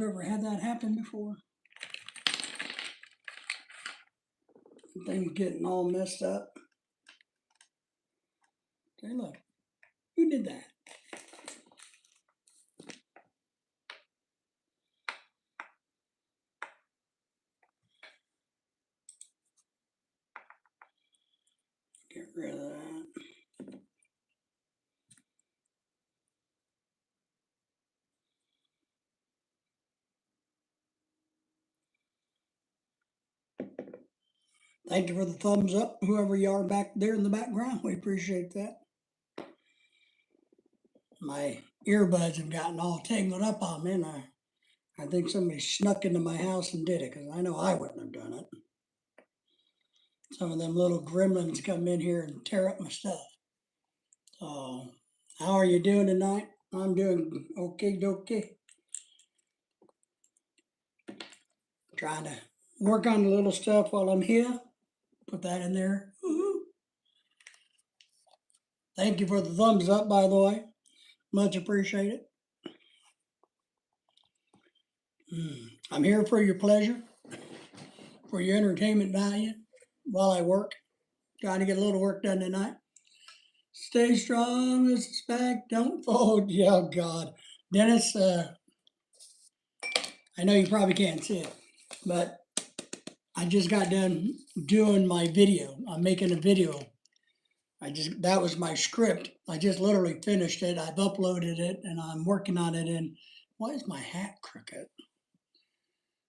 I've ever had that happen before. Things getting all messed up. Hey, look, who did that? Get rid of that. Thank you for the thumbs up, whoever you are back there in the background. We appreciate that. My earbuds have gotten all tangled up on me, and I think somebody snuck into my house and did it, because I know I wouldn't have done it. Some of them little gremlins come in here and tear up my stuff. So, how are you doing tonight? I'm doing okay, dokie. Trying to work on the little stuff while I'm here. Put that in there. Woo-hoo. Thank you for the thumbs up, by the way. Much appreciated. I'm here for your pleasure, for your entertainment value while I work. Trying to get a little work done tonight. Stay strong, Mrs. Back. Don't fold. Yeah, oh God. Dennis, I know you probably can't see it, but I just got done doing my video. I'm making a video. That was my script. I just literally finished it. I've uploaded it and I'm working on it in, why is my hat crooked?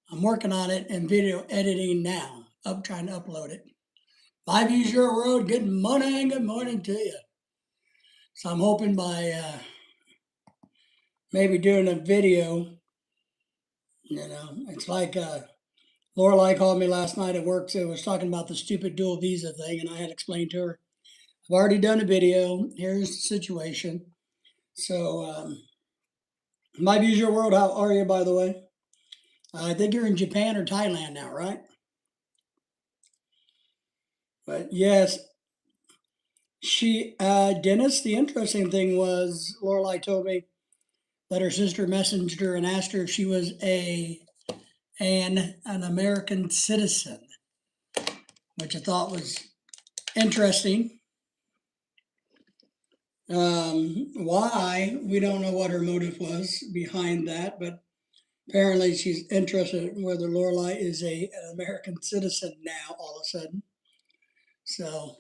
I'm working on it in video editing now. I'm trying to upload it. My Views Your World, good morning to you. So I'm hoping by maybe doing a video, it's like Lorelai called me last night at work. So it was talking about the stupid dual visa thing, and I had explained to her, I've already done a video. Here's the situation. So, My Views Your World, how are you, by the way? I think you're in Japan or Thailand now, right? But yes, Dennis, the interesting thing was Lorelai told me that her sister messaged her and asked her if she was an American citizen, which I thought was interesting. Why? We don't know what her motive was behind that, but apparently she's interested in whether Lorelai is an American citizen now all of a sudden. So,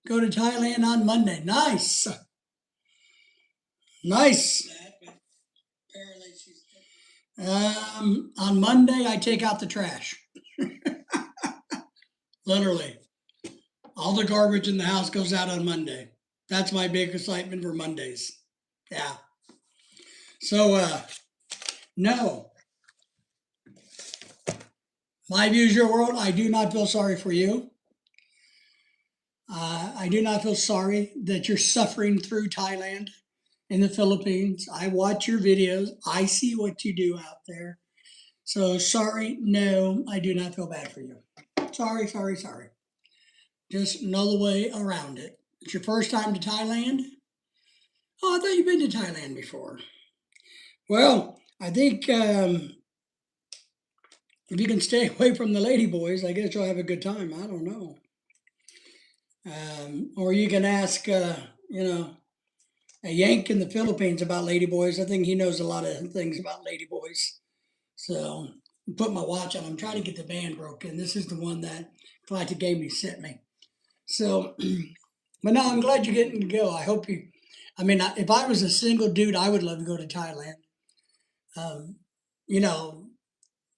go to Thailand on Monday. Nice. Nice. On Monday, I take out the trash. Literally. All the garbage in the house goes out on Monday. That's my big excitement for Mondays. Yeah. So, no. My Views Your World, I do not feel sorry for you. I do not feel sorry that you're suffering through Thailand in the Philippines. I watch your videos. I see what you do out there. So sorry, no, I do not feel bad for you. Sorry. Just another way around it. It's your first time to Thailand? Oh, I thought you'd been to Thailand before. Well, I think if you can stay away from the ladyboys, I guess you'll have a good time. I don't know. Or you can ask, a Yank in the Philippines about ladyboys. I think he knows a lot of things about ladyboys. So put my watch on. I'm trying to get the band broken. This is the one that Clyde gave me, sent me. So, but no, I'm glad you're getting to go. I hope you. I mean, if I was a single dude, I would love to go to Thailand. You know,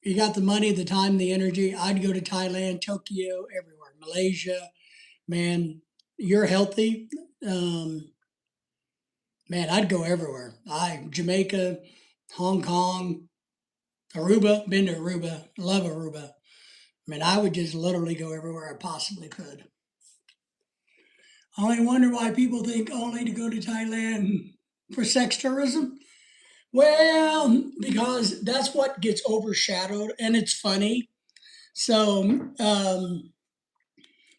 you got the money, the time, the energy. I'd go to Thailand, Tokyo, everywhere, Malaysia. Man, you're healthy. Man, I'd go everywhere. Jamaica, Hong Kong, Aruba. Been to Aruba. Love Aruba. I mean, I would just literally go everywhere I possibly could. I only wonder why people think only to go to Thailand for sex tourism. Well, because that's what gets overshadowed, and it's funny. So,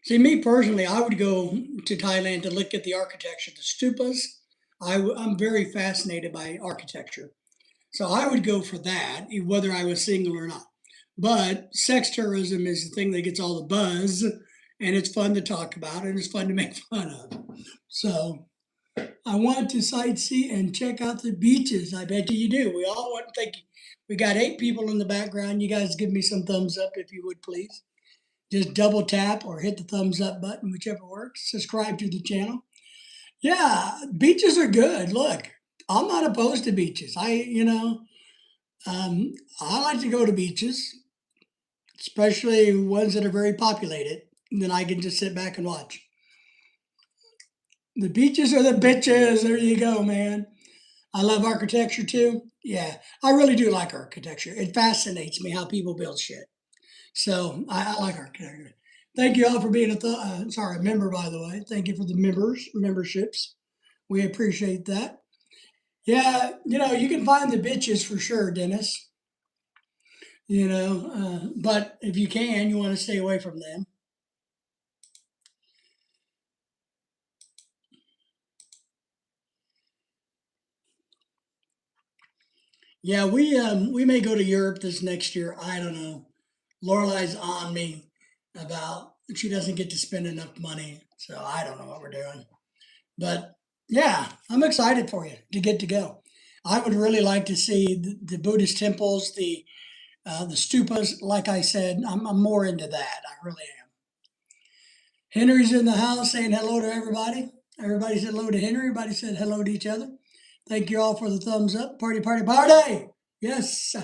see, me personally, I would go to Thailand to look at the architecture, the stupas. I'm very fascinated by architecture. So I would go for that, whether I was single or not. But sex tourism is the thing that gets all the buzz, and it's fun to talk about, and it's fun to make fun of. So I want to sightsee and check out the beaches. I bet you do. We all want to thank you. We got 8 people in the background. You guys give me some thumbs up if you would, please. Just double tap or hit the thumbs up button, whichever works. Subscribe to the channel. Yeah, beaches are good. Look, I'm not opposed to beaches. Um, I like to go to beaches, especially ones that are very populated. Then I can just sit back and watch. The beaches are the bitches. There you go, man. I love architecture too. Yeah, I really do like architecture. It fascinates me how people build shit. So I like architecture. Thank you all for being a member, by the way. Thank you for the memberships. We appreciate that. Yeah, you can find the bitches for sure, Dennis. But if you can, you want to stay away from them. Yeah, we may go to Europe this next year. I don't know. Lorelai's on me about she doesn't get to spend enough money, so I don't know what we're doing. But yeah, I'm excited for you to get to go. I would really like to see the Buddhist temples, the stupas. Like I said, I'm more into that. I really am. Henry's in the house saying hello to everybody. Everybody said hello to Henry. Everybody said hello to each other. Thank you all for the thumbs up. Party, party, party! Yes.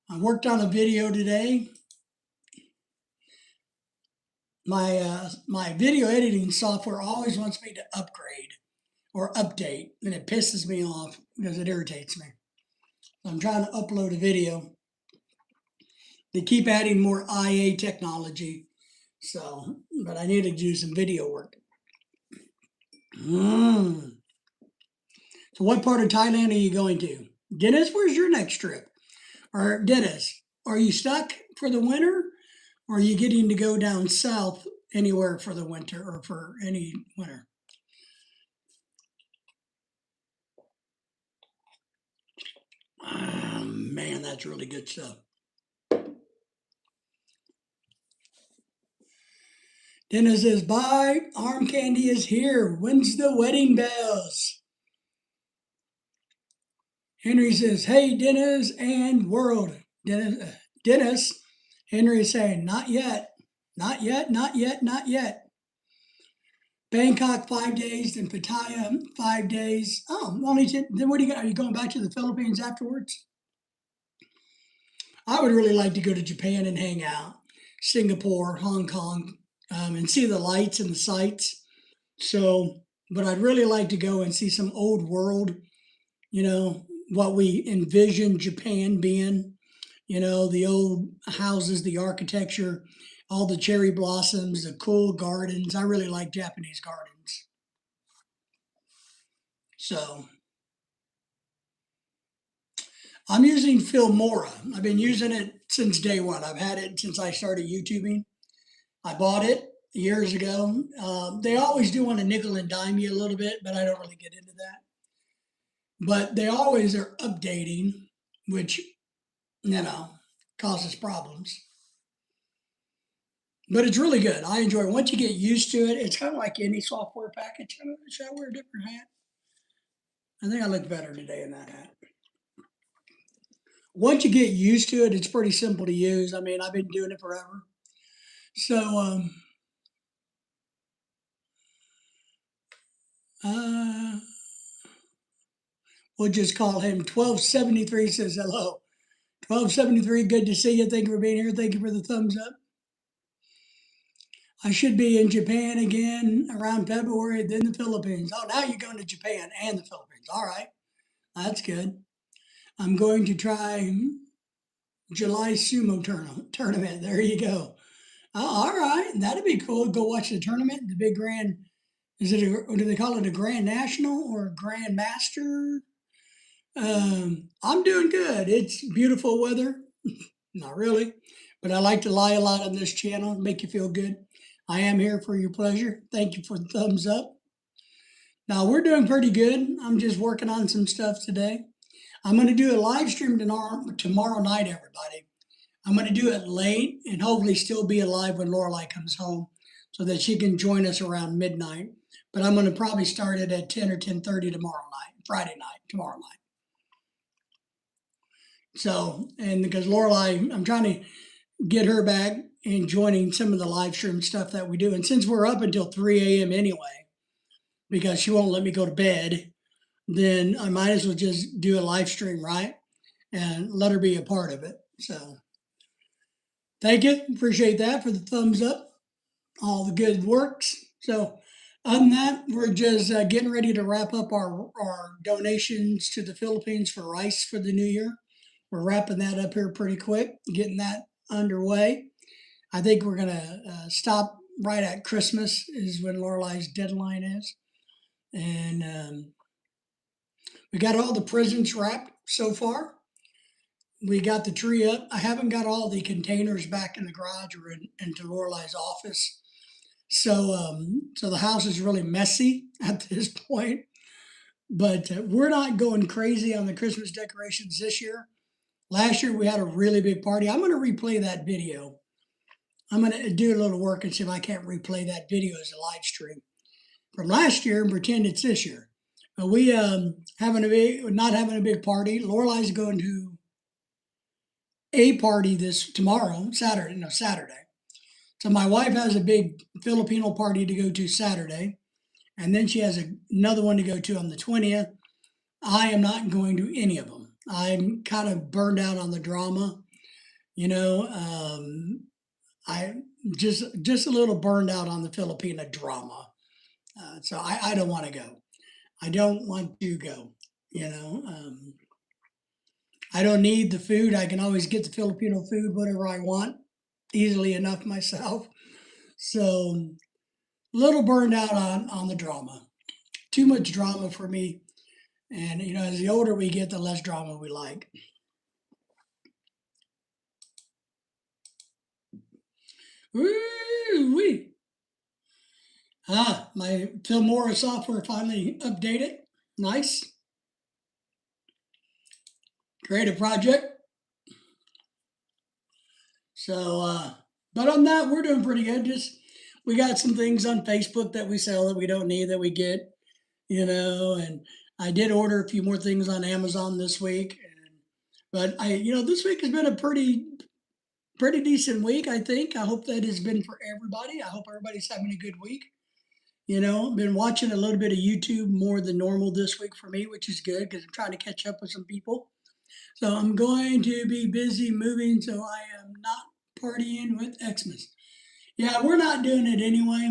I worked on a video today. My video editing software always wants me to upgrade or update, and it pisses me off because it irritates me. I'm trying to upload a video. They keep adding more IA technology, but I need to do some video work. So what part of Thailand are you going to? Dennis, where's your next trip? Or Dennis, are you stuck for the winter? Or are you getting to go down south anywhere for the winter or for any winter? Man, that's really good stuff. Dennis says, bye. Arm candy is here. When's the wedding bells? Henry says, hey, Dennis and world. Dennis, Henry is saying, not yet. Not yet, not yet, not yet. Bangkok 5 days, then Pattaya 5 days. Oh, only 10. Then what are you going back to the Philippines afterwards? I would really like to go to Japan and hang out, Singapore, Hong Kong, and see the lights and the sights. So, but I'd really like to go and see some old world, what we envision Japan being, the old houses, the architecture, all the cherry blossoms, the cool gardens. I really like Japanese gardens. So I'm using Filmora. I've been using it since day one. I've had it since I started YouTubing. I bought it years ago. They always do want to nickel and dime you a little bit, but I don't really get into that. But they always are updating, which, causes problems. But it's really good. I enjoy it. Once you get used to it, it's kind of like any software package. Should I wear a different hat? I think I look better today in that hat. Once you get used to it, it's pretty simple to use. I mean, I've been doing it forever. So, we'll just call him 1273 says hello. 1273, good to see you. Thank you for being here. Thank you for the thumbs up. I should be in Japan again around February, then the Philippines. Oh, now you're going to Japan and the Philippines. All right, that's good. I'm going to try July sumo tournament. There you go. Oh, all right, that'd be cool. Go watch the tournament, the big grand. Is it do they call it a Grand National or a Grand Master? I'm doing good. It's beautiful weather. Not really, but I like to lie a lot on this channel, make you feel good. I am here for your pleasure. Thank you for the thumbs up. Now we're doing pretty good. I'm just working on some stuff today. I'm going to do a live stream tomorrow night, everybody. I'm going to do it late and hopefully still be alive when Lorelai comes home so that she can join us around midnight. But I'm going to probably start it at 10 or 10:30 tomorrow night, Friday night, tomorrow night. So, and because Lorelai, I'm trying to get her back and joining some of the live stream stuff that we do. And since we're up until 3 a.m. anyway, because she won't let me go to bed, then I might as well just do a live stream, right? And let her be a part of it. So thank you. Appreciate that for the thumbs up, all the good works. So other than that, we're just getting ready to wrap up our donations to the Philippines for rice for the new year. We're wrapping that up here pretty quick, getting that underway. I think we're gonna stop right at Christmas is when Lorelai's deadline is, and we got all the presents wrapped so far. We got the tree up. I haven't got all the containers back in the garage or into Lorelai's office, so the house is really messy at this point. But we're not going crazy on the Christmas decorations this year. Last year we had a really big party. I'm going to replay that video. I'm going to do a little work and see if I can't replay that video as a live stream from last year and pretend it's this year. But we not having a big party. Lorelai's going to a party Saturday. So my wife has a big Filipino party to go to Saturday, and then she has another one to go to on the 20th. I am not going to any of them. I'm kind of burned out on the drama, you know. I just a little burned out on the Filipino drama. So I don't want to go. I don't want to go. You know, I don't need the food. I can always get the Filipino food, whatever I want, easily enough myself. So a little burned out on the drama. Too much drama for me. And you know, as the older we get, the less drama we like. Woo-wee. My Filmora software finally updated. Nice. Creative project. So, but on that, we're doing pretty good. We got some things on Facebook that we sell that we don't need that we get, you know, and I did order a few more things on Amazon this week. But this week has been a pretty decent week, I think. I hope that has been for everybody. I hope everybody's having a good week. You know, been watching a little bit of YouTube more than normal this week for me, which is good because I'm trying to catch up with some people. So I'm going to be busy moving, so I am not partying with Xmas. Yeah, we're not doing it anyway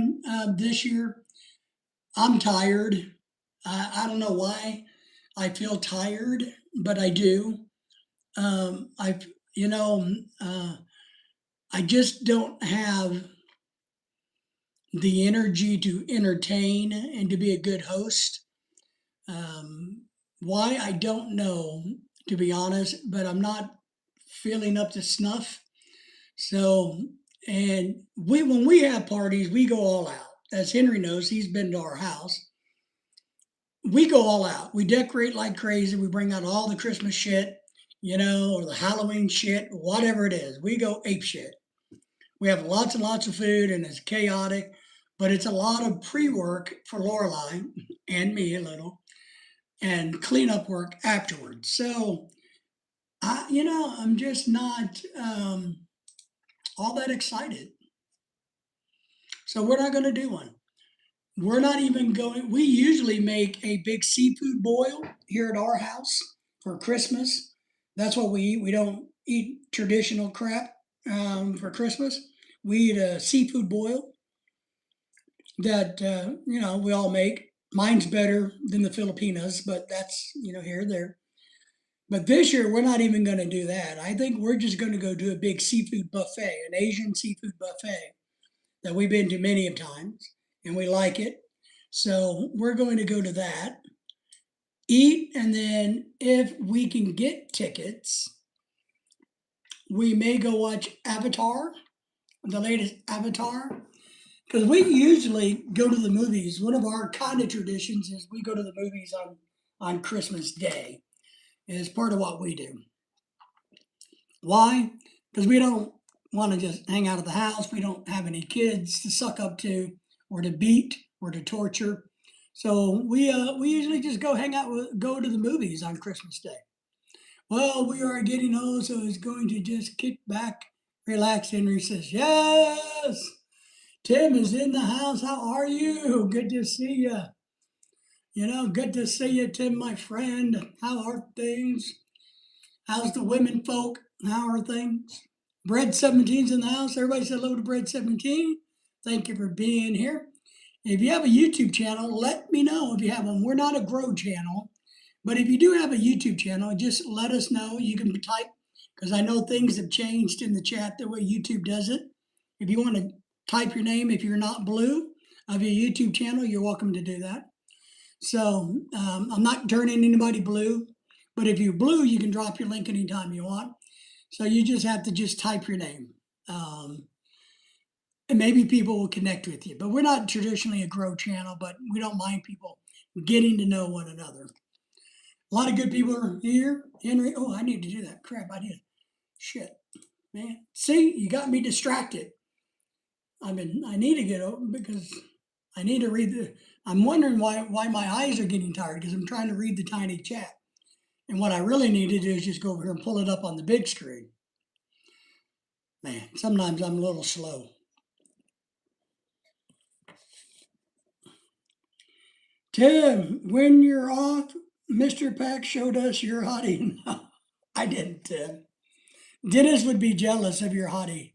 this year. I'm tired. I don't know why I feel tired, but I do. I've, you know, I just don't have the energy to entertain and to be a good host. Why, I don't know, to be honest, but I'm not feeling up to snuff. So, and when we have parties, we go all out. As Henry knows, he's been to our house. We go all out. We decorate like crazy. We bring out all the Christmas shit, you know, or the Halloween shit, whatever it is. We go ape shit. We have lots and lots of food and it's chaotic, but it's a lot of pre-work for Lorelai and me a little and cleanup work afterwards. So, I'm just not all that excited. So we're not going to do one. We're not even going. We usually make a big seafood boil here at our house for Christmas. That's what we eat. We don't eat traditional crap for Christmas. We eat a seafood boil that we all make. Mine's better than the Filipinas, but that's here or there. But this year we're not even going to do that. I think we're just going to go do a big seafood buffet, an Asian seafood buffet that we've been to many of times, and we like it. So we're going to go to that, eat, and then if we can get tickets, we may go watch Avatar, the latest Avatar, because we usually go to the movies. One of our kind of traditions is we go to the movies on Christmas Day. is part of what we do. Why? Because we don't want to just hang out at the house. We don't have any kids to suck up to, or to beat, or to torture. So we usually just go hang out go to the movies on Christmas Day. Well, we are getting old, so it's going to just kick back, relax. Henry says, "Yes, Tim is in the house. How are you? Good to see you. Good to see you, Tim, my friend. How are things? How's the women folk? How are things? Bread 17's in the house. Everybody say hello to Bread 17. Thank you for being here. If you have a YouTube channel, let me know if you have one. We're not a grow channel, but if you do have a YouTube channel, just let us know. You can type, because I know things have changed in the chat the way YouTube does it. If you want to type your name, if you're not blue, of your YouTube channel, you're welcome to do that. So I'm not turning anybody blue, but if you're blue, you can drop your link anytime you want. So you just have to just type your name. And maybe people will connect with you. But we're not traditionally a grow channel, but we don't mind people getting to know one another. A lot of good people are here. Henry, oh, I need to do that. Crap, I did. Shit, man. See, you got me distracted. I need to get over because I need to read the. I'm wondering why my eyes are getting tired because I'm trying to read the tiny chat. And what I really need to do is just go over here and pull it up on the big screen. Man, sometimes I'm a little slow. Tim, when you're off, Mr. Pack showed us your hottie. No, I didn't, Tim. Dennis would be jealous of your hottie.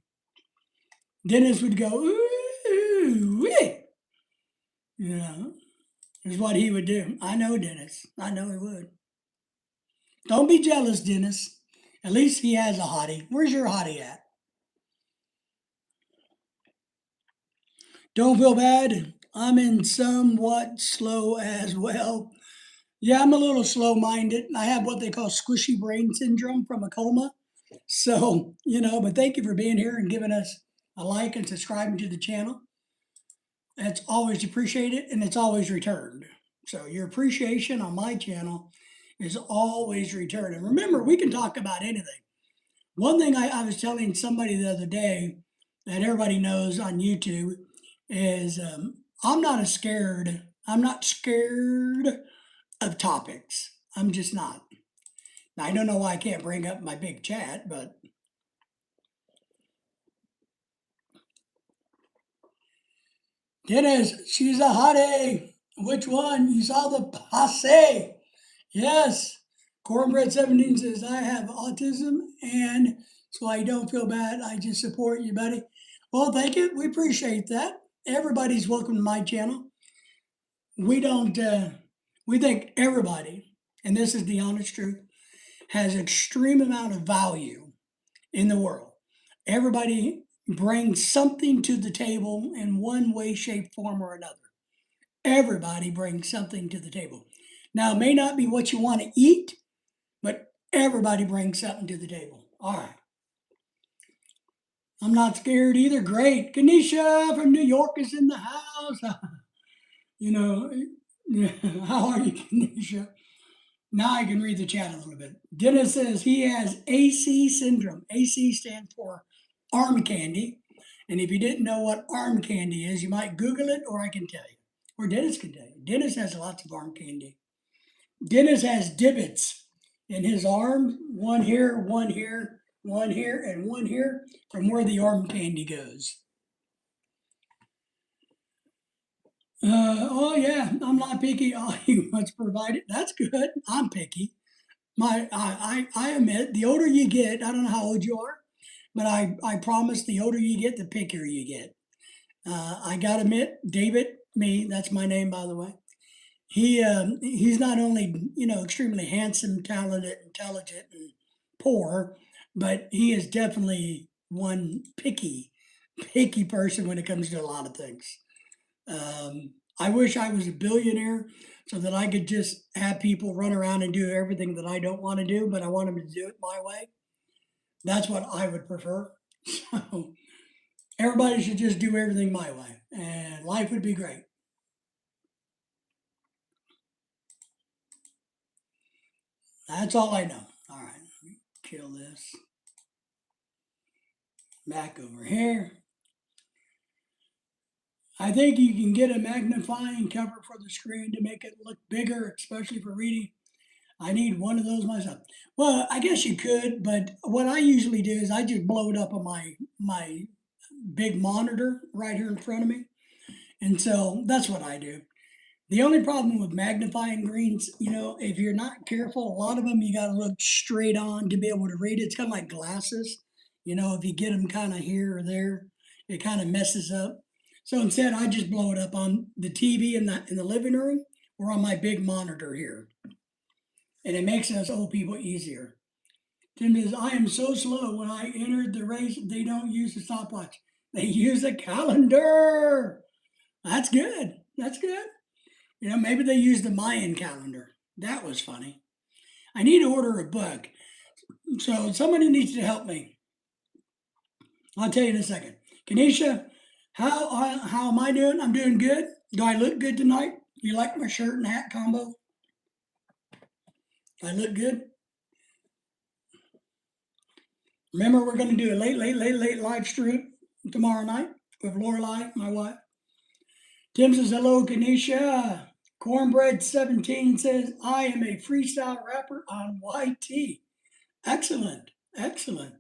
Dennis would go, ooh, wee. Is what he would do. I know Dennis. I know he would. Don't be jealous, Dennis. At least he has a hottie. Where's your hottie at? Don't feel bad. I'm in somewhat slow as well. Yeah, I'm a little slow minded. I have what they call squishy brain syndrome from a coma. So, but thank you for being here and giving us a like and subscribing to the channel. That's always appreciated and it's always returned. So, your appreciation on my channel is always returned. And remember, we can talk about anything. One thing I was telling somebody the other day that everybody knows on YouTube is I'm not scared of topics. I'm just not. Now, I don't know why I can't bring up my big chat, but Dennis, she's a hottie. Which one? You saw the passe. Yes. Cornbread 17 says, I have autism, and so I don't feel bad. I just support you, buddy. Well, thank you. We appreciate that. Everybody's welcome to my channel. We don't, we think everybody, and this is the honest truth, has extreme amount of value in the world. Everybody brings something to the table in one way, shape, form, or another. Everybody brings something to the table. Now, it may not be what you want to eat, but everybody brings something to the table. All right. I'm not scared either. Great. Kanisha from New York is in the house. How are you, Kanisha? Now I can read the chat a little bit. Dennis says he has AC syndrome. AC stands for arm candy. And if you didn't know what arm candy is, you might Google it or I can tell you. Or Dennis can tell you. Dennis has lots of arm candy. Dennis has divots in his arm, one here, one here, one here, and one here from where the arm candy goes. Oh yeah, I'm not picky. All he wants provided. That's good. I'm picky. I admit, the older you get, I don't know how old you are, but I promise the older you get, the pickier you get. I gotta admit, David, that's my name, by the way. He's not only extremely handsome, talented, intelligent, and poor, but he is definitely one picky person when it comes to a lot of things. I wish I was a billionaire so that I could just have people run around and do everything that I don't want to do, but I want them to do it my way. That's what I would prefer. So everybody should just do everything my way, and life would be great. That's all I know. All right, let me kill this. Back over here. I think you can get a magnifying cover for the screen to make it look bigger, especially for reading. I need one of those myself. Well, I guess you could, but what I usually do is I just blow it up on my big monitor right here in front of me. And so that's what I do. The only problem with magnifying greens, if you're not careful, a lot of them you got to look straight on to be able to read it. It's kind of like glasses. If you get them kind of here or there, it kind of messes up. So instead, I just blow it up on the TV in the living room or on my big monitor here, and it makes us old people easier. Tim says, I am so slow. When I entered the race, they don't use a stopwatch. They use a calendar. That's good. That's good. Maybe they used the Mayan calendar. That was funny. I need to order a book. So somebody needs to help me. I'll tell you in a second. Kenesha, how am I doing? I'm doing good. Do I look good tonight? You like my shirt and hat combo? Do I look good? Remember, we're going to do a late live stream tomorrow night with Lorelei, my wife. Tim says, hello, Kenesha. Cornbread17 says, I am a freestyle rapper on YT. Excellent. Excellent.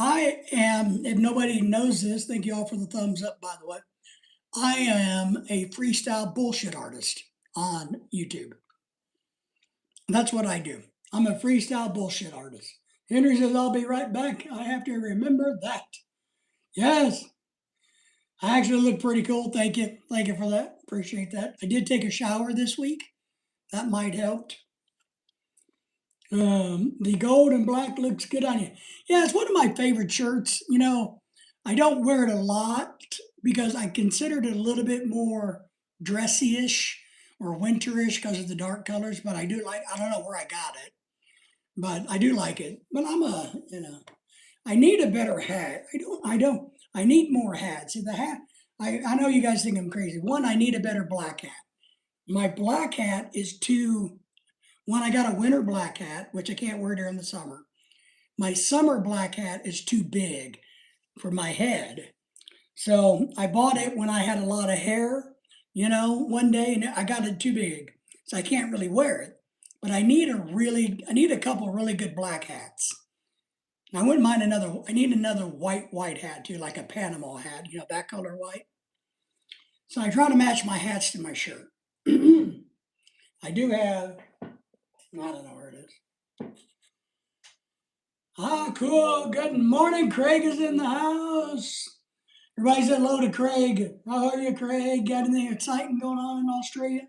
I am, if nobody knows this, thank you all for the thumbs up, by the way. I am a freestyle bullshit artist on YouTube. That's what I do. I'm a freestyle bullshit artist. Henry says, I'll be right back. I have to remember that. Yes. I actually look pretty cool. Thank you. Thank you for that. Appreciate that. I did take a shower this week. That might help. The gold and black looks good on you. Yeah, it's one of my favorite shirts. I don't wear it a lot because I considered it a little bit more dressy-ish or winterish because of the dark colors, but I do like, I don't know where I got it, but I do like it. But I need a better hat. I need more hats. See, the hat, I know you guys think I'm crazy. One, I need a better black hat. My black hat is too, one, I got a winter black hat, which I can't wear during the summer. My summer black hat is too big for my head. So I bought it when I had a lot of hair, one day, and I got it too big. So I can't really wear it. But I need a couple really good black hats. And I wouldn't mind I need another white hat too, like a Panama hat, that color white. So I try to match my hats to my shirt. I do have, I don't know where it is. Ah, cool. Good morning. Craig is in the house. Everybody said hello to Craig. How are you, Craig? Got anything exciting going on in Australia?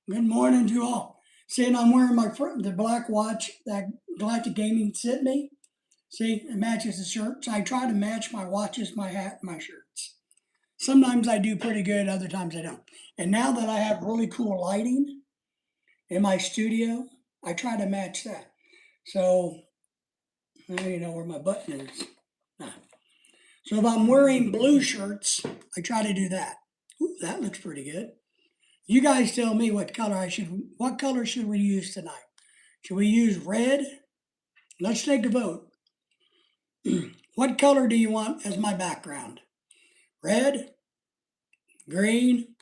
Good morning to you all. Seeing I'm wearing the black watch that Galactic Gaming sent me. See, it matches the shirt. So I try to match my watches, my hat, my shirts. Sometimes I do pretty good, other times I don't. And now that I have really cool lighting in my studio, I try to match that. So, you know where my button is. So if I'm wearing blue shirts, I try to do that. Ooh, that looks pretty good. You guys tell me what color should we use tonight? Should we use red? Let's take a vote. What color do you want as my background? Red, green,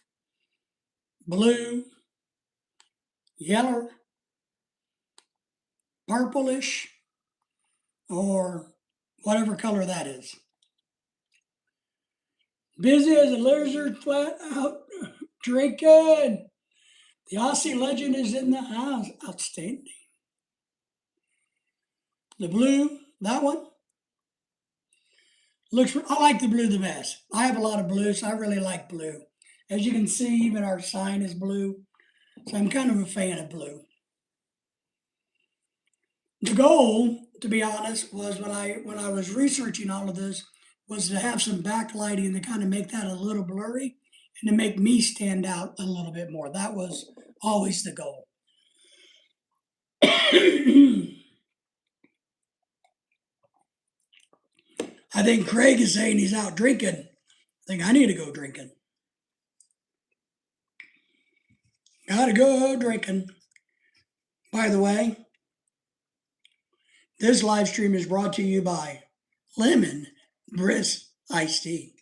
blue, yellow, purplish, or whatever color that is. Busy as a lizard, flat out drinking. The Aussie legend is in the house. Outstanding. The blue, that one. I like the blue the best. I have a lot of blue, so I really like blue. As you can see, even our sign is blue. So I'm kind of a fan of blue. The goal, to be honest, was when I was researching all of this, was to have some backlighting to kind of make that a little blurry and to make me stand out a little bit more. That was always the goal. I think Craig is saying he's out drinking. I think I need to go drinking. Gotta go drinking. By the way, This live stream is brought to you by Lemon Brisk Iced Tea,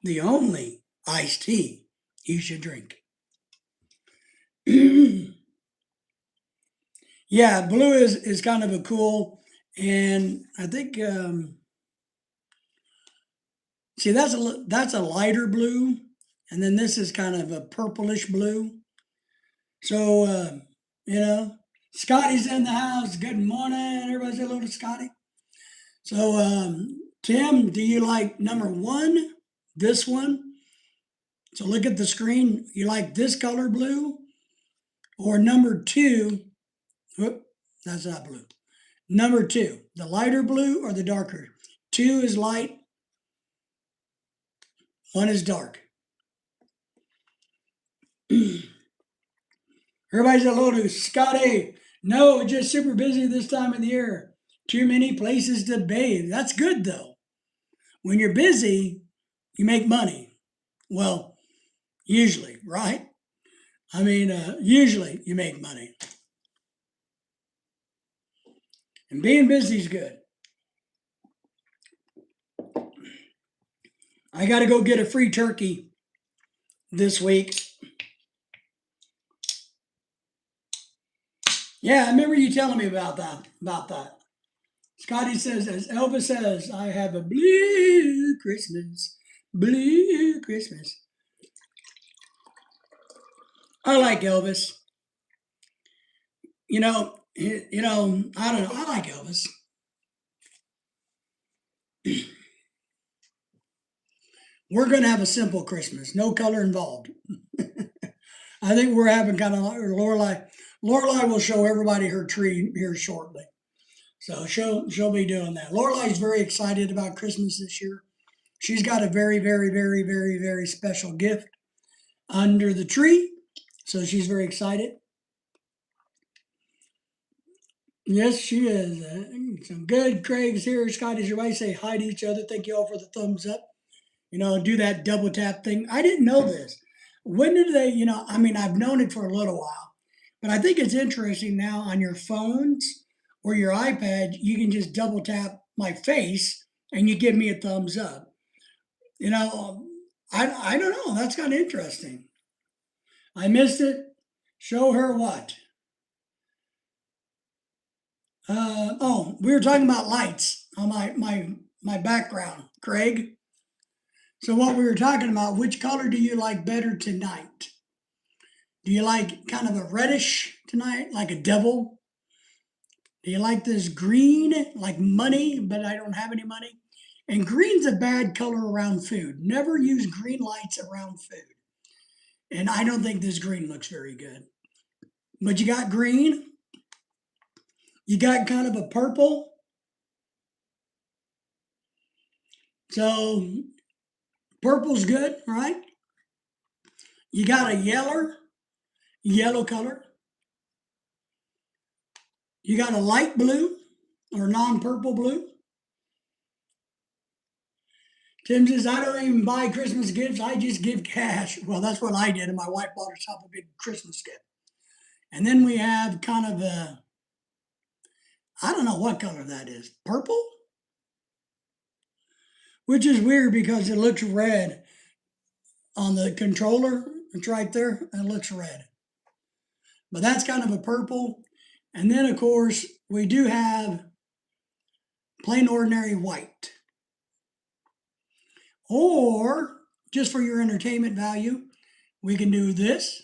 the only iced tea you should drink. Yeah, blue is kind of a cool, and I think see that's a lighter blue, and then this is kind of a purplish blue. So you know, Scotty's in the house. Good morning, everybody. Say hello to Scotty. So Tim, do you like number one? This one? So look at the screen. You like this color blue, or number two? Whoop, that's not blue. Number two, the lighter blue or the darker? Two is light, one is dark. Everybody's hello to Scotty. No, just super busy this time of the year. Too many places to bathe. That's good though. When you're busy, you make money. Well, usually, right? I mean, usually you make money. And being busy is good. I got to go get a free turkey this week. Yeah, I remember you telling me about that. Scotty says, as Elvis says, I have a blue Christmas. Blue Christmas. I like Elvis. I don't know. I like Elvis. We're going to have a simple Christmas, no color involved. I think we're having kind of Lorelai. Lorelai will show everybody her tree here shortly. So she'll be doing that. Lorelai's very excited about Christmas this year. She's got a very, very, very, very, very special gift under the tree. So she's very excited. Yes, she is. Some good. Craig's here. Scotty's your way. Say hi to each other. Thank you all for the thumbs up. Do that double tap thing. I didn't know this. When did they, I mean, I've known it for a little while, but I think it's interesting now on your phones or your iPad, you can just double tap my face and you give me a thumbs up. I don't know. That's kind of interesting. I missed it. Show her what? We were talking about lights on my background, Craig. So what we were talking about, which color do you like better tonight? Do you like kind of a reddish tonight, like a devil? Do you like this green, like money, but I don't have any money? And green's a bad color around food. Never use green lights around food. And I don't think this green looks very good. But you got green. You got kind of a purple. So purple's good, right? You got a yellow color. You got a light blue or non-purple blue. Tim says, I don't even buy Christmas gifts. I just give cash. Well, that's what I did. And my wife bought herself a big Christmas gift. And then we have kind of I don't know what color that is. Purple? Which is weird because it looks red on the controller. It's right there. It looks red. But that's kind of a purple. And then, of course, we do have plain ordinary white. Or, just for your entertainment value, we can do this.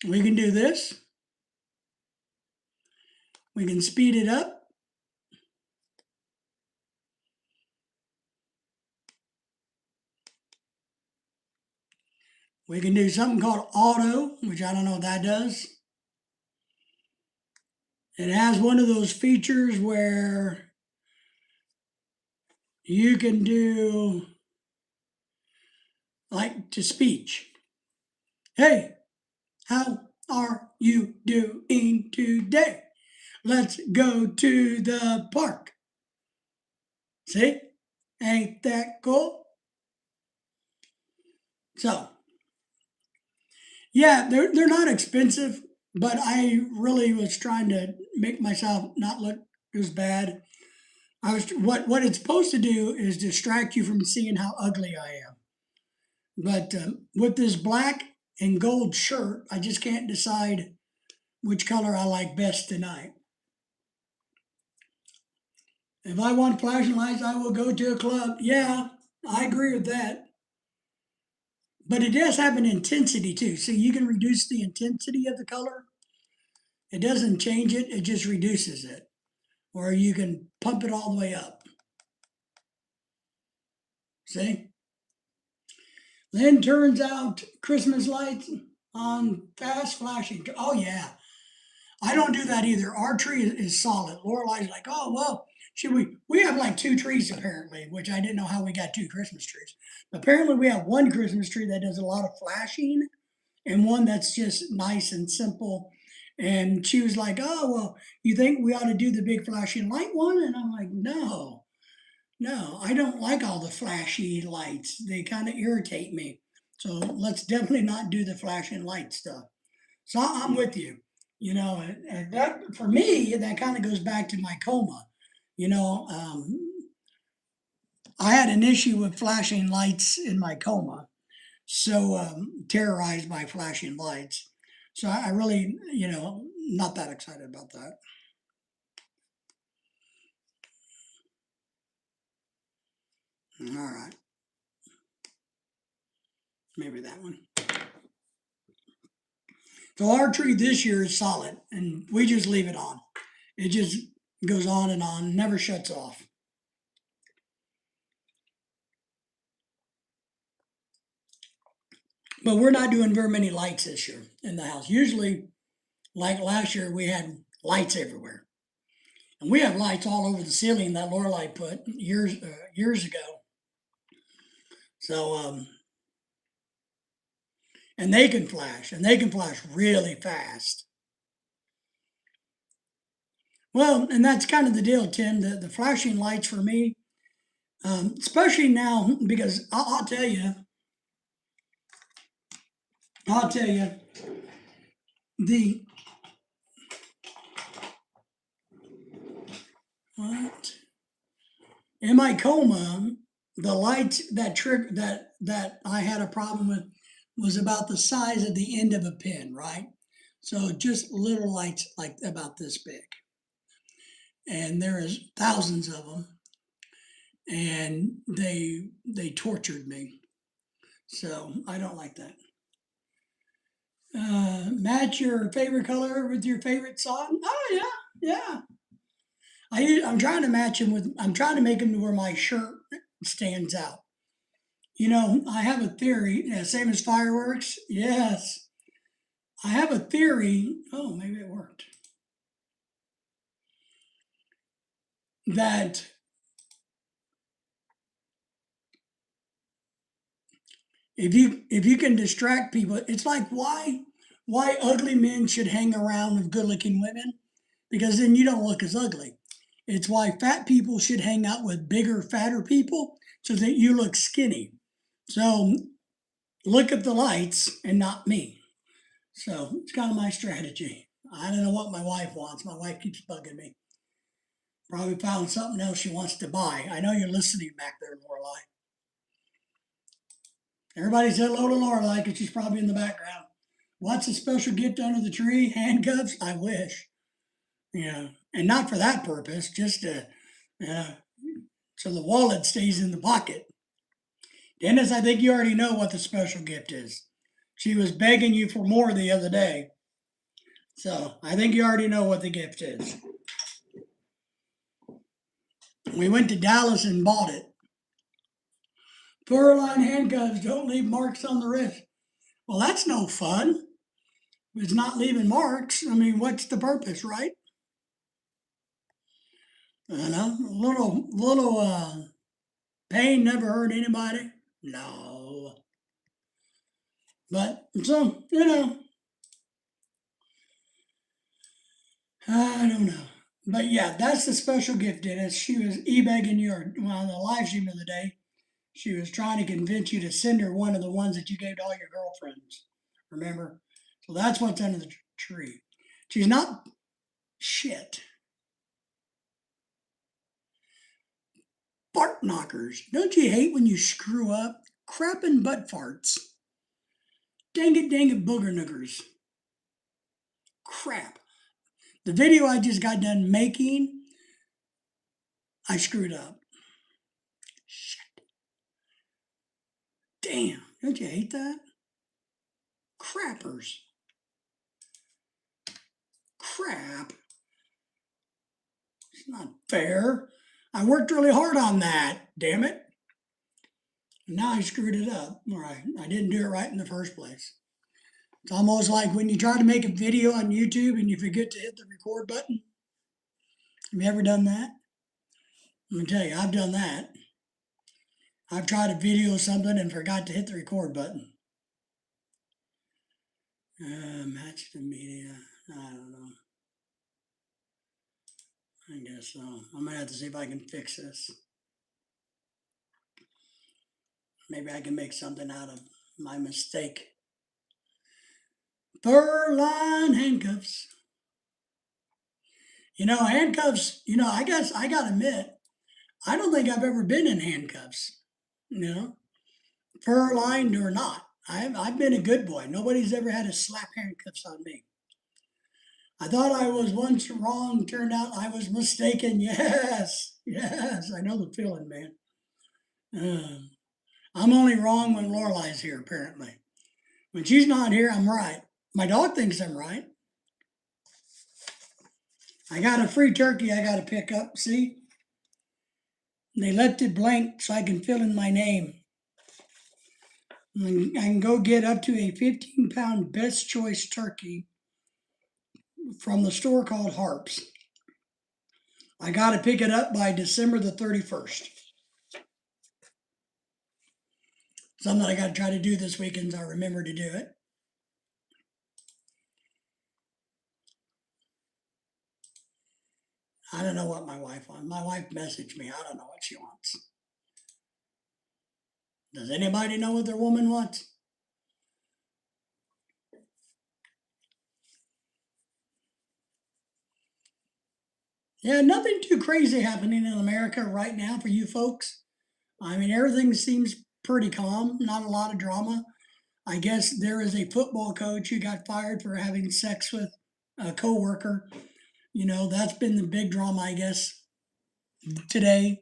We can do this. We can speed it up. We can do something called auto, which I don't know what that does. It has one of those features where you can do like to speech. Hey, how are you doing today? Let's go to the park. See? Ain't that cool? So, yeah, they're not expensive. but I really was trying to make myself not look as bad. What it's supposed to do is distract you from seeing how ugly I am. But with this black and gold shirt, I just can't decide which color I like best tonight. If I want flashing lights, I will go to a club. Yeah, I agree with that. But it does have an intensity too. So you can reduce the intensity of the color. It doesn't change it, it just reduces it. Or you can pump it all the way up. See? Then turns out Christmas lights on fast flashing. Oh yeah. I don't do that either. Our tree is solid. Lorelai's like, oh well, should we have like two trees apparently, which I didn't know how we got two Christmas trees. Apparently we have one Christmas tree that does a lot of flashing and one that's just nice and simple. And she was like, oh well, you think we ought to do the big flashing light one? And I'm like, no, no, I don't like all the flashy lights. They kind of irritate me. So let's definitely not do the flashing light stuff. So I'm with you. You know, and that for me, that kind of goes back to my coma. You know, I had an issue with flashing lights in my coma, so terrorized by flashing lights. So I really, not that excited about that. All right, maybe that one. So our tree this year is solid, and we just leave it on. It just goes on, never shuts off. But we're not doing very many lights this year in the house. Usually, like last year, we had lights everywhere, and we have lights all over the ceiling that Lorelai put years ago. So and they can flash really fast. Well, and that's kind of the deal, Tim. The flashing lights for me, especially now, because I'll tell you, the what in my coma, the lights that I had a problem with was about the size of the end of a pin, right? So just little lights like about this big, and there is thousands of them, and they tortured me. So I don't like that. Match your favorite color with your favorite song. Oh yeah, yeah. I'm trying to match him with. I'm trying to make him to where my shirt stands out. I have a theory. Yeah, same as fireworks. Yes, I have a theory. Oh, maybe it worked. That if you can distract people, it's like why ugly men should hang around with good looking women because then you don't look as ugly. It's why fat people should hang out with bigger, fatter people so that you look skinny. So look at the lights and not me. So it's kind of my strategy. I don't know what my wife wants. My wife keeps bugging me. Probably found something else she wants to buy. I know you're listening back there, Lorelai. Everybody said hello to Lorelai because she's probably in the background. What's a special gift under the tree? Handcuffs? I wish. Yeah, and not for that purpose, just uh, so the wallet stays in the pocket. Dennis, I think you already know what the special gift is. She was begging you for more the other day. So I think you already know what the gift is. We went to Dallas and bought it. Fur-lined handcuffs don't leave marks on the wrist. Well, that's no fun. It's not leaving marks. I mean, what's the purpose, right? A little pain never hurt anybody. No, but so I don't know. But yeah, that's the special gift, Dennis. She was e-begging your on the live stream of the day. She was trying to convince you to send her one of the ones that you gave to all your girlfriends. Remember? So that's what's under the tree. She's not shit. Fart knockers. Don't you hate when you screw up? Crap and butt farts. Dang it, booger nookers. Crap. The video I just got done making, I screwed up. Shit. Damn. Don't you hate that? Crappers. Crap. It's not fair. I worked really hard on that, damn it. Now I screwed it up. Or I didn't do it right in the first place. It's almost like when you try to make a video on YouTube and you forget to hit the record button. Have you ever done that? Let me tell you, I've done that. I've tried to video something and forgot to hit the record button. Match the media. I don't know. I guess so. I'm gonna have to see if I can fix this. Maybe I can make something out of my mistake. Fur-lined handcuffs. Handcuffs, I guess I gotta admit, I don't think I've ever been in handcuffs. Fur-lined or not. I've been a good boy. Nobody's ever had to slap handcuffs on me. I thought I was once wrong, turned out I was mistaken. Yes, I know the feeling, man. I'm only wrong when Lorelei's here, apparently. When she's not here, I'm right. My dog thinks I'm right. I got a free turkey I got to pick up, see? They left it blank so I can fill in my name. I can go get up to a 15-pound best choice turkey from the store called Harps. I got to pick it up by December the 31st. Something I got to try to do this weekend, so I remember to do it. I don't know what my wife wants. My wife messaged me. I don't know what she wants. Does anybody know what their woman wants? Yeah, nothing too crazy happening in America right now for you folks. I mean, everything seems pretty calm, not a lot of drama. I guess there is a football coach who got fired for having sex with a coworker. That's been the big drama, I guess, today.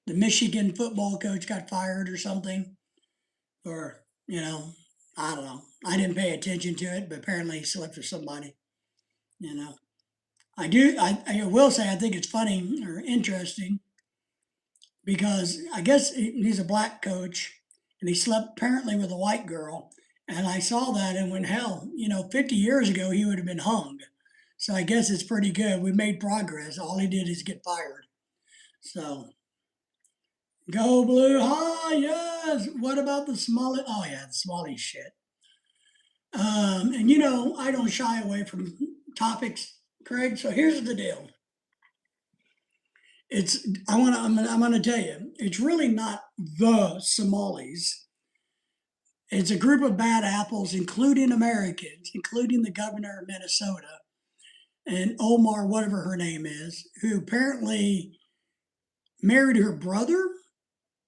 The Michigan football coach got fired or something. Or, I don't know. I didn't pay attention to it, but apparently he slept with somebody. I will say I think it's funny or interesting because I guess he's a black coach and he slept apparently with a white girl. And I saw that and went, hell, 50 years ago he would have been hung. So I guess it's pretty good. We made progress. All he did is get fired. So go blue. Ah, yes. What about the Somali? Oh, yeah, the Somali shit. And I don't shy away from topics, Craig. So here's the deal. I'm gonna tell you, it's really not the Somalis. It's a group of bad apples, including Americans, including the governor of Minnesota and Omar, whatever her name is, who apparently married her brother.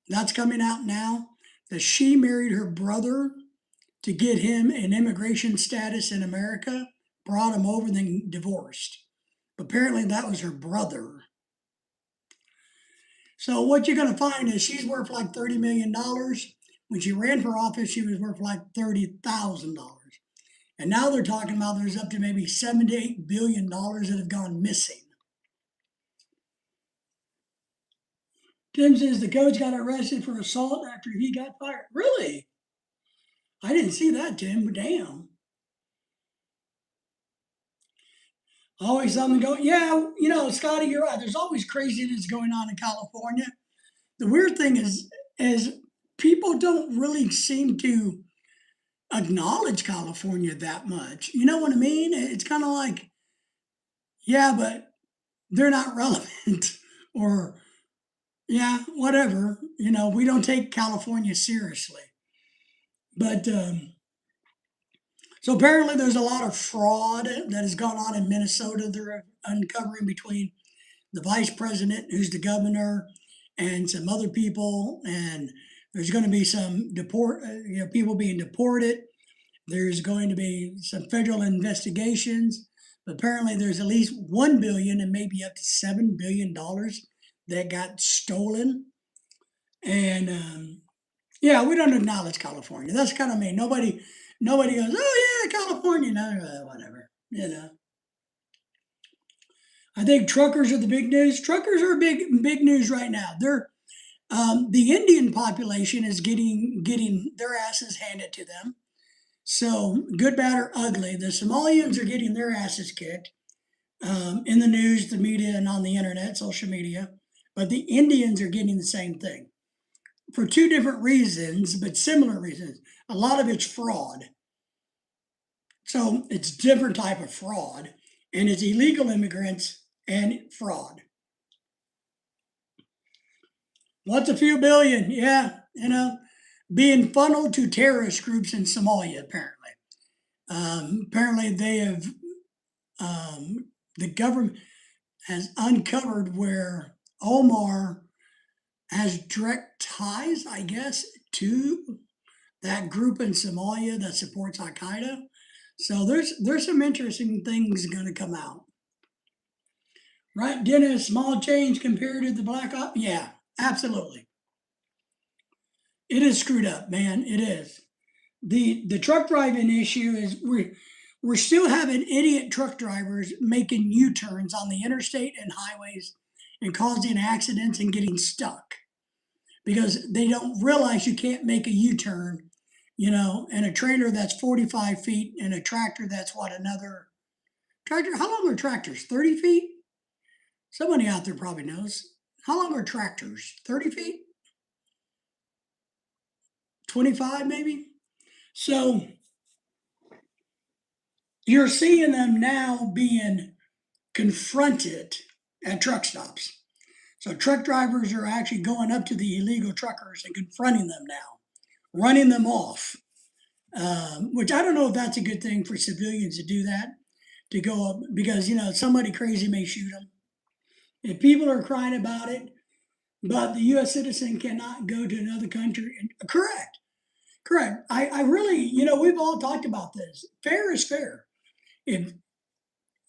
That's coming out now. That she married her brother to get him an immigration status in America, brought him over, then divorced. Apparently, that was her brother. So what you're going to find is she's worth like $30 million. When she ran for office, she was worth like $30,000. And now they're talking about there's up to maybe $7 to $8 billion that have gone missing. Tim says the coach got arrested for assault after he got fired. Really? I didn't see that, Tim, but damn. Always something going. Yeah, Scotty, you're right. There's always craziness going on in California. The weird thing is people don't really seem to acknowledge California that much. You know what I mean? It's kind of like, yeah, but they're not relevant or yeah, whatever. We don't take California seriously. But So apparently there's a lot of fraud that has gone on in Minnesota. They're uncovering between the vice president, who's the governor, and some other people. And there's going to be some people being deported. There's going to be some federal investigations. But apparently, there's at least 1 billion and maybe up to $7 billion that got stolen. And yeah, we don't acknowledge California. That's kind of me. Nobody goes, oh yeah, California. No, whatever. I think truckers are the big news. Truckers are big news right now. The Indian population is getting their asses handed to them. So good, bad, or ugly, the Somalians are getting their asses kicked in the news, the media, and on the internet, social media. But the Indians are getting the same thing for two different reasons, but similar reasons. A lot of it's fraud. So it's different type of fraud, and it's illegal immigrants and fraud. What's a few billion? Yeah, being funneled to terrorist groups in Somalia, apparently. Apparently, the government has uncovered where Omar has direct ties, I guess, to that group in Somalia that supports Al Qaeda. So there's some interesting things going to come out. Right, Dennis? Small change compared to the Black Ops? Yeah, absolutely. It is screwed up, man. It is. The truck driving issue is we're still having idiot truck drivers making U-turns on the interstate and highways and causing accidents and getting stuck because they don't realize you can't make a U-turn, and a trailer that's 45 feet and a tractor that's another tractor. How long are tractors? 30 feet? Somebody out there probably knows. How long are tractors? 30 feet? 25 maybe? So you're seeing them now being confronted at truck stops. So truck drivers are actually going up to the illegal truckers and confronting them now, running them off, which I don't know if that's a good thing for civilians to do that, to go up because, somebody crazy may shoot them. If people are crying about it, but the U.S. citizen cannot go to another country. Correct. Correct. I really, we've all talked about this. Fair is fair. If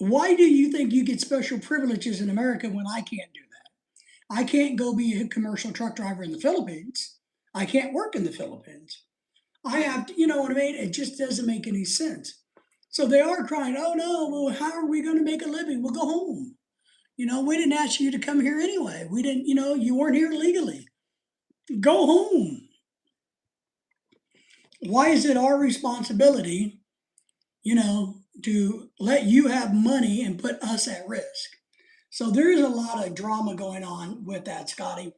Why do you think you get special privileges in America when I can't do that? I can't go be a commercial truck driver in the Philippines. I can't work in the Philippines. I have to, you know what I mean? It just doesn't make any sense. So they are crying, oh no, well, how are we going to make a living? We'll go home. We didn't ask you to come here anyway. We didn't, you weren't here legally. Go home. Why is it our responsibility, to let you have money and put us at risk? So there is a lot of drama going on with that, Scotty.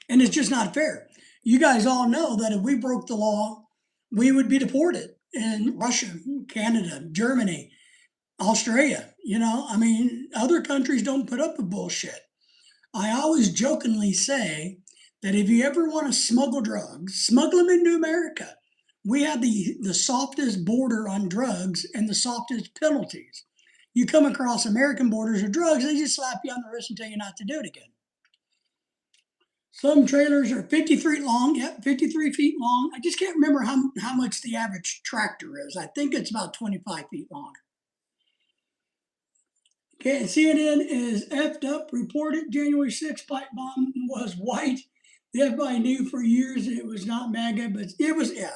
And it's just not fair. You guys all know that if we broke the law, we would be deported in Russia, Canada, Germany, Australia. Other countries don't put up with bullshit. I always jokingly say that if you ever want to smuggle drugs, smuggle them into America. We have the softest border on drugs and the softest penalties. You come across American borders of drugs, they just slap you on the wrist and tell you not to do it again. Some trailers are 53 long. Yep, 53 feet long. I just can't remember how much the average tractor is. I think it's about 25 feet long. Okay, CNN is effed up. Reported January 6th pipe bomb was white. The FBI knew for years it was not MAGA, but it was, yeah.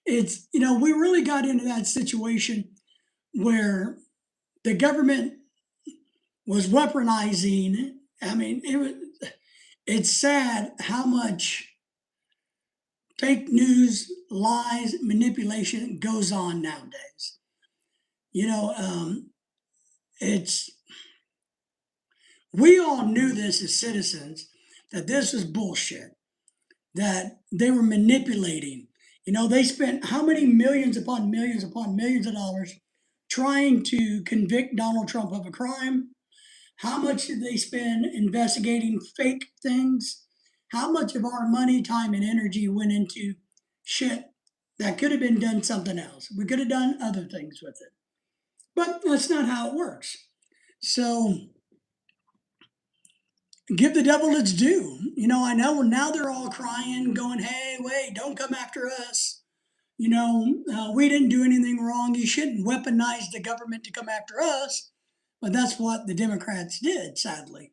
It's, we really got into that situation where the government was weaponizing. It's sad how much fake news, lies, manipulation goes on nowadays. It's we all knew this as citizens that this was bullshit, that they were manipulating. They spent how many millions upon millions of dollars trying to convict Donald Trump of a crime. How much did they spend investigating fake things? How much of our money, time, and energy went into shit That could have been done something else. We could have done other things with it. But that's not how it works. So give the devil its due. I know now they're all crying, going, hey, wait, don't come after us. We didn't do anything wrong. You shouldn't weaponize the government to come after us. But that's what the Democrats did, sadly.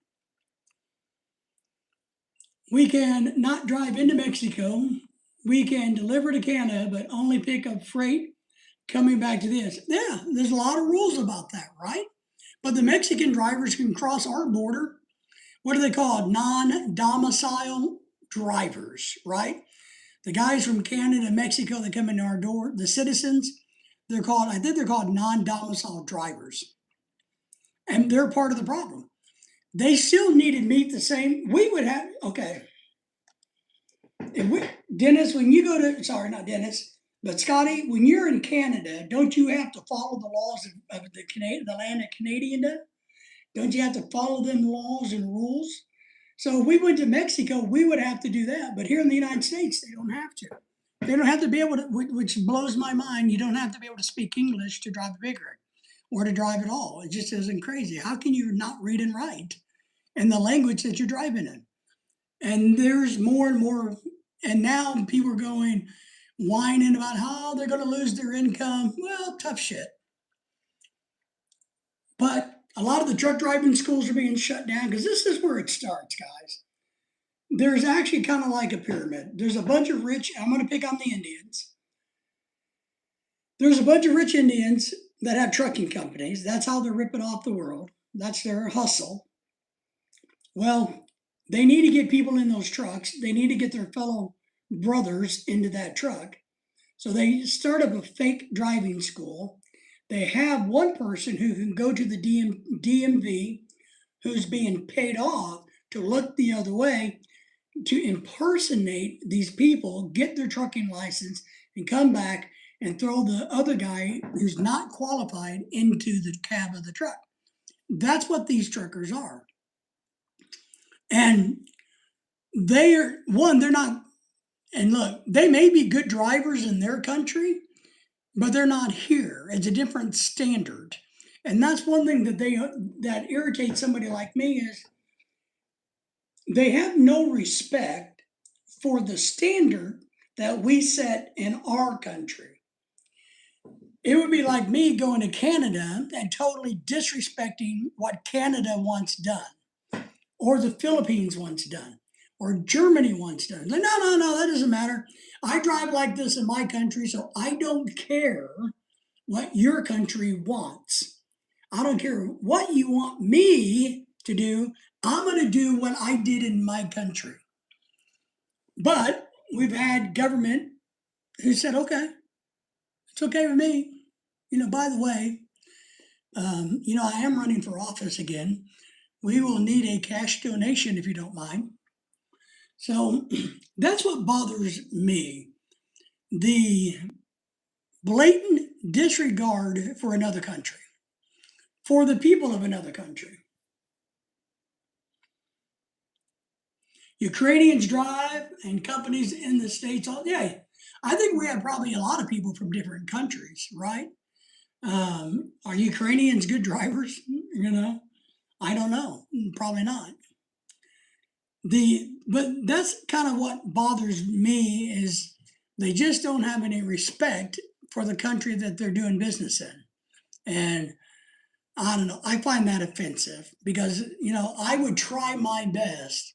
We can not drive into Mexico. We can deliver to Canada, but only pick up freight coming back to this. Yeah, there's a lot of rules about that, right? But the Mexican drivers can cross our border. What are they called? Non-domicile drivers, right? The guys from Canada and Mexico that come into our door, the citizens, I think they're called non-domicile drivers. And they're part of the problem. They still need to meet the same, we would have, okay. Dennis, when you go to, sorry, not Dennis, but Scotty, when you're in Canada, don't you have to follow the laws of the land of Canada? Don't you have to follow them laws and rules? So if we went to Mexico, we would have to do that. But here in the United States, they don't have to. They don't have to be able to, which blows my mind. You don't have to be able to speak English to drive a big rig or to drive at all. It just isn't crazy. How can you not read and write in the language that you're driving in? And there's more and more. And now people are going, whining about how they're going to lose their income. Well, tough shit. But a lot of the truck driving schools are being shut down because this is where it starts, guys. There's actually kind of like a pyramid. There's a bunch of rich, I'm going to pick on the Indians. There's a bunch of rich Indians that have trucking companies. That's how they're ripping off the world. That's their hustle. Well, they need to get people in those trucks. They need to get their fellow brothers into that truck. So they start up a fake driving school. They have one person who can go to the DMV who's being paid off to look the other way to impersonate these people, get their trucking license, and come back and throw the other guy who's not qualified into the cab of the truck. That's what these truckers are. And they're not, and look, they may be good drivers in their country, but they're not here. It's a different standard. And that's one thing that irritates somebody like me is they have no respect for the standard that we set in our country. It would be like me going to Canada and totally disrespecting what Canada wants done, or the Philippines wants done, or Germany wants done. Like, no, that doesn't matter. I drive like this in my country, so I don't care what your country wants. I don't care what you want me to do. I'm going to do what I did in my country. But we've had government who said, okay, it's okay with me. By the way, I am running for office again. We will need a cash donation if you don't mind. So that's what bothers me. The blatant disregard for another country, for the people of another country. Ukrainians drive and companies in the States, I think we have probably a lot of people from different countries, right? Are Ukrainians good drivers? I don't know. Probably not. But that's kind of what bothers me is they just don't have any respect for the country that they're doing business in. And I don't know. I find that offensive because, I would try my best.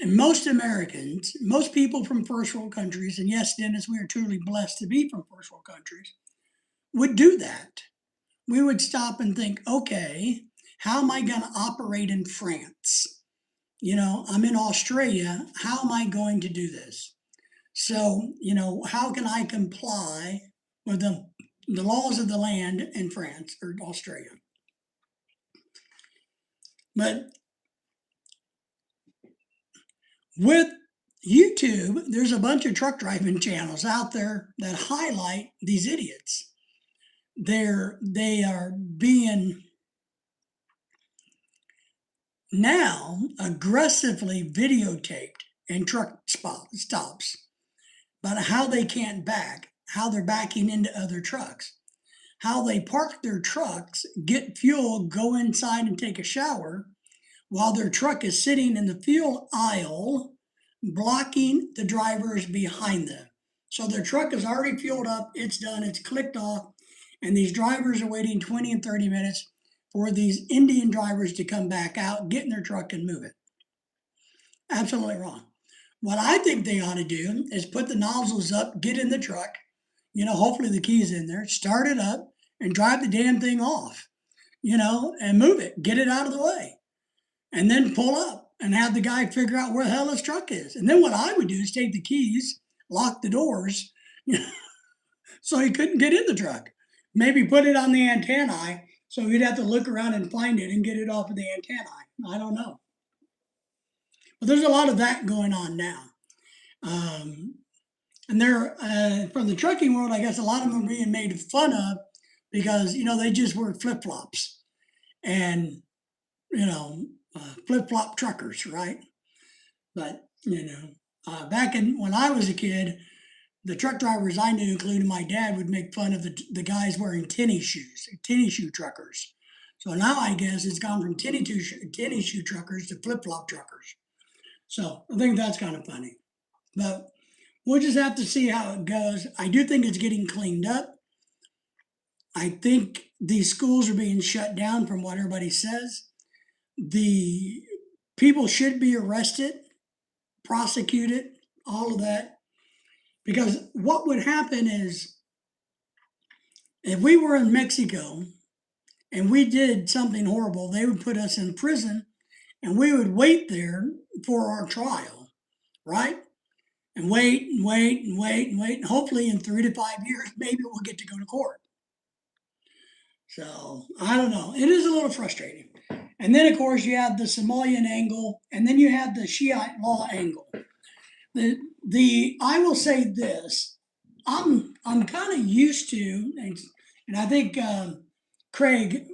And most Americans, most people from first world countries, and yes, Dennis, we are truly blessed to be from first world countries, would do that. We would stop and think, okay, how am I going to operate in France? I'm in Australia. How am I going to do this? So, how can I comply with the laws of the land in France or Australia? But with YouTube, there's a bunch of truck driving channels out there that highlight these idiots. They are being now aggressively videotaped in truck stops but how they can't back, how they're backing into other trucks, how they park their trucks, get fuel, go inside and take a shower while their truck is sitting in the fuel aisle, blocking the drivers behind them. So their truck is already fueled up, it's done, it's clicked off, and these drivers are waiting 20 and 30 minutes for these Indian drivers to come back out, get in their truck and move it. Absolutely wrong. What I think they ought to do is put the nozzles up, get in the truck, hopefully the key's in there, start it up and drive the damn thing off, and move it, get it out of the way, and then pull up and have the guy figure out where the hell his truck is. And then what I would do is take the keys, lock the doors, so he couldn't get in the truck. Maybe put it on the antennae so he'd have to look around and find it and get it off of the antennae. I don't know. But there's a lot of that going on now. And they're from the trucking world, I guess a lot of them are being made fun of because they just wear flip flops and flip flop truckers, right? But back when I was a kid, the truck drivers I knew, including my dad, would make fun of the guys wearing tennis shoe truckers. So now I guess it's gone from tennis shoe truckers to flip flop truckers. So I think that's kind of funny. But we'll just have to see how it goes. I do think it's getting cleaned up. I think these schools are being shut down from what everybody says. The people should be arrested, prosecuted, all of that. Because what would happen is if we were in Mexico and we did something horrible, they would put us in prison and we would wait there for our trial, right? And wait and wait and wait and wait. And hopefully in 3 to 5 years, maybe we'll get to go to court. So I don't know. It is a little frustrating. And then, of course, you have the Somalian angle, and then you have the Shiite law angle. I will say this: I'm kind of used to, and I think Craig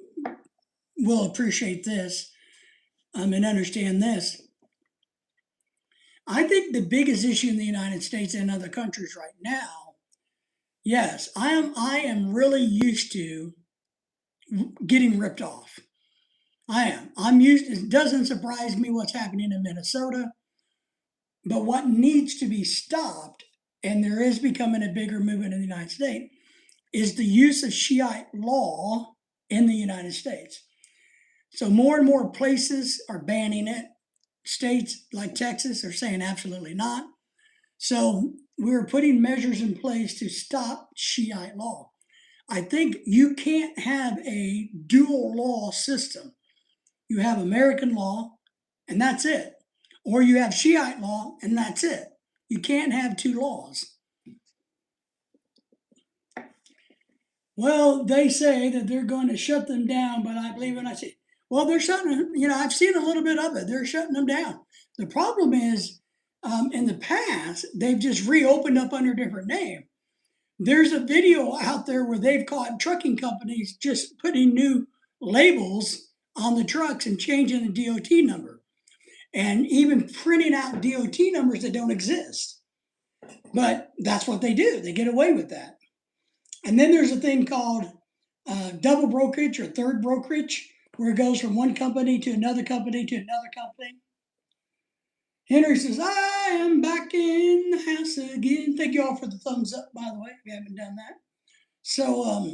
will appreciate this and understand this. I think the biggest issue in the United States and other countries right now, yes, I am really used to getting ripped off. I am. I'm used. It doesn't surprise me what's happening in Minnesota. But what needs to be stopped, and there is becoming a bigger movement in the United States, is the use of Shiite law in the United States. So more and more places are banning it. States like Texas are saying absolutely not. So we're putting measures in place to stop Shiite law. I think you can't have a dual law system. You have American law, and that's it. Or you have Shiite law, and that's it. You can't have two laws. Well, they say that they're going to shut them down, but I believe when I say, well, they're shutting, I've seen a little bit of it. They're shutting them down. The problem is, in the past, they've just reopened up under a different name. There's a video out there where they've caught trucking companies just putting new labels on the trucks and changing the DOT number and even printing out DOT numbers that don't exist. But that's what they do. They get away with that. And then there's a thing called double brokerage or third brokerage, where it goes from one company to another company to another company. Henry says, I am back in the house again. Thank you all for the thumbs up, by the way, if you haven't done that. So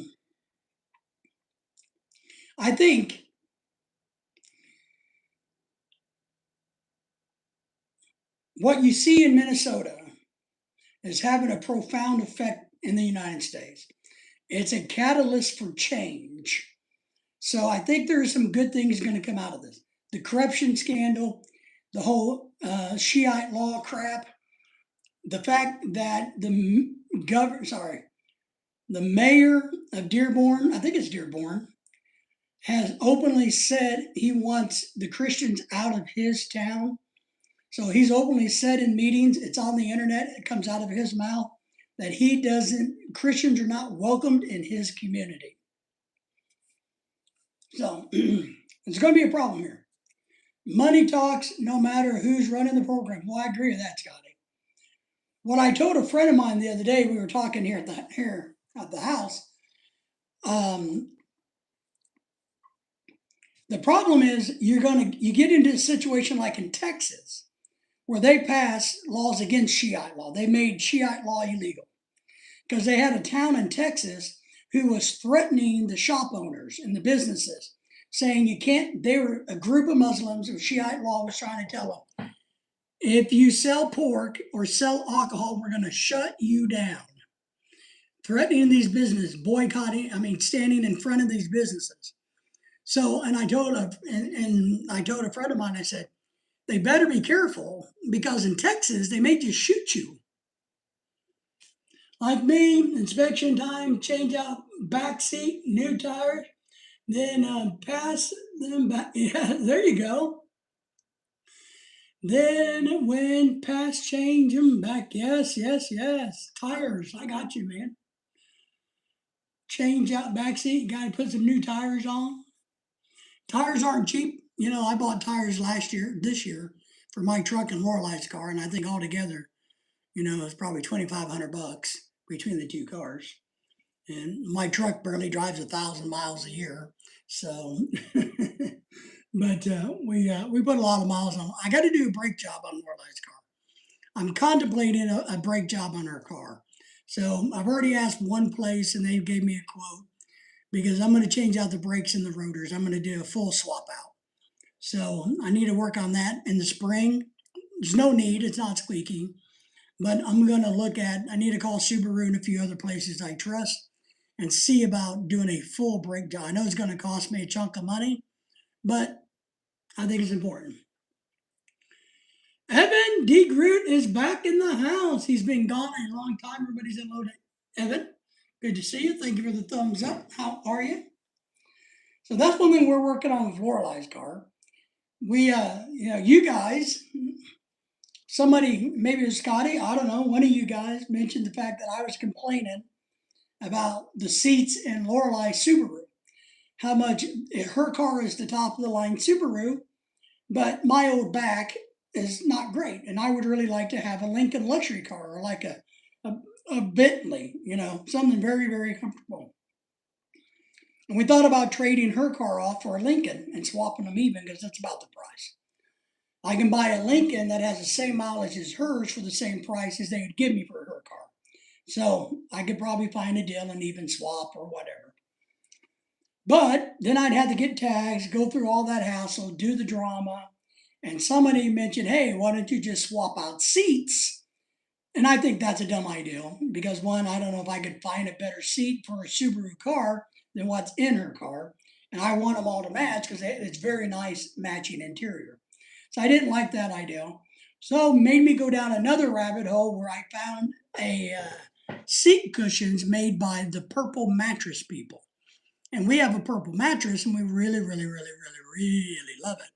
I think what you see in Minnesota is having a profound effect in the United States. It's a catalyst for change. So I think there are some good things going to come out of this. The corruption scandal, the whole Shiite law crap, the fact that the mayor of Dearborn, I think it's Dearborn, has openly said he wants the Christians out of his town. So he's openly said in meetings, it's on the internet, it comes out of his mouth, that Christians are not welcomed in his community. So it's going to be a problem here. Money talks no matter who's running the program. Well, I agree with that, Scotty. What I told a friend of mine the other day, we were talking here at the house. Um, the problem is you get into a situation like in Texas where they passed laws against Shiite law. They made Shiite law illegal because they had a town in Texas who was threatening the shop owners and the businesses, saying you can't. They were a group of Muslims who Shiite law was trying to tell them, if you sell pork or sell alcohol, we're going to shut you down. Threatening these businesses, boycotting, I mean, standing in front of these businesses. So, and I told a friend of mine, I said, they better be careful because in Texas, they may just shoot you. Like me, inspection time, change out back seat, new tires, then pass them back. Yeah, there you go. Then when pass, change them back. Yes, yes, yes. Tires, I got you, man. Change out back seat, got to put some new tires on. Tires aren't cheap. You know, I bought tires this year, for my truck and Lorelei's car, and I think altogether, it's probably 2,500 bucks between the two cars. And my truck barely drives 1,000 miles a year, so. But we put a lot of miles on. I got to do a brake job on Lorelei's car. I'm contemplating a brake job on her car. So I've already asked one place, and they gave me a quote because I'm going to change out the brakes and the rotors. I'm going to do a full swap out. So I need to work on that in the spring. There's no need, it's not squeaking. But I need to call Subaru and a few other places I trust and see about doing a full brake job. I know it's going to cost me a chunk of money, but I think it's important. Evan D. Groot is back in the house. He's been gone a long time. Everybody's unloaded. Evan, good to see you. Thank you for the thumbs up. How are you? So that's one thing we're working on with Lorelei's car. You guys, somebody, maybe it was Scotty, I don't know, one of you guys mentioned the fact that I was complaining about the seats in Lorelei Subaru. How much her car is the top of the line Subaru, but my old back is not great. And I would really like to have a Lincoln luxury car or like a Bentley, something very, very comfortable. And we thought about trading her car off for a Lincoln and swapping them even because that's about the price. I can buy a Lincoln that has the same mileage as hers for the same price as they would give me for her car. So I could probably find a deal and even swap or whatever. But then I'd have to get tags, go through all that hassle, do the drama. And somebody mentioned, hey, why don't you just swap out seats? And I think that's a dumb idea because one, I don't know if I could find a better seat for a Subaru car than what's in her car. And I want them all to match because it's very nice matching interior. So I didn't like that idea. So made me go down another rabbit hole where I found a seat cushions made by the Purple Mattress people. And we have a Purple mattress and we really, really, really, really, really love it.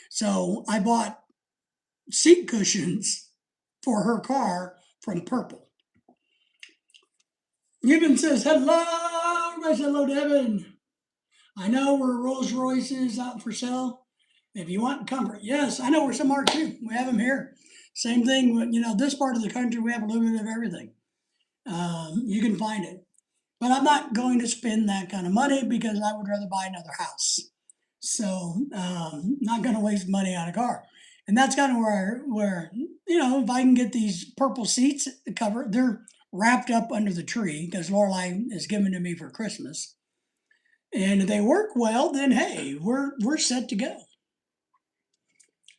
So I bought seat cushions for her car from Purple. Gibbon says, hello. Everybody says hello to Evan. I know where Rolls Royce is out for sale. If you want comfort, yes, I know where some are too. We have them here. Same thing, this part of the country, we have a little bit of everything. You can find it. But I'm not going to spend that kind of money because I would rather buy another house. So, not going to waste money on a car. And that's kind of where if I can get these purple seats covered, they're wrapped up under the tree because Lorelei is given to me for Christmas. And if they work well, then hey, we're set to go.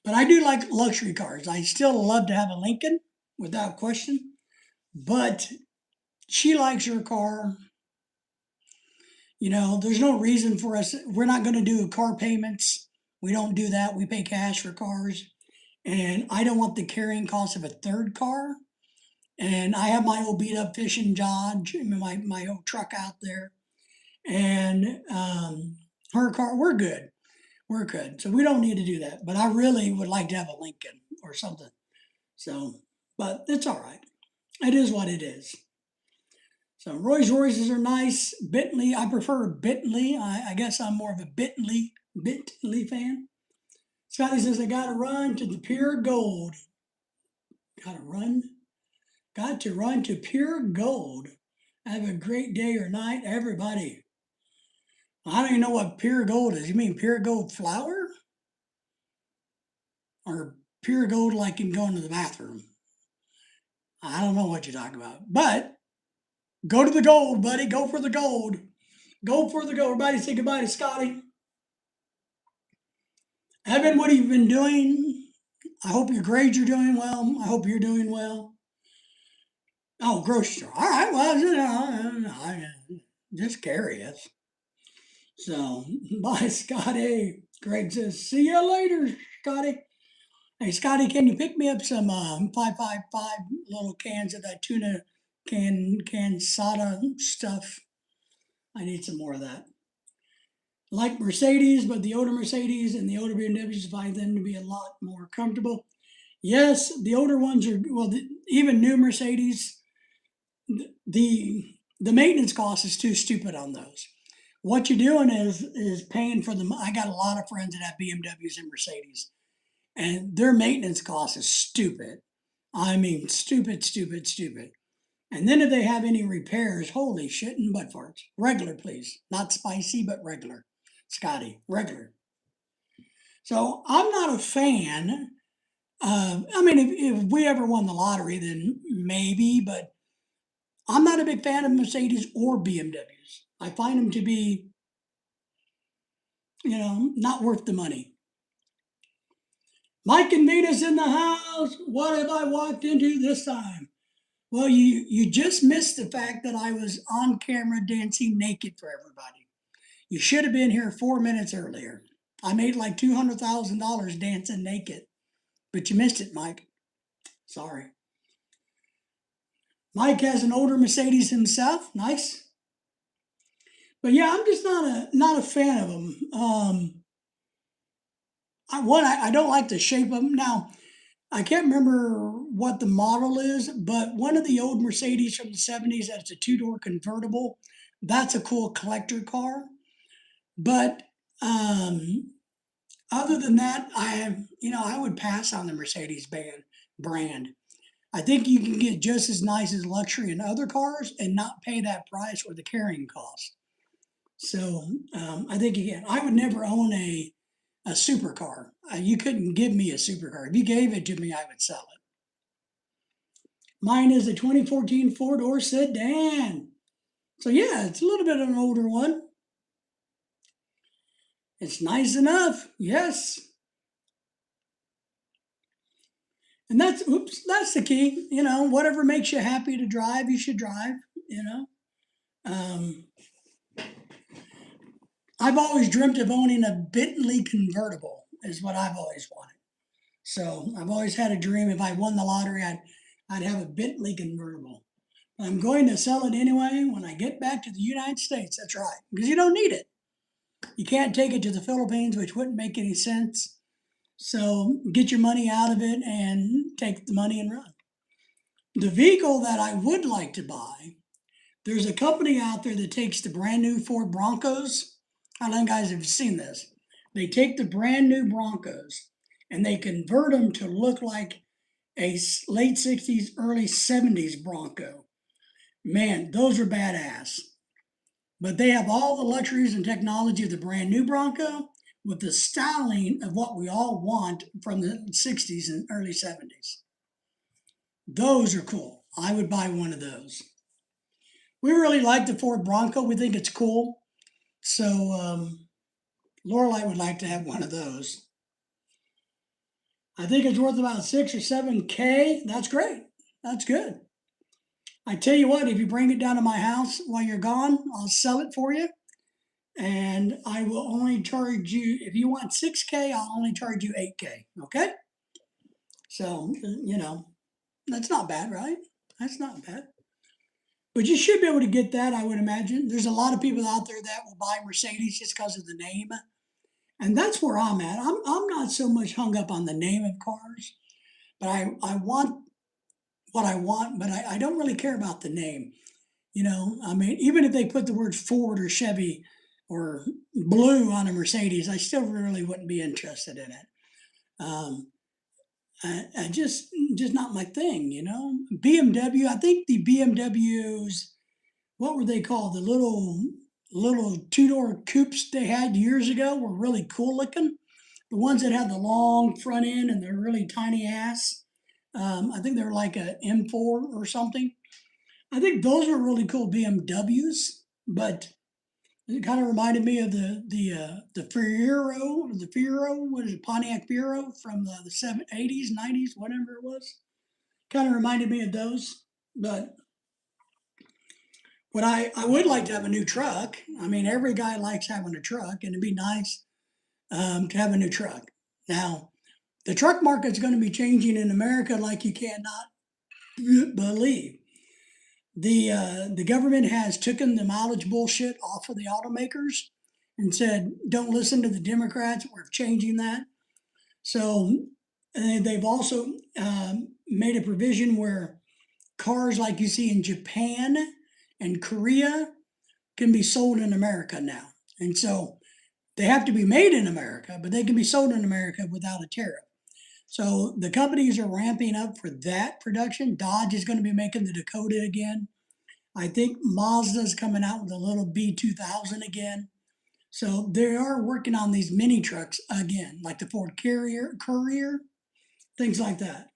But I do like luxury cars. I still love to have a Lincoln without question. But she likes her car. There's no reason for us. We're not going to do car payments. We don't do that. We pay cash for cars. And I don't want the carrying cost of a third car. And I have my old beat up fishing Dodge, my old truck out there. And her car, we're good. We're good. So we don't need to do that. But I really would like to have a Lincoln or something. So, but it's all right. It is what it is. So Rolls Royces are nice. Bentley, I prefer Bentley. I guess I'm more of a Bentley fan. Scotty says, I got to run to the pure gold. Got to run Got to run to Pure Gold. Have a great day or night, everybody. I don't even know what pure gold is. You mean pure gold flour? Or pure gold like in going to the bathroom? I don't know what you're talking about. But go to the gold, buddy. Go for the gold. Go for the gold. Everybody say goodbye to Scotty. Evan, what have you been doing? I hope your grades are doing well. I hope you're doing well. Oh, grocery store. All right. Well, just curious. So, bye, Scotty. Greg says, see you later, Scotty. Hey, Scotty, can you pick me up some 555 little cans of that tuna can soda stuff? I need some more of that. Like Mercedes, but the older Mercedes and the older BMWs find them to be a lot more comfortable. Yes, the older ones are, well, even new Mercedes, the the maintenance cost is too stupid on those. What you're doing is paying for them. I got a lot of friends that have BMWs and Mercedes, and their maintenance cost is stupid. I mean, stupid, stupid, stupid. And then if they have any repairs, holy shit and butt farts. Regular, please. Not spicy, but regular. Scotty, regular. So I'm not a fan. I mean, if we ever won the lottery, then maybe, but I'm not a big fan of Mercedes or BMWs. I find them to be, not worth the money. Mike and Venus in the house. What have I walked into this time? Well, you just missed the fact that I was on camera dancing naked for everybody. You should have been here 4 minutes earlier. I made like $200,000 dancing naked, but you missed it, Mike. Sorry. Mike has an older Mercedes himself. Nice. But yeah, I'm just not a fan of them. I don't like the shape of them. Now, I can't remember what the model is, but one of the old Mercedes from the 70s that's a two-door convertible, that's a cool collector car. But other than that, I would pass on the Mercedes brand. I think you can get just as nice as luxury in other cars and not pay that price or the carrying cost. So I think again, I would never own a supercar. You couldn't give me a supercar. If you gave it to me, I would sell it. Mine is a 2014 four-door sedan. So yeah, it's a little bit of an older one. It's nice enough, yes. And that's the key. Whatever makes you happy to drive, you should drive. Um, I've always dreamt of owning a Bentley convertible. Is what I've always wanted. So I've always had a dream. If I won the lottery, I'd have a Bentley convertible. I'm going to sell it anyway when I get back to the United States. That's right, because you don't need it. You can't take it to the Philippines, which wouldn't make any sense. So get your money out of it and take the money and run. The vehicle that I would like to buy, there's a company out there that takes the brand new Ford Broncos. I don't know, guys, have seen this. They take the brand new Broncos and they convert them to look like a late 60s, early 70s Bronco. Man, those are badass. But they have all the luxuries and technology of the brand new Bronco with the styling of what we all want from the 60s and early 70s. Those are cool. I would buy one of those. We really like the Ford Bronco. We think it's cool. So Lorelei would like to have one of those. I think it's worth about 6 or 7K. That's great. That's good. I tell you what, if you bring it down to my house while you're gone, I'll sell it for you. And I will only charge you, if you want 6K, I'll only charge you 8K. Okay? So, that's not bad, right? That's not bad. But you should be able to get that, I would imagine. There's a lot of people out there that will buy Mercedes just because of the name. And that's where I'm at. I'm not so much hung up on the name of cars, but I want what I want, but I don't really care about the name. I mean, even if they put the word Ford or Chevy or Blue on a Mercedes, I still really wouldn't be interested in it. just not my thing, you know. BMW, I think the BMWs, what were they called? The little two-door coupes they had years ago were really cool looking. The ones that had the long front end and the really tiny ass. I think they were like a M4 or something. I think those were really cool BMWs, but it kind of reminded me of the Fiero, what is it, Pontiac Fiero from the 80s, 90s, whatever it was. Kind of reminded me of those. But what I would like to have a new truck. I mean, every guy likes having a truck, and it'd be nice to have a new truck. Now, the truck market's going to be changing in America like you cannot believe. The government has taken the mileage bullshit off of the automakers and said, don't listen to the Democrats. We're changing that. So they've also made a provision where cars like you see in Japan and Korea can be sold in America now. And so they have to be made in America, but they can be sold in America without a tariff. So the companies are ramping up for that production. Dodge is going to be making the Dakota again. I think Mazda's coming out with a little B2000 again. So they are working on these mini trucks again, like the Ford Courier, things like that.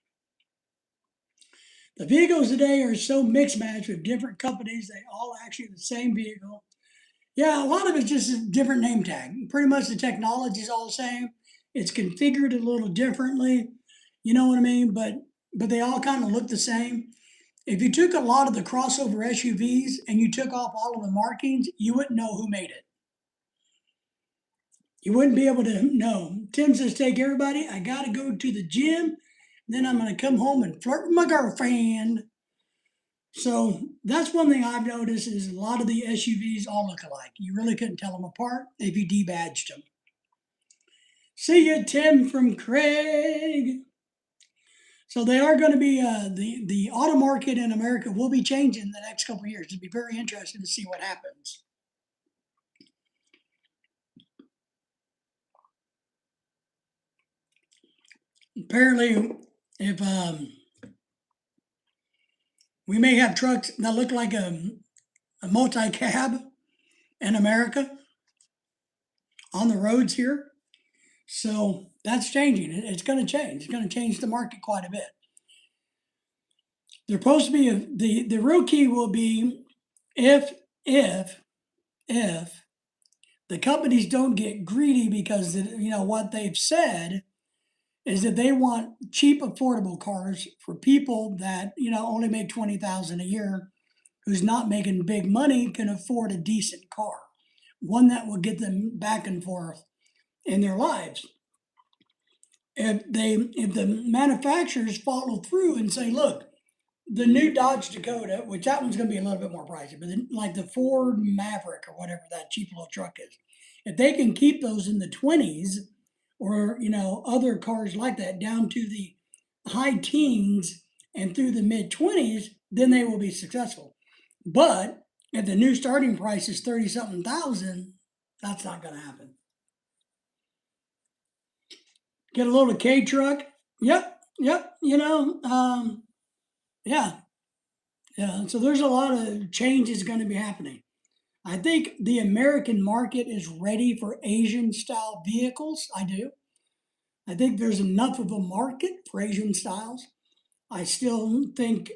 The vehicles today are so mixed matched with different companies. They all actually the same vehicle. Yeah, a lot of it's just a different name tag. Pretty much the technology is all the same. It's configured a little differently. You know what I mean? But they all kind of look the same. If you took a lot of the crossover SUVs and you took off all of the markings, you wouldn't know who made it. You wouldn't be able to know. Tim says, take everybody. I got to go to the gym. Then I'm going to come home and flirt with my girlfriend. So that's one thing I've noticed is a lot of the SUVs all look alike. You really couldn't tell them apart if you debadged them. See you, Tim from Craig. So they are going to be the auto market in America will be changing in the next couple of years. It'll be very interesting to see what happens. Apparently, if we may have trucks that look like a multi-cab in America on the roads here. So that's changing. It's going to change. It's going to change the market quite a bit. They're supposed to be the real key will be if the companies don't get greedy because you know what they've said is that they want cheap, affordable cars for people that you know only make 20,000 a year, who's not making big money can afford a decent car, one that will get them back and forth in their lives. If the manufacturers follow through and say, look, the new Dodge Dakota, which that one's going to be a little bit more pricey, but then, like the Ford Maverick or whatever that cheap little truck is, if they can keep those in the 20s or you know other cars like that down to the high teens and through the mid 20s, then they will be successful. But if the new starting price is 30 something thousand, that's not going to happen. Get a little K truck. Yep. You know, yeah, yeah. So there's a lot of changes going to be happening. I think the American market is ready for Asian style vehicles. I do. I think there's enough of a market for Asian styles. I still think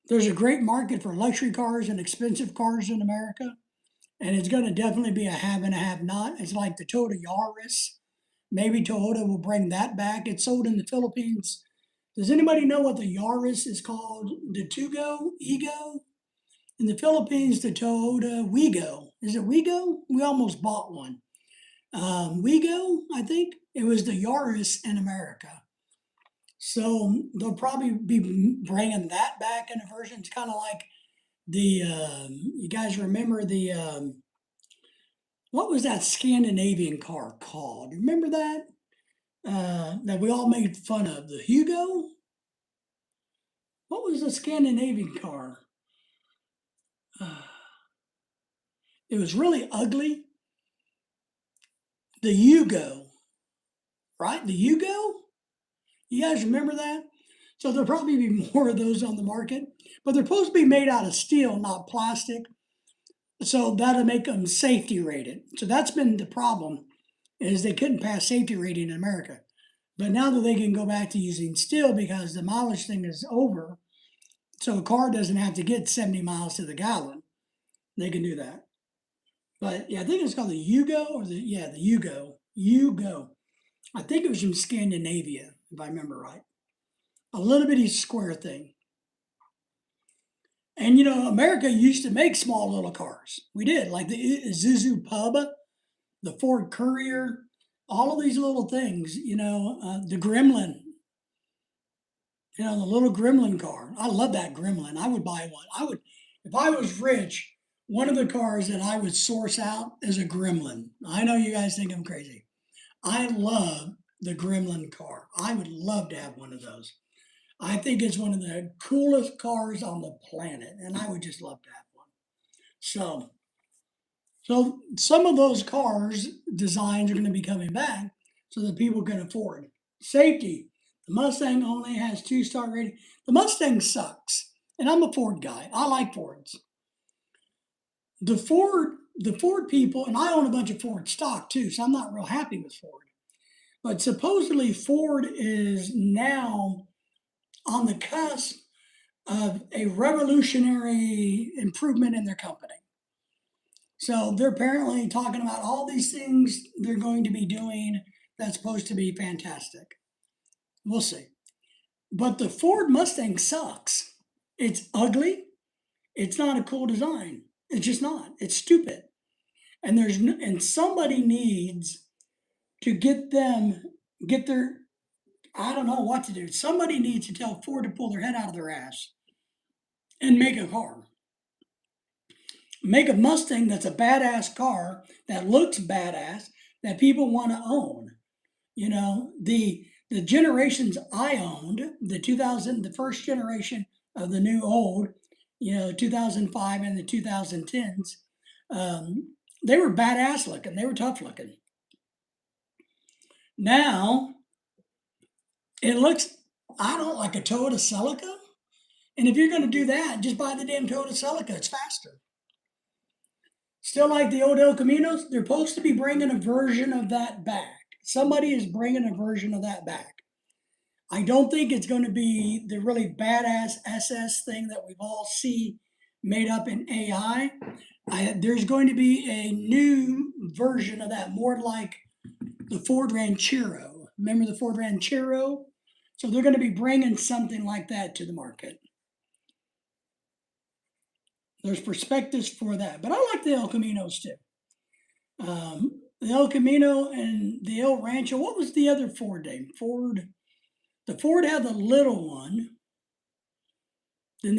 there's a great market for luxury cars and expensive cars in America, and it's going to definitely be a have and a have not. It's like the Toyota Yaris. Maybe Toyota will bring that back. It's sold in the Philippines. Does anybody know what the Yaris is called? The Tugo, Ego? In the Philippines, the Toyota Wigo. Is it Wigo? We almost bought one. Wigo, I think. It was the Yaris in America. So they'll probably be bringing that back in a version. It's kind of like you guys remember what was that Scandinavian car called? Remember that? That we all made fun of. The Hugo? What was the Scandinavian car? It was really ugly. The Yugo, right? The Yugo? You guys remember that? So there'll probably be more of those on the market, but they're supposed to be made out of steel, not plastic. So that'll make them safety rated. So that's been the problem, is they couldn't pass safety rating in America. But now that they can go back to using steel because the mileage thing is over, so a car doesn't have to get 70 miles to the gallon, they can do that. But yeah, I think it's called the Yugo or the Yugo. Yugo. I think it was from Scandinavia, if I remember right. A little bitty square thing. And America used to make small little cars. We did, like the Isuzu Pub, the Ford Courier, all of these little things. The Gremlin. The little Gremlin car. I love that Gremlin. I would buy one. I would, if I was rich. One of the cars that I would source out is a Gremlin. I know you guys think I'm crazy. I love the Gremlin car. I would love to have one of those. I think it's one of the coolest cars on the planet, and I would just love to have one. So some of those cars designs are going to be coming back so that people can afford. Safety. The Mustang only has 2-star rating. The Mustang sucks, and I'm a Ford guy. I like Fords. The Ford people, and I own a bunch of Ford stock too, so I'm not real happy with Ford. But supposedly Ford is now on the cusp of a revolutionary improvement in their company. So they're apparently talking about all these things they're going to be doing that's supposed to be fantastic. We'll see. But the Ford Mustang sucks. It's ugly. It's not a cool design. It's just not. It's stupid. And somebody needs to get their, I don't know what to do. Somebody needs to tell Ford to pull their head out of their ass and make a car. Make a Mustang that's a badass car that looks badass that people want to own. The generations I owned, the first generation of the new old, 2005 and the 2010s, they were badass looking. They were tough looking. Now it looks, I don't like a Toyota Celica. And if you're going to do that, just buy the damn Toyota Celica. It's faster. Still like the old El Caminos, they're supposed to be bringing a version of that back. Somebody is bringing a version of that back. I don't think it's going to be the really badass SS thing that we've all seen made up in AI. There's going to be a new version of that, more like the Ford Ranchero. Remember the Ford Ranchero? So they're going to be bringing something like that to the market. There's perspectives for that, but I like the El Caminos too. The El Camino and the El Rancho. What was the other Ford name? The Ford had the little one. Then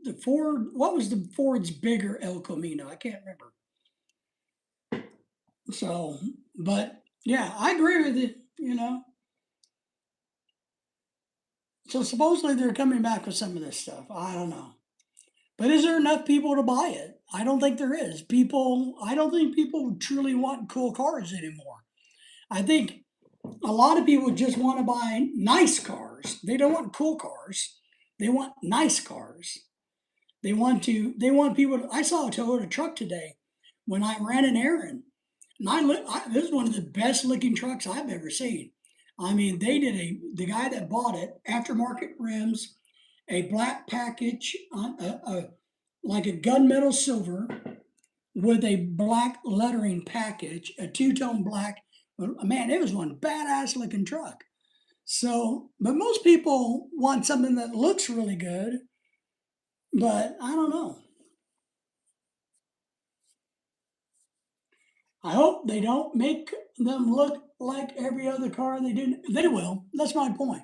the Ford. What was the Ford's bigger El Camino? I can't remember. So, but yeah, I agree with you. So supposedly they're coming back with some of this stuff. I don't know. But is there enough people to buy it? I don't think there is. I don't think people truly want cool cars anymore. I think a lot of people just want to buy nice cars. They don't want cool cars. They want nice cars. They want people I saw a Toyota truck today when I ran an errand. And this is one of the best looking trucks I've ever seen. I mean, the guy that bought it, aftermarket rims, a black package, like a gunmetal silver with a black lettering package, a two-tone black. Man, it was one badass looking truck. So, but most people want something that looks really good, but I don't know. I hope they don't make them look like every other car they do. They will. That's my point.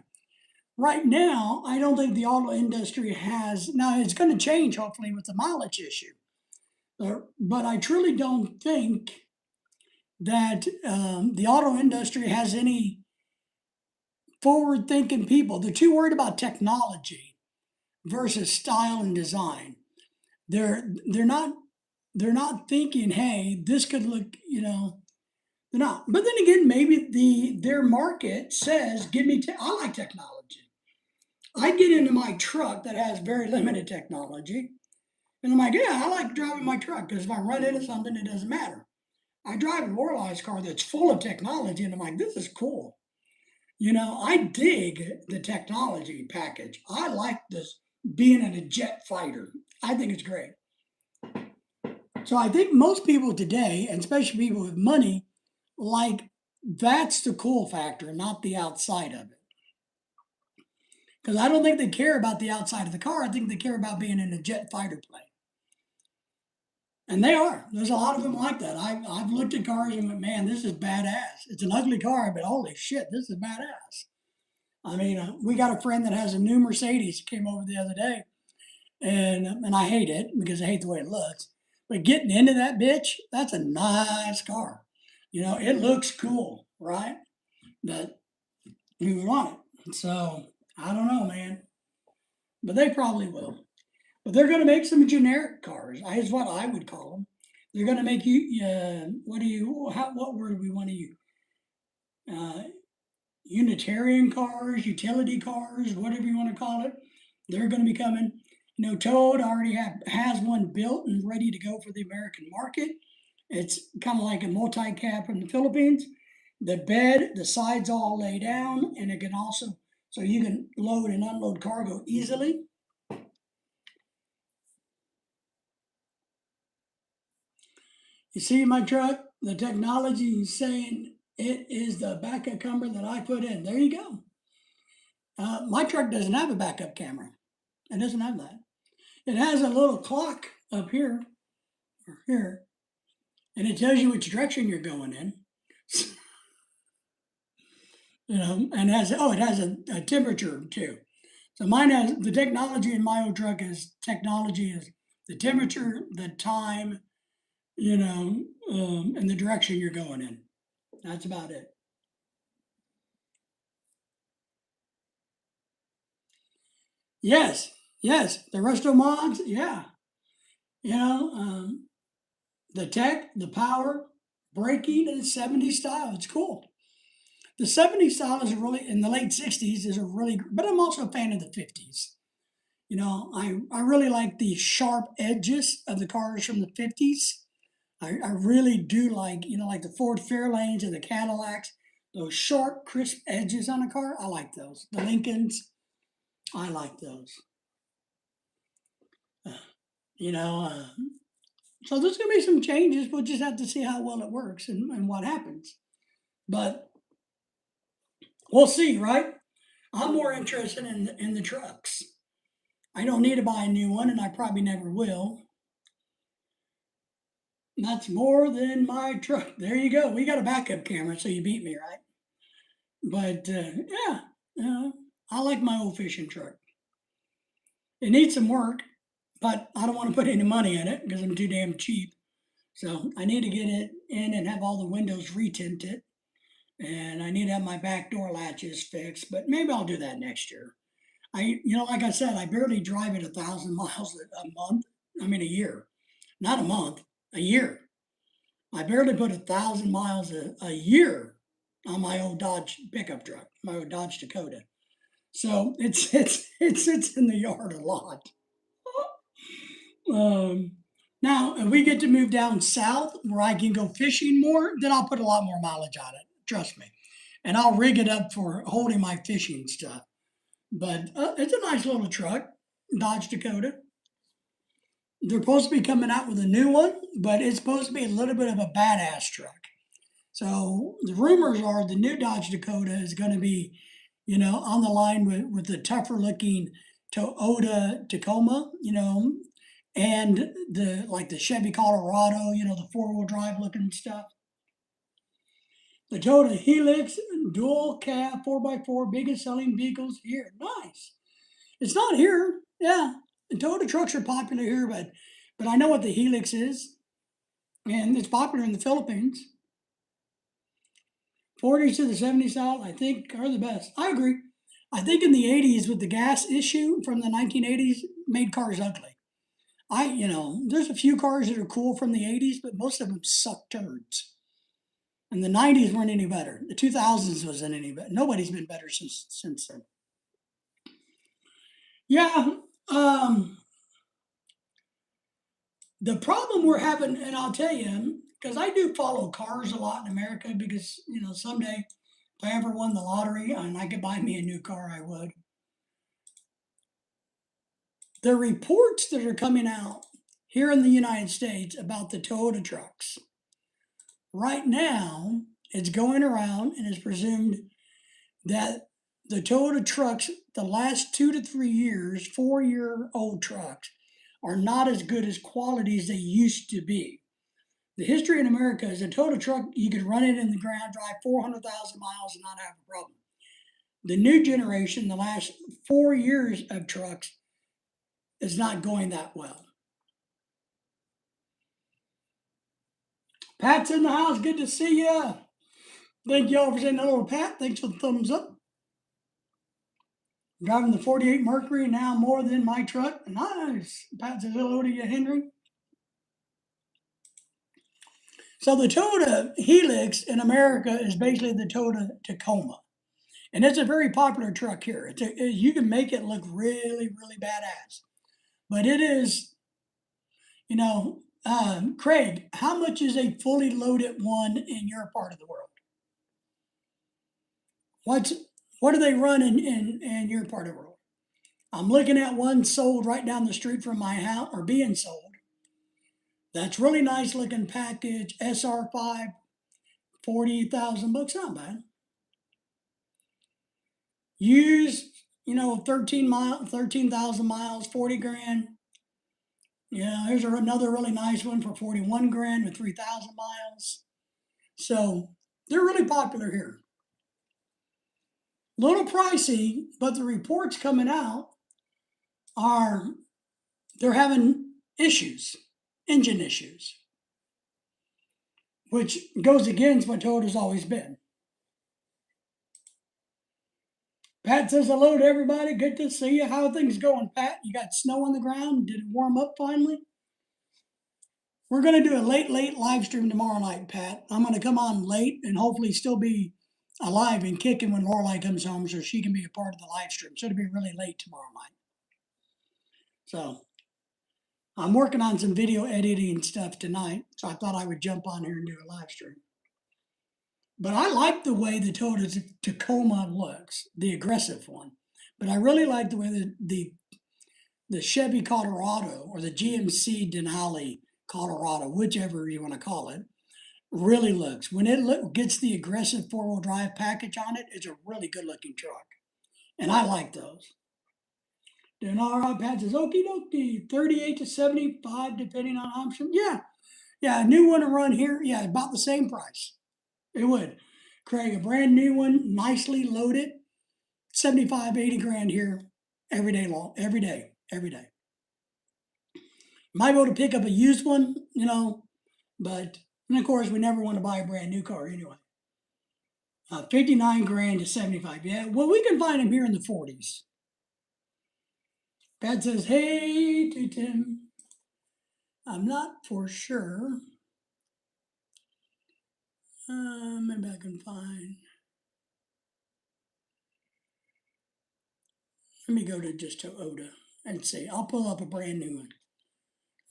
Right now, I don't think the auto industry has. Now, it's going to change hopefully with the mileage issue. But I truly don't think that the auto industry has any forward thinking people. They're too worried about technology versus style and design. They're not thinking, hey, this could look, They're not. But then again, maybe their market says, "Give me." I like technology. I get into my truck that has very limited technology, and I'm like, "Yeah, I like driving my truck because if I run into something, it doesn't matter." I drive a Lorelai's car that's full of technology, and I'm like, "This is cool." I dig the technology package. I like this being in a jet fighter. I think it's great. So I think most people today, and especially people with money, like that's the cool factor, not the outside of it. Because I don't think they care about the outside of the car. I think they care about being in a jet fighter plane. And they are. There's a lot of them like that. I've looked at cars and went, man, this is badass. It's an ugly car, but holy shit, this is badass. I mean, we got a friend that has a new Mercedes came over the other day, and I hate it because I hate the way it looks. But getting into that bitch, that's a nice car. It looks cool, right? But you want it. So I don't know, man. But they probably will. But they're going to make some generic cars. Is what I would call them. They're going to make you. What do you? What word do we want to use? Uh, Unitarian cars, utility cars, whatever you want to call it. They're going to be coming. Toad already has one built and ready to go for the American market. It's kind of like a multi-cab from the Philippines. The bed, the sides all lay down, and it can also, so you can load and unload cargo easily. You see my truck, the technology is saying it is the backup camera that I put in. There you go. My truck doesn't have a backup camera. It doesn't have that. It has a little clock up here, or here, and it tells you which direction you're going in. And it has a temperature too. So mine has the technology in my old truck is the temperature, the time, and the direction you're going in. That's about it. Yes, yes, the resto mods, yeah. You know, um, the tech, the power, braking in the 70s style. It's cool. The 70s style is really in the late 60s is a really, but I'm also a fan of the 50s. I really like the sharp edges of the cars from the 50s. I really do like the Ford Fairlanes and the Cadillacs, those sharp, crisp edges on a car. I like those. The Lincolns, I like those. Uh, you know, uh, so there's going to be some changes. We'll just have to see how well it works and what happens. But we'll see, right? I'm more interested in the trucks. I don't need to buy a new one, and I probably never will. That's more than my truck. There you go. We got a backup camera, so you beat me, right? But yeah, I like my old fishing truck. It needs some work, but I don't want to put any money in it because I'm too damn cheap. So I need to get it in and have all the windows retinted, and I need to have my back door latches fixed. But maybe I'll do that next year. Like I said, I barely drive it 1,000 miles a month. I mean, a year, not a month, a year. I barely put 1,000 miles a year on my old Dodge pickup truck, my old Dodge Dakota. So it sits in the yard a lot. Um, Now, if we get to move down south where I can go fishing more, then I'll put a lot more mileage on it. Trust me, and I'll rig it up for holding my fishing stuff. But it's a nice little truck, Dodge Dakota. They're supposed to be coming out with a new one, but it's supposed to be a little bit of a badass truck. So the rumors are the new Dodge Dakota is going to be, on the line with the tougher looking Toyota Tacoma, and the Chevy Colorado, the 4-wheel drive looking stuff. The Toyota Helix dual cab 4x4 biggest selling vehicles here. Nice. It's not here. Yeah, the Toyota trucks are popular here, but I know what the Helix is, and it's popular in the Philippines. 40s to the 70s style, I think, are the best. I agree. I think in the 80s, with the gas issue from the 1980s, made cars ugly. There's a few cars that are cool from the 80s, but most of them suck turds. And the 90s weren't any better. The 2000s wasn't any better. Nobody's been better since then. Yeah. The problem we're having, and I'll tell you, because I do follow cars a lot in America, because someday if I ever won the lottery and I could buy me a new car, I would. The reports that are coming out here in the United States about the Toyota trucks, right now, it's going around and it's presumed that the Toyota trucks, the last 2 to 3 years, 4-year-old trucks, are not as good as quality as they used to be. The history in America is a Toyota truck, you could run it in the ground, drive 400,000 miles and not have a problem. The new generation, the last 4 years of trucks, is not going that well. Pat's in the house. Good to see you. Thank y'all for saying hello, Pat. Thanks for the thumbs up. Driving the 48 Mercury now more than my truck. Nice. Pat says hello to you, Henry. So the Toyota Helix in America is basically the Toyota Tacoma. And it's a very popular truck here. You can make it look really, really badass. But it is, Craig, how much is a fully loaded one in your part of the world? What do they run in your part of the world? I'm looking at one sold right down the street from my house, or being sold. That's really nice looking package, SR5, 40,000 bucks, not bad. Used, 13,000 miles, 40 grand. Yeah, here's another really nice one for 41 grand with 3,000 miles. So they're really popular here. A little pricey, but the reports coming out are they're having issues, engine issues, which goes against what Toyota's always been. Pat says hello to everybody. Good to see you. How are things going, Pat? You got snow on the ground? Did it warm up finally? We're going to do a late live stream tomorrow night, Pat. I'm going to come on late and hopefully still be alive and kicking when Lorelai comes home so she can be a part of the live stream. So it'll be really late tomorrow night. So I'm working on some video editing stuff tonight, so I thought I would jump on here and do a live stream. But I like the way the Toyota Tacoma looks, the aggressive one. But I really like the way the Chevy Colorado or the GMC Denali Colorado, whichever you want to call it, really looks. When it gets the aggressive four-wheel drive package on it, it's a really good-looking truck. And I like those. Doing all right, Pat says, okie dokie, 38 to 75, depending on option. Yeah, a new one to run here, yeah, about the same price. It would. Craig, a brand new one, nicely loaded, 75, 80 grand here every day long, every day. Might be able to pick up a used one, but, and of course, we never want to buy a brand new car anyway. 59 grand to 75. Yeah, well, we can find them here in the 40s. Pat says, hey to Tim. I'm not for sure. Maybe I can find. Let me go to just Toyota and see. I'll pull up a brand new one.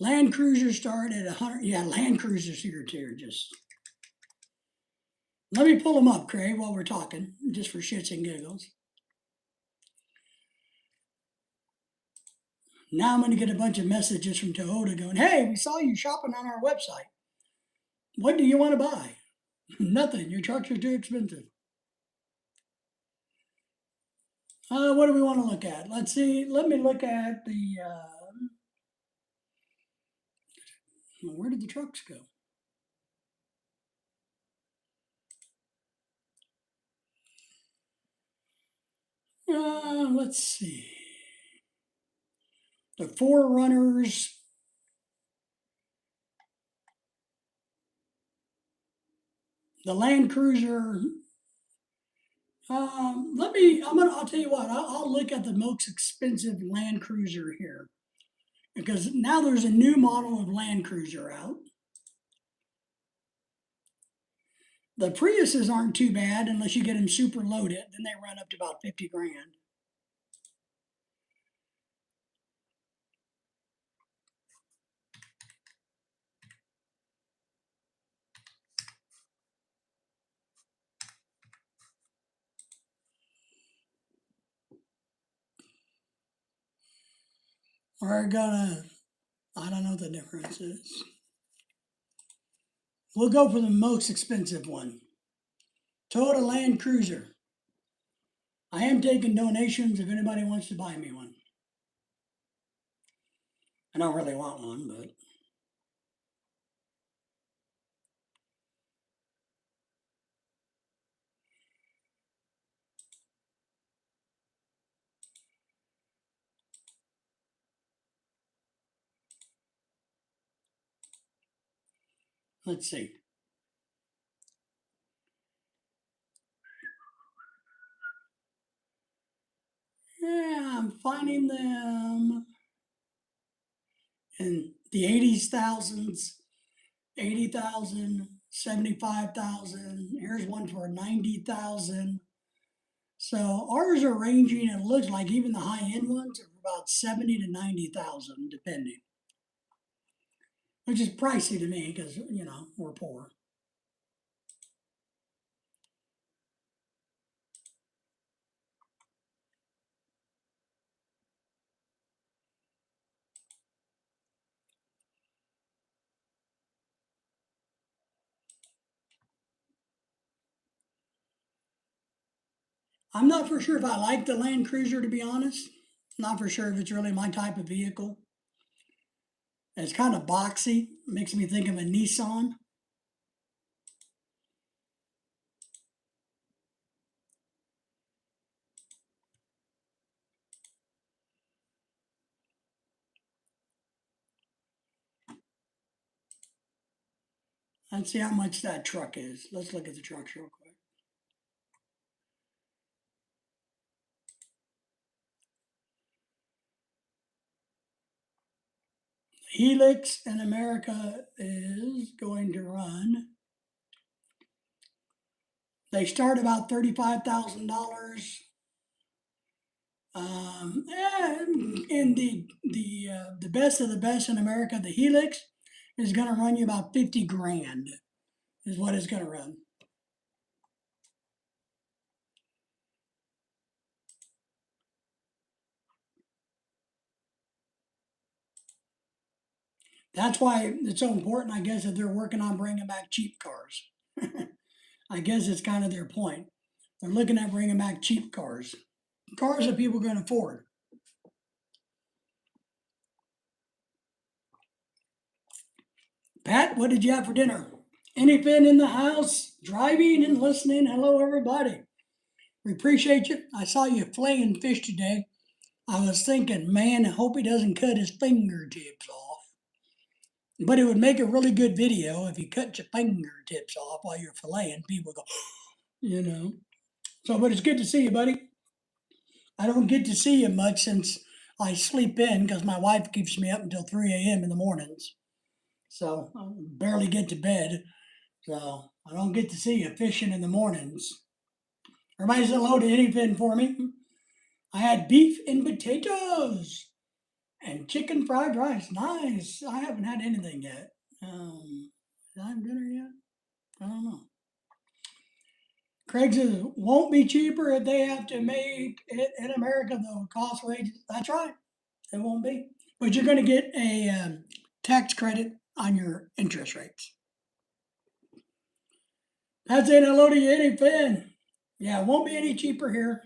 Land Cruiser start at 100. Yeah, Land Cruisers here too. Just let me pull them up, Craig, while we're talking, just for shits and giggles. Now I'm going to get a bunch of messages from Toyota going, hey, we saw you shopping on our website. What do you want to buy? Nothing. Your trucks are too expensive. What do we want to look at? Let's see. Let me look at the. Where did the trucks go? Let's see. The 4Runners. The Land Cruiser. I'll tell you what, I'll look at the most expensive Land Cruiser here. Because now there's a new model of Land Cruiser out. The Priuses aren't too bad unless you get them super loaded. Then they run up to about 50 grand. We're gonna, I don't know what the difference is. We'll go for the most expensive one. Toyota Land Cruiser. I am taking donations if anybody wants to buy me one. I don't really want one, but let's see. Yeah, I'm finding them in the 80s thousands, 80,000, 75,000. Here's one for 90,000. So ours are ranging, it looks like even the high end ones are about 70 to 90,000 depending. Which is pricey to me because, we're poor. I'm not for sure if I like the Land Cruiser, to be honest. Not for sure if it's really my type of vehicle. It's kind of boxy, makes me think of a Nissan. Let's see how much that truck is. Let's look at the trucks real quick. Helix in America is going to run. They start about $35,000. And the best of the best in America, the Helix, is going to run you about 50 grand. Is what it's going to run. That's why it's so important, I guess, that they're working on bringing back cheap cars. I guess it's kind of their point. They're looking at bringing back cheap cars, cars that people can afford. Pat, what did you have for dinner? Anything in the house? Driving and listening. Hello, everybody. We appreciate you. I saw you flaying fish today. I was thinking, man, I hope he doesn't cut his fingertips off. But it would make a really good video if you cut your fingertips off while you're filleting. People go, you know. So, but it's good to see you, buddy. I don't get to see you much since I sleep in because my wife keeps me up until 3 a.m. in the mornings. So I barely get to bed. So I don't get to see you fishing in the mornings. Everybody said hello to anything for me. I had beef and potatoes and chicken fried rice. Nice. I haven't had anything yet. Did I have dinner yet? I don't know. Craig says won't be cheaper if they have to make it in America though. Cost wages. That's right. It won't be. But you're going to get a tax credit on your interest rates. That's saying hello to you, Eddie Finn. Yeah, it won't be any cheaper here.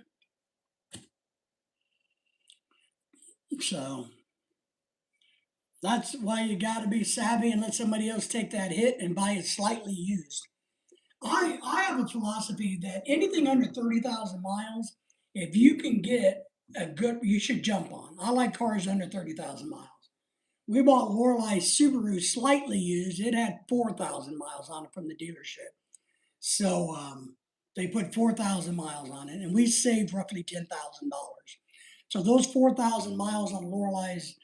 So that's why you got to be savvy and let somebody else take that hit and buy it slightly used. I have a philosophy that anything under 30,000 miles, if you can get a good, you should jump on. I like cars under 30,000 miles. We bought Lorelei Subaru slightly used. It had 4,000 miles on it from the dealership. So they put 4,000 miles on it, and we saved roughly $10,000. So those 4,000 miles on Lorelei's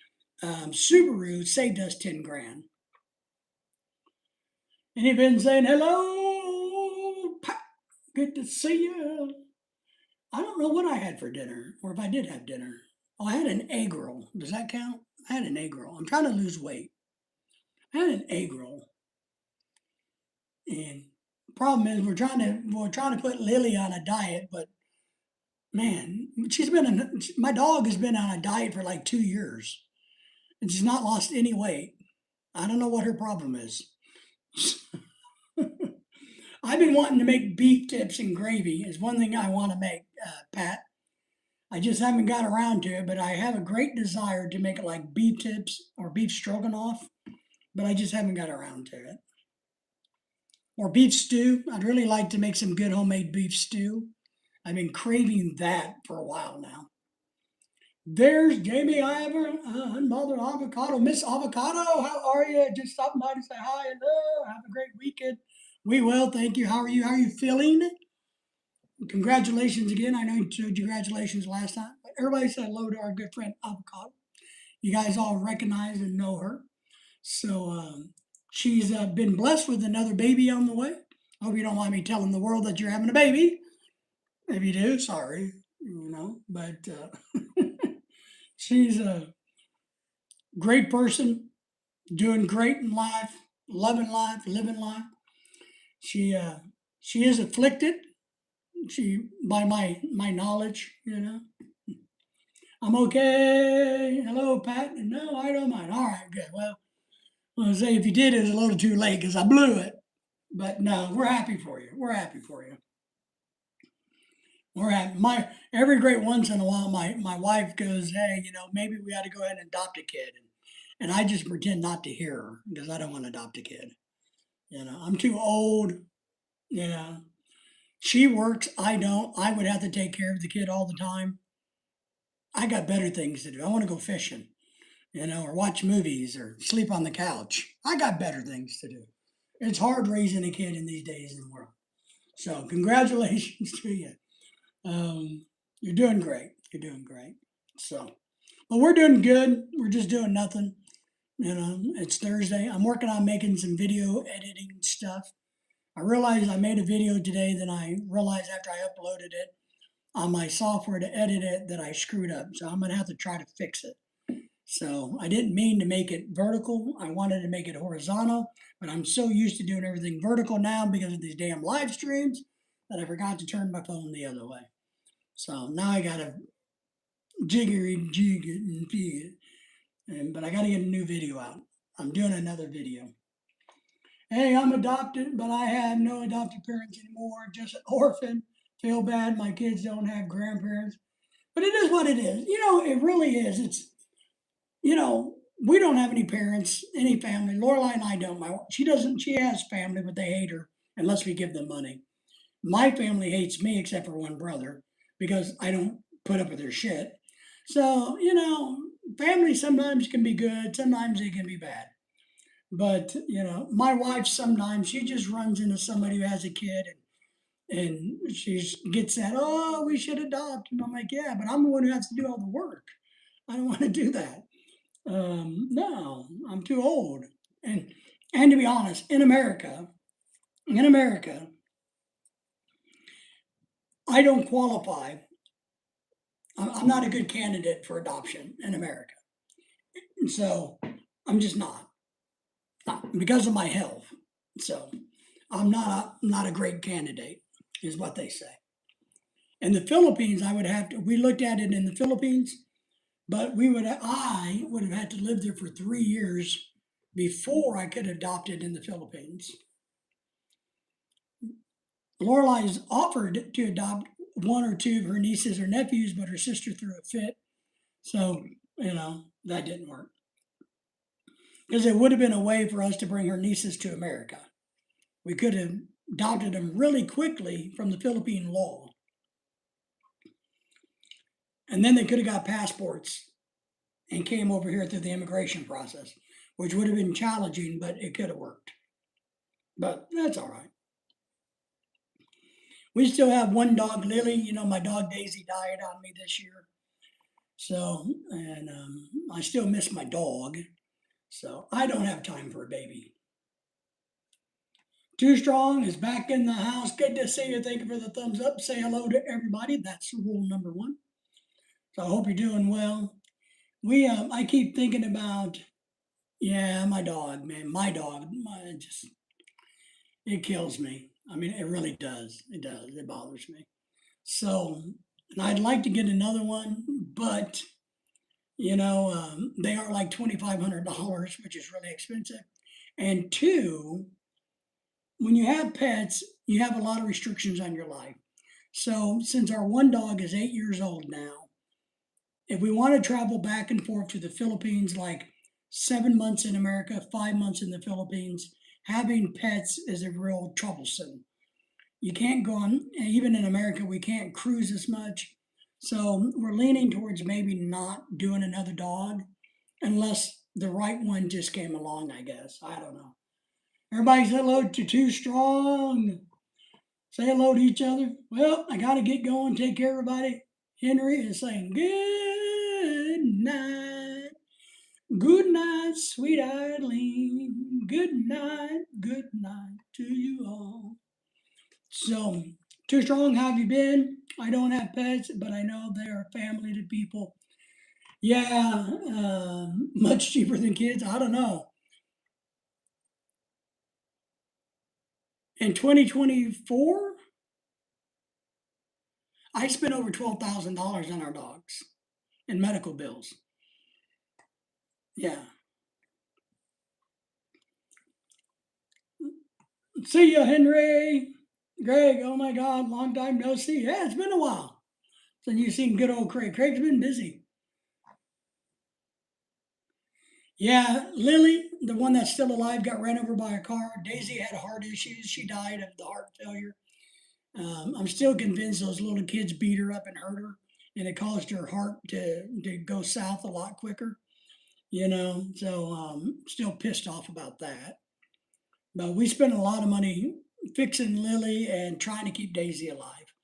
Subaru saved us 10 grand. And you've been saying hello. Good to see you. I don't know what I had for dinner, or if I did have dinner. Oh, I had an egg roll. Does that count? I had an egg roll. I'm trying to lose weight. I had an egg roll, and problem is we're trying to put Lily on a diet, but man, my dog has been on a diet for like 2 years, and she's not lost any weight. I don't know what her problem is. I've been wanting to make beef tips and gravy. Is one thing I want to make, Pat. I just haven't got around to it, but I have a great desire to make it like beef tips or beef stroganoff, but I just haven't got around to it. Or beef stew. I'd really like to make some good homemade beef stew. I've been craving that for a while now. There's Jamie Ivor and Mother Avocado. Miss Avocado, how are you? Just stopping by to say hi. Hello. Have a great weekend. We will. Thank you. How are you? How are you feeling? Congratulations again. I know you said congratulations last time. But everybody said hello to our good friend Avocado. You guys all recognize and know her. So she's been blessed with another baby on the way. I hope you don't mind me telling the world that you're having a baby. If you do, sorry, but she's a great person, doing great in life, loving life, living life. She uh, she is afflicted. She by my knowledge, I'm okay. Hello, Pat. No, I don't mind. All right, good. Well, I'll say if you did, it was a little too late because I blew it. But no, we're happy for you. We're happy for you. We're happy. My every great once in a while, my wife goes, "Hey, maybe we ought to go ahead and adopt a kid," and I just pretend not to hear her because I don't want to adopt a kid. I'm too old. You know, she works. I don't. I would have to take care of the kid all the time. I got better things to do. I want to go fishing, or watch movies or sleep on the couch. I got better things to do. It's hard raising a kid in these days in the world. So congratulations to you. You're doing great. You're doing great. So, but we're doing good. We're just doing nothing. It's Thursday. I'm working on making some video editing stuff. I realized I made a video today, then I realized after I uploaded it on my software to edit it that I screwed up. So I'm gonna have to try to fix it. So I didn't mean to make it vertical. I wanted to make it horizontal, but I'm so used to doing everything vertical now because of these damn live streams that I forgot to turn my phone the other way. So now I gotta jiggery jig it and fig it. But I gotta get a new video out. I'm doing another video. Hey, I'm adopted, but I have no adopted parents anymore. Just an orphan. Feel bad. My kids don't have grandparents. But it is what it is. It really is. We don't have any parents, any family. Lorelai and I don't. She doesn't. She has family, but they hate her unless we give them money. My family hates me except for one brother because I don't put up with their shit. So family sometimes can be good, sometimes it can be bad. But my wife sometimes she just runs into somebody who has a kid and she gets that, oh, we should adopt, and I'm like, yeah, but I'm the one who has to do all the work. I don't want to do that. No, I'm too old. And to be honest, in America, I don't qualify. I'm not a good candidate for adoption in America, and so I'm just not because of my health. So I'm not a great candidate, is what they say. In the Philippines, I would have to. We looked at it in the Philippines, but I would have had to live there for 3 years before I could adopt it in the Philippines. Lorelai's offered to adopt one or two of her nieces or nephews, but her sister threw a fit. So, that didn't work. Because it would have been a way for us to bring her nieces to America. We could have adopted them really quickly from the Philippine law. And then they could have got passports and came over here through the immigration process, which would have been challenging, but it could have worked. But that's all right. We still have one dog, Lily. My dog Daisy died on me this year. So, and I still miss my dog. So I don't have time for a baby. Too Strong is back in the house. Good to see you. Thank you for the thumbs up. Say hello to everybody. That's rule number one. So I hope you're doing well. I keep thinking about, yeah, my dog, man, my dog, it kills me. I mean, it really does. It does. It bothers me. So, and I'd like to get another one, but they are like $2,500, which is really expensive. And two, when you have pets, you have a lot of restrictions on your life. So, since our one dog is 8 years old now, if we want to travel back and forth to the Philippines, like 7 months in America, 5 months in the Philippines, having pets is a real troublesome. You can't go on, even in America, we can't cruise as much. So we're leaning towards maybe not doing another dog unless the right one just came along, I guess. I don't know. Everybody say hello to Too Strong. Say hello to each other. Well, I got to get going. Take care, everybody. Henry is saying good night. Good night, sweet Eileen. Good night to you all. So, Too Strong, how have you been? I don't have pets, but I know they are family to people. Yeah, much cheaper than kids. I don't know. In 2024, I spent over $12,000 on our dogs in medical bills. Yeah. See ya, Henry. Greg, oh my God, long time no see. Yeah, it's been a while since you've seen good old Craig. Craig's been busy. Yeah, Lily, the one that's still alive, got ran over by a car. Daisy had heart issues. She died of the heart failure. I'm still convinced those little kids beat her up and hurt her, and it caused her heart to go south a lot quicker. So still pissed off about that. But we spent a lot of money fixing Lily and trying to keep Daisy alive.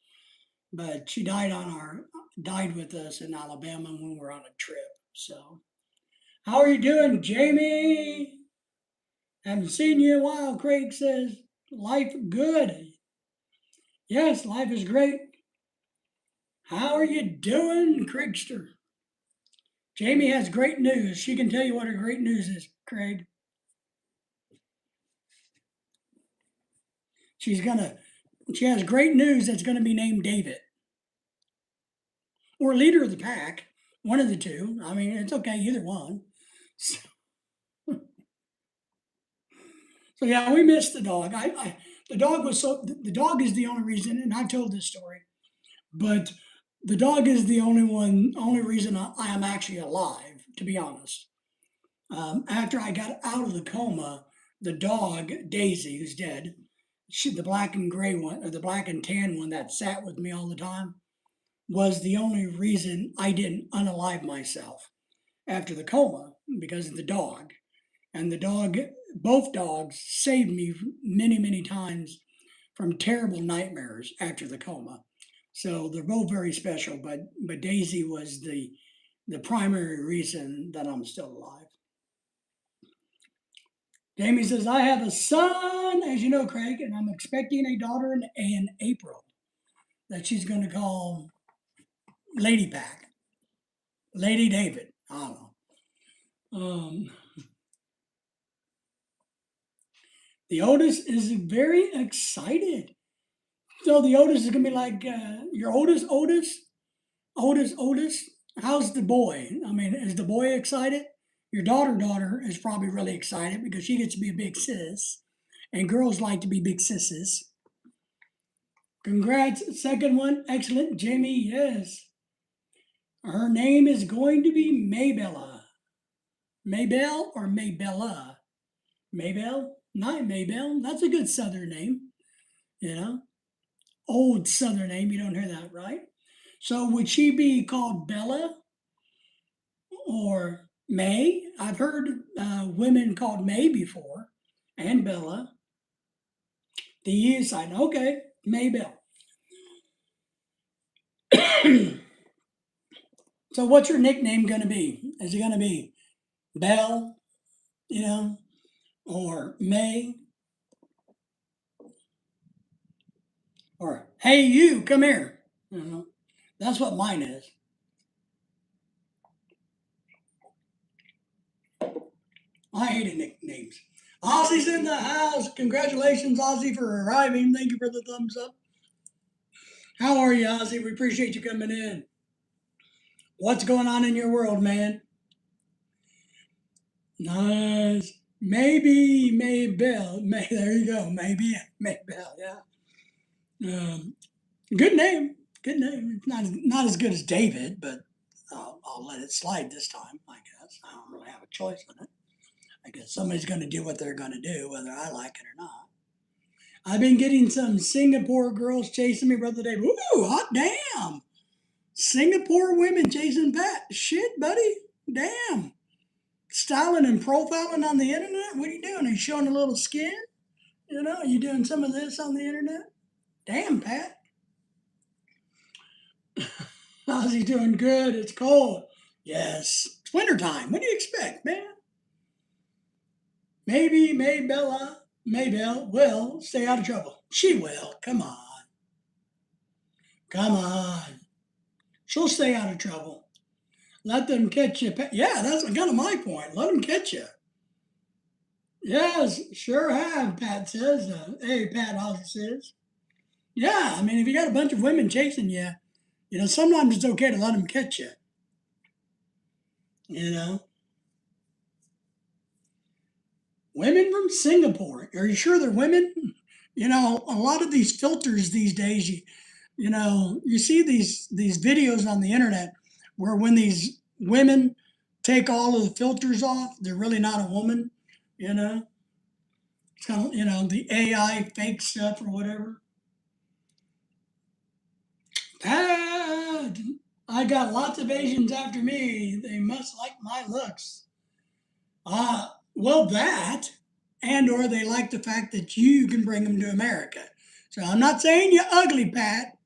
But she died with us in Alabama when we were on a trip. So, how are you doing, Jamie? Haven't seen you in a while. Craig says, life good. Yes, life is great. How are you doing, Craigster? Jamie has great news. She can tell you what her great news is, Craig. She has great news that's gonna be named David. Or leader of the pack. One of the two. I mean, it's okay, either one. So yeah, we missed the dog. The dog was the dog is the only reason, and I've told this story, but the dog is the only reason I am actually alive, to be honest. After I got out of the coma, the dog Daisy, who's dead, the black and gray one, or the black and tan one that sat with me all the time, was the only reason I didn't unalive myself after the coma because of the dog. And the dog, both dogs, saved me many, many times from terrible nightmares after the coma. So they're both very special, but Daisy was the primary reason that I'm still alive. Jamie says, I have a son, as you know, Craig, and I'm expecting a daughter in April that she's going to call Lady Pack, Lady David. I don't know. The Otis is very excited. So the Otis is going to be like your Otis. How's the boy? I mean, is the boy excited? Your daughter is probably really excited because she gets to be a big sis, and girls like to be big sisses. Congrats, second one, excellent, Jamie. Yes, her name is going to be Maybella. Maybell or Maybella? Maybell, not Maybell. That's a good Southern name. You know, old Southern name. You don't hear that, right? So would she be called Bella or May? I've heard women called May before, and Bella. The E side, okay, Maybell. So what's your nickname going to be? Is it going to be Belle, or May? Or, hey, you, come here. You know, that's what mine is. I hated nicknames. Ozzy's in the house. Congratulations, Ozzy, for arriving. Thank you for the thumbs up. How are you, Ozzy? We appreciate you coming in. What's going on in your world, man? Nice. Maybe Maybell. There you go. Maybe Maybell. Yeah. Good name. Good name. It's not as good as David, but I'll let it slide this time. I guess I don't really have a choice in it. I guess somebody's going to do what they're going to do, whether I like it or not. I've been getting some Singapore girls chasing me, brother Dave. Ooh, hot damn! Singapore women chasing Pat. Shit, buddy. Damn. Styling and profiling on the internet? What are you doing? Are you showing a little skin? You know, are you doing some of this on the internet? Damn, Pat. How's he doing? Good. It's cold. Yes. It's wintertime. What do you expect, man? Maybe Maybell will stay out of trouble. She will. Come on. Come on. She'll stay out of trouble. Let them catch you. Yeah, that's kind of my point. Let them catch you. Yes, sure have, Pat says. Hey, Pat Ozzy says. Yeah, I mean, if you got a bunch of women chasing you, you know, sometimes it's okay to let them catch you. You know? Women from Singapore. Are you sure they're women? You know, a lot of these filters these days, you know, you see these videos on the internet where when these women take all of the filters off, they're really not a woman, you know? It's kind of, you know, the AI fake stuff or whatever. Pat, I got lots of Asians after me. They must like my looks. Well, that, and or they like the fact that you can bring them to America. So I'm not saying you're ugly, Pat,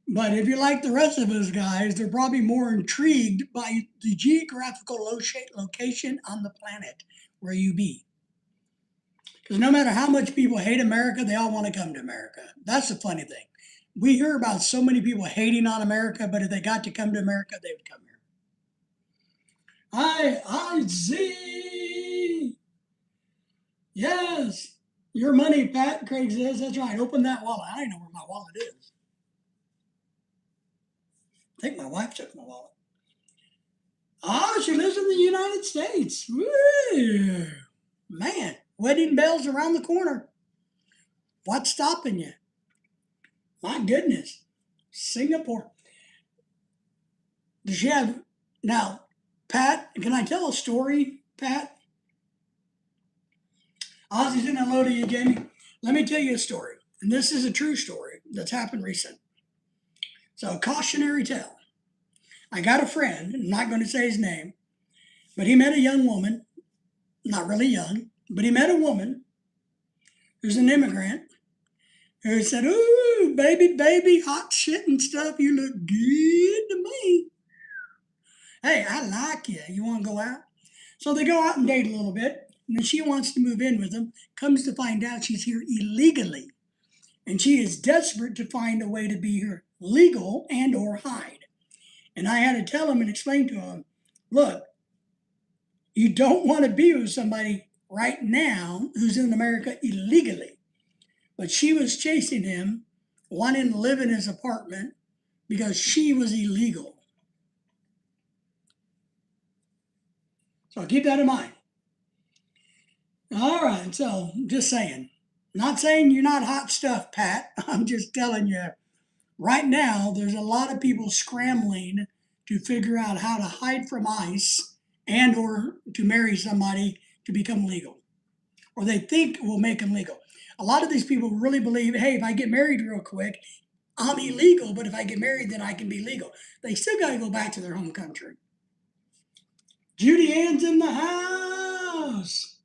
but if you like the rest of us guys, they're probably more intrigued by the geographical location on the planet where you be. Because no matter how much people hate America, they all want to come to America. That's the funny thing. We hear about so many people hating on America, but if they got to come to America, they would come here. I see. Yes. Your money, Pat, Craig says. That's right. Open that wallet. I don't know where my wallet is. I think my wife took my wallet. Ah, she lives in the United States. Woo! Man, wedding bells around the corner. What's stopping you? My goodness. Singapore. Does she have. Now, Pat, can I tell a story, Pat? Ozzy's in a load of you, Jamie. Let me tell you a story. And this is a true story that's happened recent. So, cautionary tale. I got a friend, I'm not going to say his name, but he met a young woman, not really young, but he met a woman who's an immigrant who said, "Ooh, baby, hot shit and stuff, you look good to me. Hey, I like you. You want to go out?" So they go out and date a little bit, and then she wants to move in with him. Comes to find out she's here illegally, and she is desperate to find a way to be here legal and or hide. And I had to tell him and explain to him, look, you don't want to be with somebody right now who's in America illegally. But she was chasing him, wanting to live in his apartment because she was illegal. So keep that in mind. All right, so just saying. Not saying you're not hot stuff, Pat. I'm just telling you, right now, there's a lot of people scrambling to figure out how to hide from ICE and or to marry somebody to become legal. Or they think will make them legal. A lot of these people really believe, hey, if I get married real quick, I'm illegal, but if I get married, then I can be legal. They still got to go back to their home country. Judy Ann's in the house.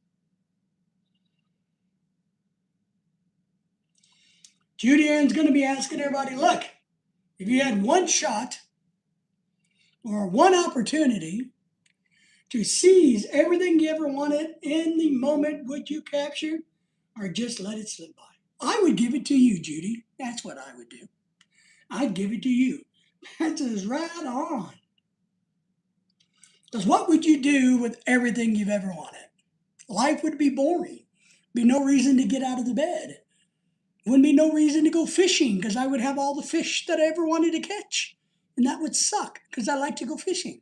Judy Ann's going to be asking everybody, look, if you had one shot or one opportunity to seize everything you ever wanted in the moment, would you capture or just let it slip by? I would give it to you, Judy. That's what I would do. I'd give it to you. That is right on. Because what would you do with everything you've ever wanted? Life would be boring. Be no reason to get out of the bed. Wouldn't be no reason to go fishing because I would have all the fish that I ever wanted to catch. And that would suck because I like to go fishing.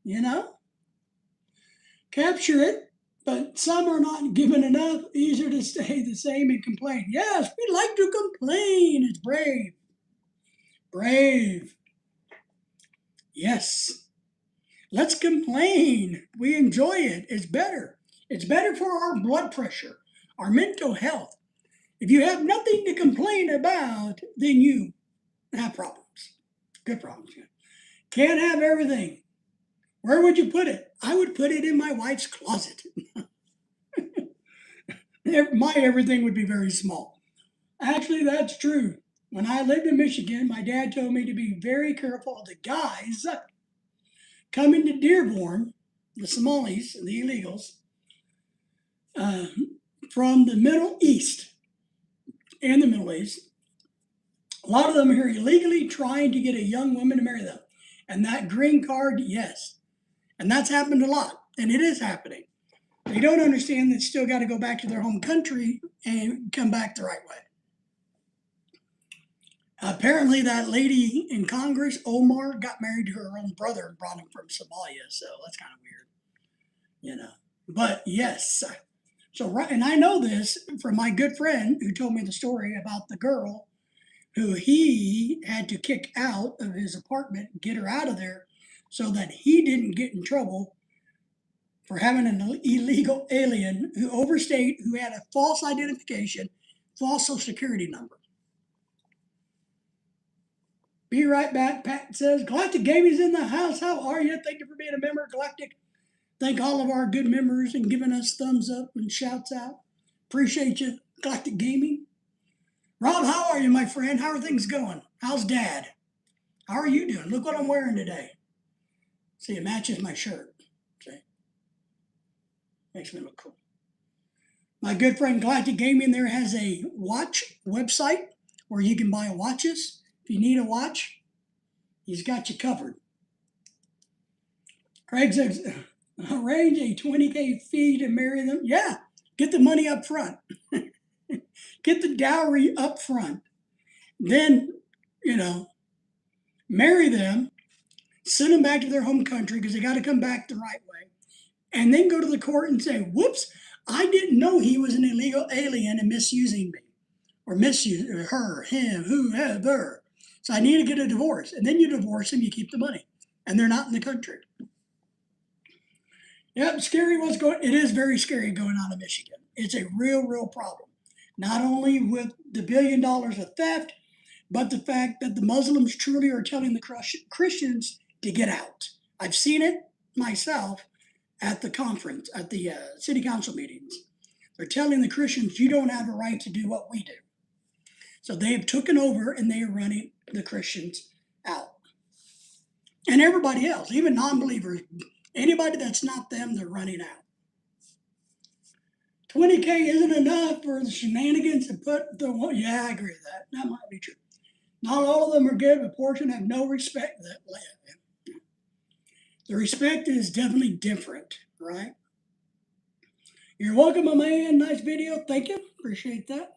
You know? Capture it, but some are not given enough. Easier to stay the same and complain. Yes, we like to complain. It's brave. Brave. Yes. Let's complain. We enjoy it. It's better. It's better for our blood pressure, our mental health. If you have nothing to complain about, then you have problems. Good problems. Can't have everything. Where would you put it? I would put it in my wife's closet. My everything would be very small. Actually, that's true. When I lived in Michigan, my dad told me to be very careful of the guys coming to Dearborn, the Somalis and the illegals, uh, from the Middle East and the Middle East. A lot of them are here illegally trying to get a young woman to marry them. And that green card, yes. And that's happened a lot. And it is happening. They don't understand that still got to go back to their home country and come back the right way. Apparently, that lady in Congress, Omar, got married to her own brother and brought him from Somalia. So that's kind of weird, you know. But yes. So, right, and I know this from my good friend who told me the story about the girl who he had to kick out of his apartment, get her out of there so that he didn't get in trouble for having an illegal alien who overstayed, who had a false identification, false social security number. Be right back, Pat says. Galactic Gaming's in the house. How are you? Thank you for being a member, Galactic. Thank all of our good members and giving us thumbs up and shouts out. Appreciate you, Galactic Gaming. Rob, how are you, my friend? How are things going? How's Dad? How are you doing? Look what I'm wearing today. See, it matches my shirt. See? Makes me look cool. My good friend Galactic Gaming there has a watch website where you can buy watches. If you need a watch, he's got you covered. Craig says, arrange a 20K fee to marry them. Yeah, get the money up front. Get the dowry up front. Then, marry them, send them back to their home country because they got to come back the right way. And then go to the court and say, whoops, I didn't know he was an illegal alien and misusing me. Or misuse her, him, whoever. So I need to get a divorce. And then you divorce him, you keep the money. And they're not in the country. Yep, scary what's going. It is very scary going on in Michigan. It's a real problem. Not only with the $1 billion of theft, but the fact that the Muslims truly are telling the Christians to get out. I've seen it myself at the conference, at the city council meetings. They're telling the Christians, you don't have a right to do what we do. So they've taken over and they are running the Christians out. And everybody else, even non-believers, anybody that's not them, they're running out. 20K isn't enough for the shenanigans to put the one. Yeah, I agree with that. That might be true. Not all of them are good. A portion have no respect. The respect is definitely different, right? You're welcome, my man. Nice video. Thank you. Appreciate that.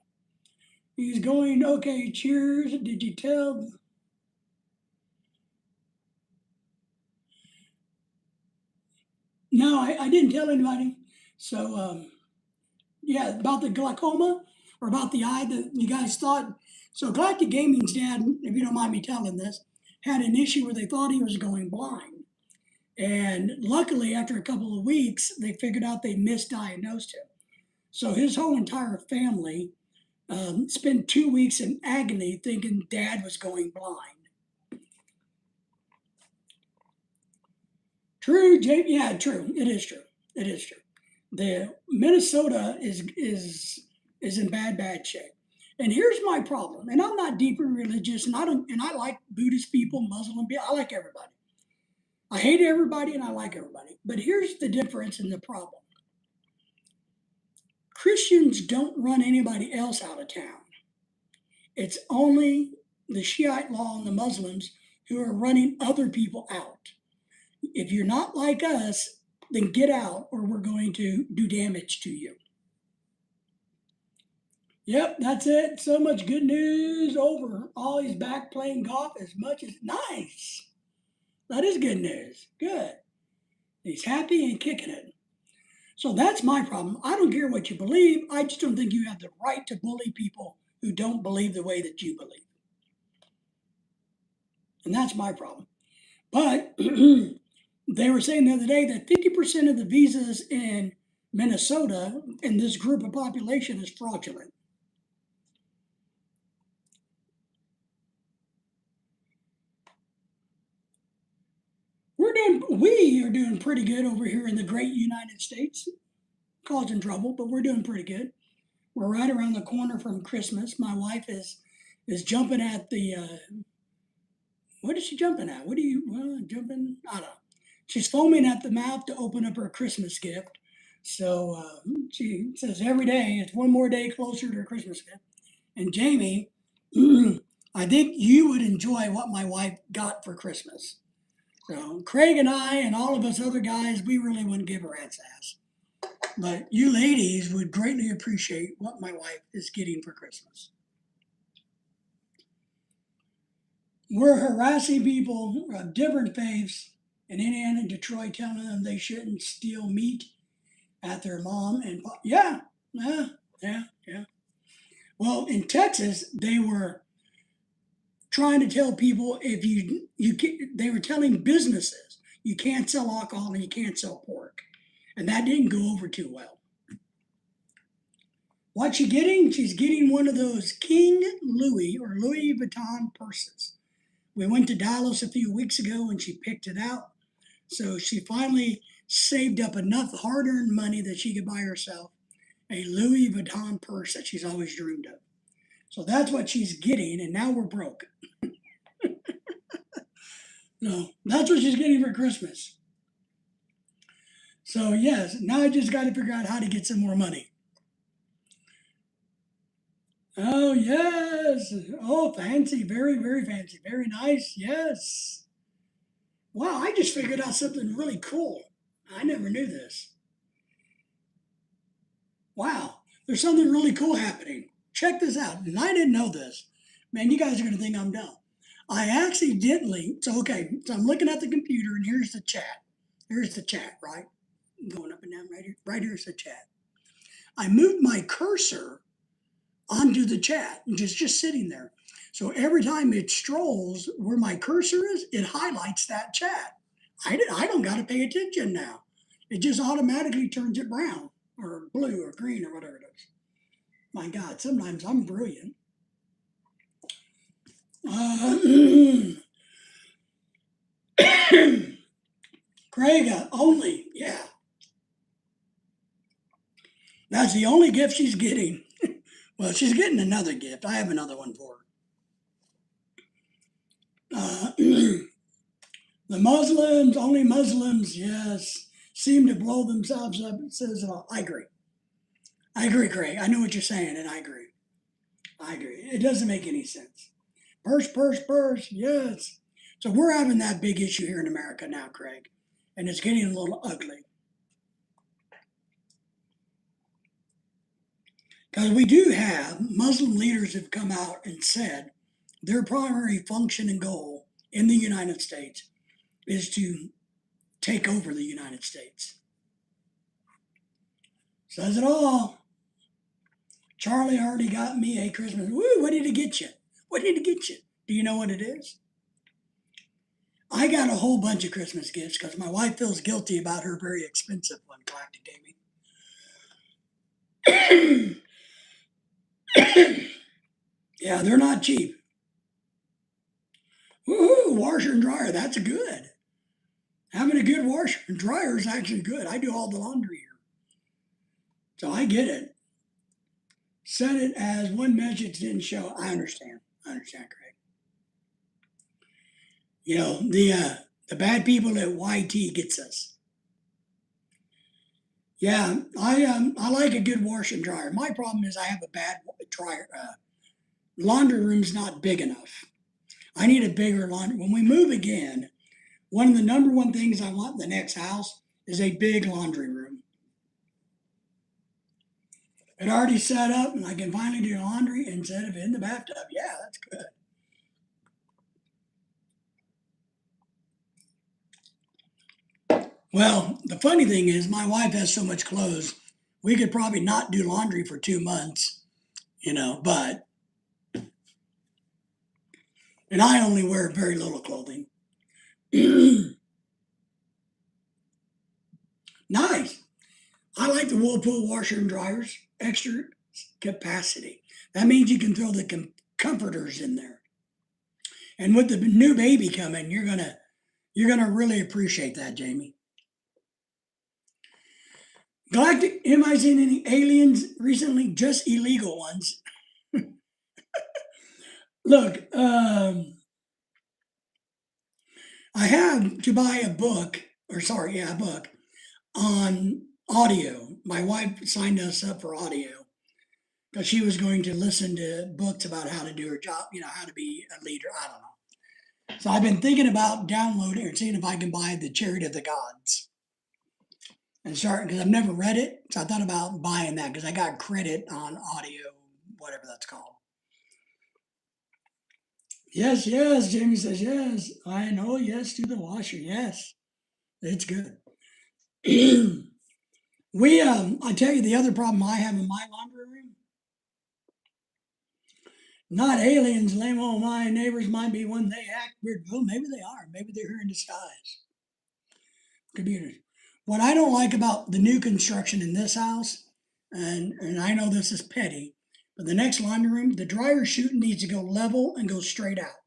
He's going, okay, cheers. Did you tell? No, I didn't tell anybody. So, yeah, about the glaucoma or about the eye that you guys thought. So, Galactic Gaming's dad, if you don't mind me telling this, had an issue where they thought he was going blind. And luckily, after a couple of weeks, they figured out they misdiagnosed him. So, his whole entire family spent 2 weeks in agony thinking dad was going blind. True, Jake. Yeah, true. It is true. It is true. The Minnesota is in bad shape. And here's my problem. And I'm not deeply religious, and I like Buddhist people, Muslim people. I like everybody. I hate everybody, and I like everybody. But here's the difference and the problem. Christians don't run anybody else out of town. It's only the Shiite law and the Muslims who are running other people out. If you're not like us, then get out or we're going to do damage to you. Yep, that's it. So much good news over. Ollie's back playing golf as much as nice. That is good news. Good. He's happy and kicking it. So that's my problem. I don't care what you believe. I just don't think you have the right to bully people who don't believe the way that you believe. And that's my problem. But they were saying the other day that 50% of the visas in Minnesota in this group of population is fraudulent. We are doing pretty good over here in the great United States, causing trouble, but we're doing pretty good. We're right around the corner from Christmas. My wife is jumping at the what is she jumping at? Jumping? I don't know. She's foaming at the mouth to open up her Christmas gift. So she says every day it's one more day closer to her Christmas gift. And Jamie, I think you would enjoy what my wife got for Christmas. So Craig and I and all of us other guys, we really wouldn't give a rat's ass. But you ladies would greatly appreciate what my wife is getting for Christmas. We're harassing people of different faiths in Indiana and Detroit, telling them they shouldn't steal meat at their mom and pop. Yeah. Well, in Texas, they were trying to tell people if they were telling businesses you can't sell alcohol and you can't sell pork, and that didn't go over too well. What's she getting? She's getting one of those King Louis or Louis Vuitton purses. We went to Dallas a few weeks ago and she picked it out. So she finally saved up enough hard-earned money that she could buy herself a Louis Vuitton purse that she's always dreamed of. So that's what she's getting, and now we're broke. No, that's what she's getting for Christmas. So yes, now I just got to figure out how to get some more money. Oh yes. Oh, fancy, very, very fancy, very nice. Yes. Wow, I just figured out something really cool. I never knew this. Wow, there's something really cool happening. Check this out. And I didn't know this. Man, you guys are going to think I'm dumb. I accidentally, so I'm looking at the computer and here's the chat. Here's the chat, right? Going up and down right here. Right here's the chat. I moved my cursor onto the chat and just sitting there. So every time it strolls where my cursor is, it highlights that chat. I don't got to pay attention now. It just automatically turns it brown or blue or green or whatever it is. My God, sometimes I'm brilliant. Craig, only, yeah. That's the only gift she's getting. Well, she's getting another gift. I have another one for her. The Muslims, only Muslims, yes, seem to blow themselves up. It says, I agree. I agree, Craig. I know what you're saying, and I agree. I agree. It doesn't make any sense. Purse, yes. So we're having that big issue here in America now, Craig, and it's getting a little ugly. Because we do have Muslim leaders have come out and said their primary function and goal in the United States is to take over the United States. Says it all. Charlie already got me a Christmas. Woo, what did he get you? What did he get you? Do you know what it is? I got a whole bunch of Christmas gifts because my wife feels guilty about her very expensive one Galactic gave me. Yeah, they're not cheap. Woohoo, washer and dryer, that's good. Having a good washer and dryer is actually good. I do all the laundry here. So I get it. Set it as one message didn't show. I understand, Craig. You know, the bad people at YT gets us. Yeah, I like a good wash and dryer. My problem is I have a bad dryer. Laundry room's not big enough. I need a bigger laundry. When we move again, one of the number one things I want in the next house is a big laundry room. It already set up, and I can finally do laundry instead of in the bathtub. Yeah, that's good. Well, the funny thing is, my wife has so much clothes, we could probably not do laundry for 2 months, but, and I only wear very little clothing. Nice. I like the Whirlpool washer and dryers, extra capacity. That means you can throw the comforters in there. And with the new baby coming, you're gonna really appreciate that, Jamie. Galactic, am I seen any aliens recently? Just illegal ones. Look, I have to buy a book, or sorry, yeah, a book on audio. My wife signed us up for audio because she was going to listen to books about how to do her job, how to be a leader. I don't know. So I've been thinking about downloading or seeing if I can buy the Chariot of the Gods and start because I've never read it. So I thought about buying that because I got credit on audio, whatever that's called. Yes, yes, Jamie says yes. I know, yes, to the washer. Yes, it's good. I tell you the other problem I have in my laundry room, not aliens, lame old my neighbors might be when they act weird. Well, maybe they are. Maybe they're here in disguise. Computers. What I don't like about the new construction in this house, and I know this is petty, but the next laundry room, the dryer chute needs to go level and go straight out.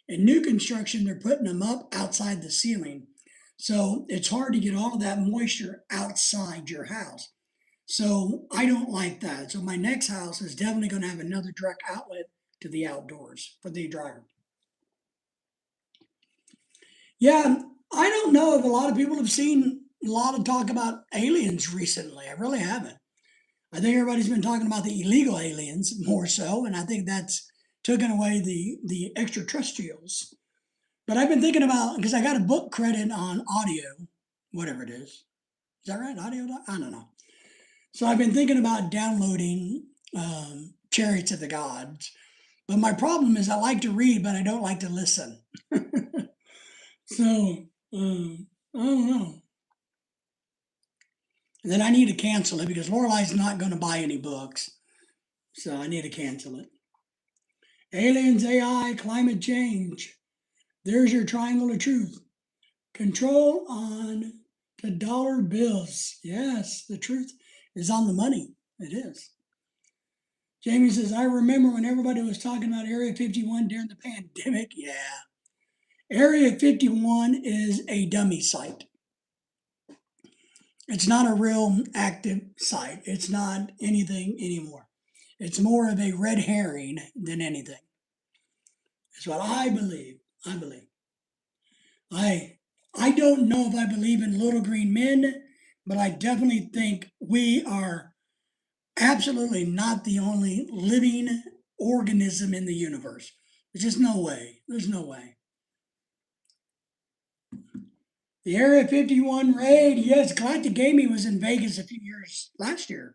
In new construction, they're putting them up outside the ceiling. So it's hard to get all of that moisture outside your house. So I don't like that. So my next house is definitely going to have another direct outlet to the outdoors for the dryer. Yeah, I don't know if a lot of people have seen a lot of talk about aliens recently. I really haven't. I think everybody's been talking about the illegal aliens more so, and I think that's taken away the extraterrestrials. But I've been thinking about because I got a book credit on audio, whatever it is. Is that right? Audio? I don't know. So I've been thinking about downloading Chariots of the Gods. But my problem is I like to read, but I don't like to listen. So I don't know. And then I need to cancel it because Lorelai's not going to buy any books. So I need to cancel it. Aliens, AI, climate change. There's your triangle of truth. Control on the dollar bills. Yes, the truth is on the money. It is. Jamie says, I remember when everybody was talking about Area 51 during the pandemic. Yeah. Area 51 is a dummy site. It's not a real active site. It's not anything anymore. It's more of a red herring than anything. That's what I believe. I believe. I I don't know if I believe in little green men, but I definitely think we are absolutely not the only living organism in the universe. There's just no way. There's no way. The Area 51 raid, yes, Galactic Gaming was in Vegas a few years last year,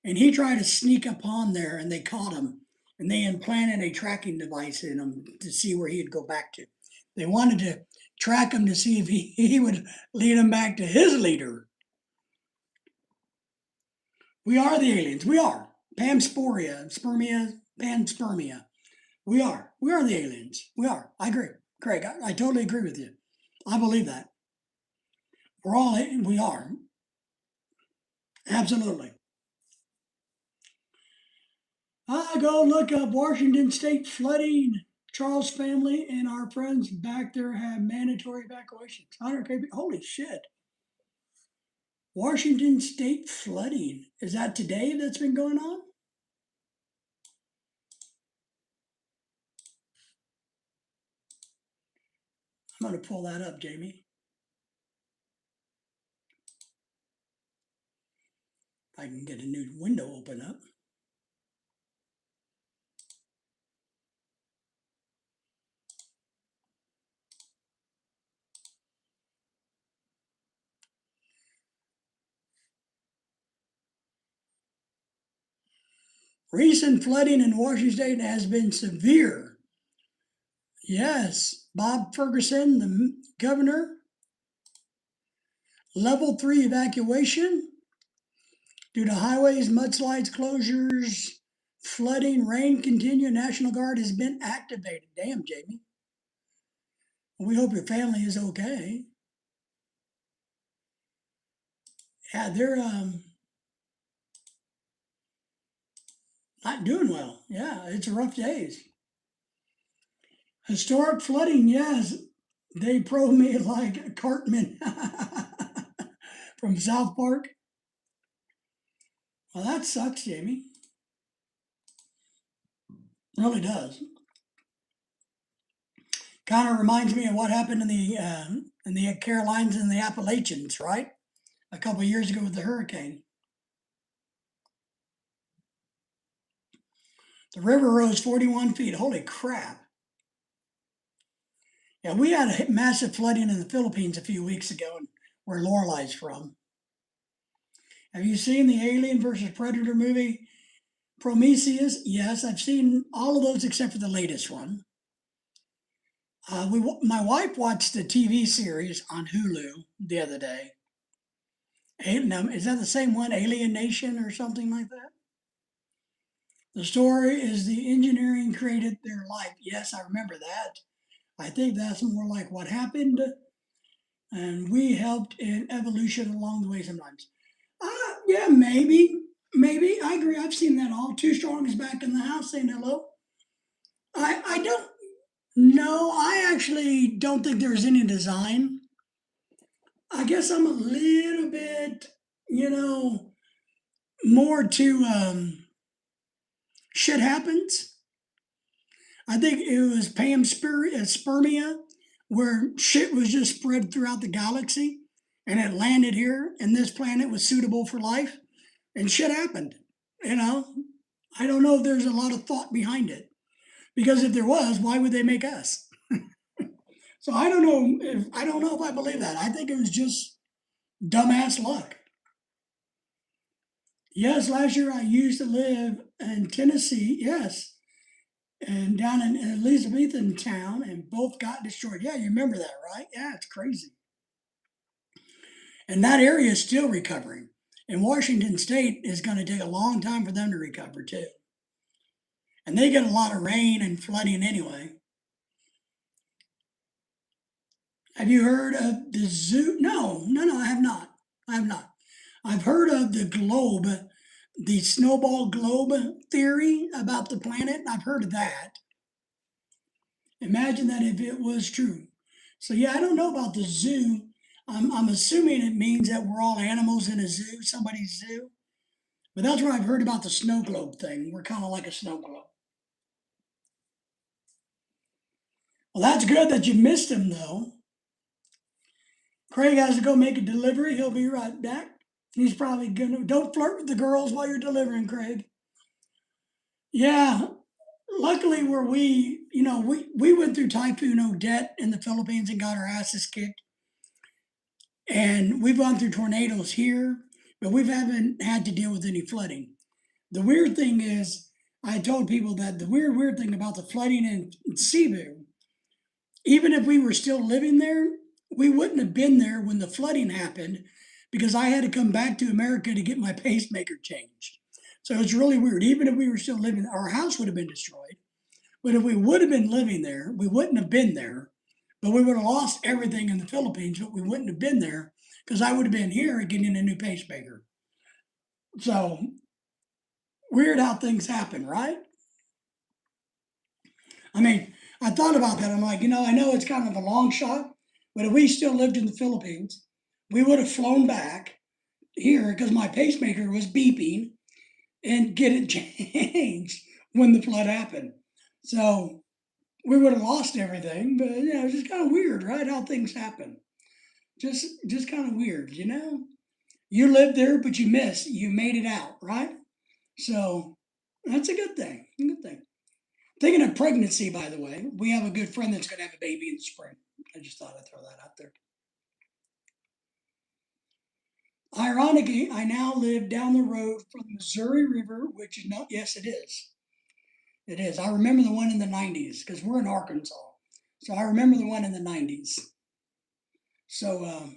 and he tried to sneak upon there, and they caught him, and they implanted a tracking device in him to see where he'd go back to. They wanted to track him to see if he would lead him back to his leader. We are the aliens. We are. Pamsporia, spermia, panspermia. We are. We are the aliens. We are. I agree. Craig, I totally agree with you. I believe that. We are. Absolutely. I go look up Washington State flooding. Charles family and our friends back there have mandatory evacuations. 100K. Holy shit. Washington State flooding. Is that today that's been going on? I'm going to pull that up, Jamie. I can get a new window open up. Recent flooding in Washington State has been severe. Yes, Bob Ferguson, the governor, level 3 evacuation due to highways, mudslides, closures, flooding, rain continue. National Guard has been activated. Damn, Jamie. We hope your family is okay. Yeah, they're not doing well. Yeah, it's rough days. Historic flooding, yes. They pro me like Cartman from South Park. Well, that sucks, Jamie. Really does. Kind of reminds me of what happened in the Carolinas and the Appalachians, right? A couple of years ago with the hurricane. The river rose 41 feet. Holy crap. Yeah, we had a massive flooding in the Philippines a few weeks ago, where Lorelei's from. Have you seen the Alien versus Predator movie, Prometheus? Yes, I've seen all of those except for the latest one. My wife watched the TV series on Hulu the other day. Now, is that the same one, Alien Nation or something like that? The story is the engineering created their life. Yes, I remember that. I think that's more like what happened, and we helped in evolution along the way sometimes. Yeah, maybe. I agree. I've seen that all. Too Strong is back in the house saying hello. I don't. No, I actually don't think there's any design. I guess I'm a little bit, you know, more to shit happens. I think it was spermia, where shit was just spread throughout the galaxy, and it landed here, and this planet was suitable for life, and shit happened. You know, I don't know if there's a lot of thought behind it, because if there was, why would they make us? So I don't know if I believe that. I think it was just dumbass luck. Yes, last year I used to live in Tennessee. Yes, and down in Elizabethan town, and both got destroyed. Yeah, you remember that, right? Yeah, it's crazy. And that area is still recovering. And Washington State is going to take a long time for them to recover too. And they get a lot of rain and flooding anyway. Have you heard of the zoo? No, I have not. I have not. I've heard of the globe, the snowball globe theory about the planet. I've heard of that. Imagine that if it was true. So yeah, I don't know about the zoo. I'm assuming it means that we're all animals in a zoo, somebody's zoo. But that's what I've heard about the snow globe thing. We're kind of like a snow globe. Well, that's good that you missed him though. Craig has to go make a delivery. He'll be right back. He's probably gonna. Don't flirt with the girls while you're delivering, Craig. Yeah, luckily where we went through Typhoon Odette in the Philippines and got our asses kicked. And we've gone through tornadoes here, but we haven't had to deal with any flooding. The weird thing is, I told people that the weird thing about the flooding in Cebu, even if we were still living there, we wouldn't have been there when the flooding happened because I had to come back to America to get my pacemaker changed. So it's really weird. Even if we were still living, our house would have been destroyed. But if we would have been living there, we wouldn't have been there. But we would have lost everything in the Philippines, but we wouldn't have been there because I would have been here getting a new pacemaker. So weird how things happen, right? I mean, I thought about that. I'm like, I know it's kind of a long shot, but if we still lived in the Philippines, we would have flown back here because my pacemaker was beeping and get it changed when the flood happened. So we would have lost everything, but it's just kind of weird, right? How things happen. Just kind of weird. You lived there, but you missed. You made it out, right? So that's a good thing. A good thing. Thinking of pregnancy, by the way, we have a good friend that's going to have a baby in the spring. I just thought I'd throw that out there. Ironically, I now live down the road from the Missouri River, which is not, yes, it is. It is. I remember the one in the 90s because we're in Arkansas. So I remember the one in the 90s. So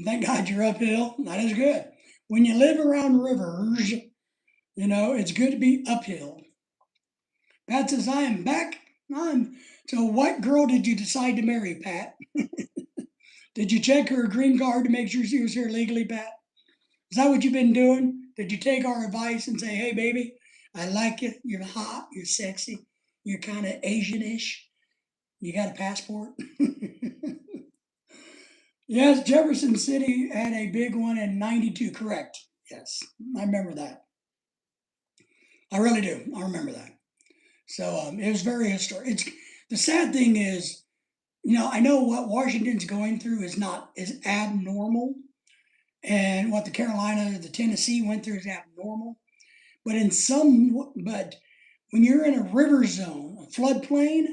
thank God you're uphill. That is good. When you live around rivers, it's good to be uphill. Pat says, I am back. So what girl did you decide to marry, Pat? Did you check her green card to make sure she was here legally, Pat? Is that what you've been doing? Did you take our advice and say, hey, baby, I like you. You're hot. You're sexy. You're kind of Asian-ish. You got a passport? Yes, Jefferson City had a big one in 92, correct. Yes, I remember that. I really do. I remember that. So it was very historic. The sad thing is, I know what Washington's going through is abnormal, and what the Carolina, the Tennessee went through is abnormal. But when you're in a river zone, a floodplain,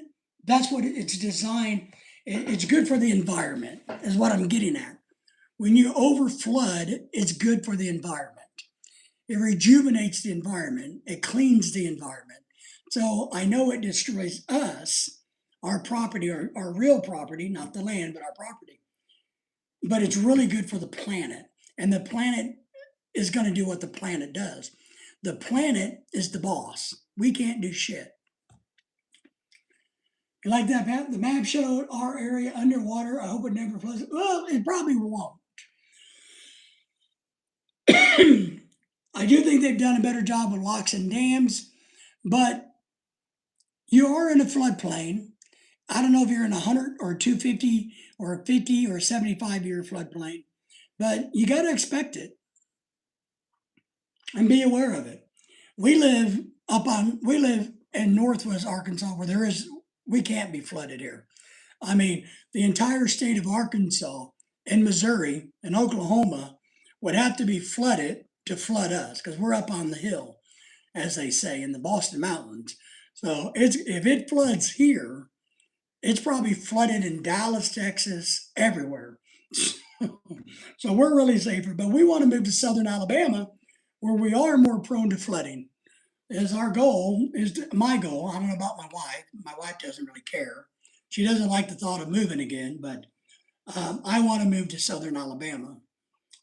that's what it's designed. It's good for the environment, is what I'm getting at. When you overflood, it's good for the environment. It rejuvenates the environment. It cleans the environment. So I know it destroys us, our property, our real property, not the land, but our property. But it's really good for the planet. And the planet is going to do what the planet does. The planet is the boss. We can't do shit. You like that map? The map showed our area underwater. I hope it never floods. Well, it probably won't. I do think they've done a better job with locks and dams, but you are in a floodplain. I don't know if you're in 100 or 250 or 50 or 75-year floodplain, but you got to expect it and be aware of it. We live in Northwest Arkansas where we can't be flooded here. I mean, the entire state of Arkansas and Missouri and Oklahoma would have to be flooded to flood us because we're up on the hill, as they say, in the Boston Mountains. So if it floods here, it's probably flooded in Dallas, Texas, everywhere. So we're really safer, but we want to move to southern Alabama where we are more prone to flooding. Is my goal. I don't know about my wife. My wife doesn't really care. She doesn't like the thought of moving again, but I want to move to southern Alabama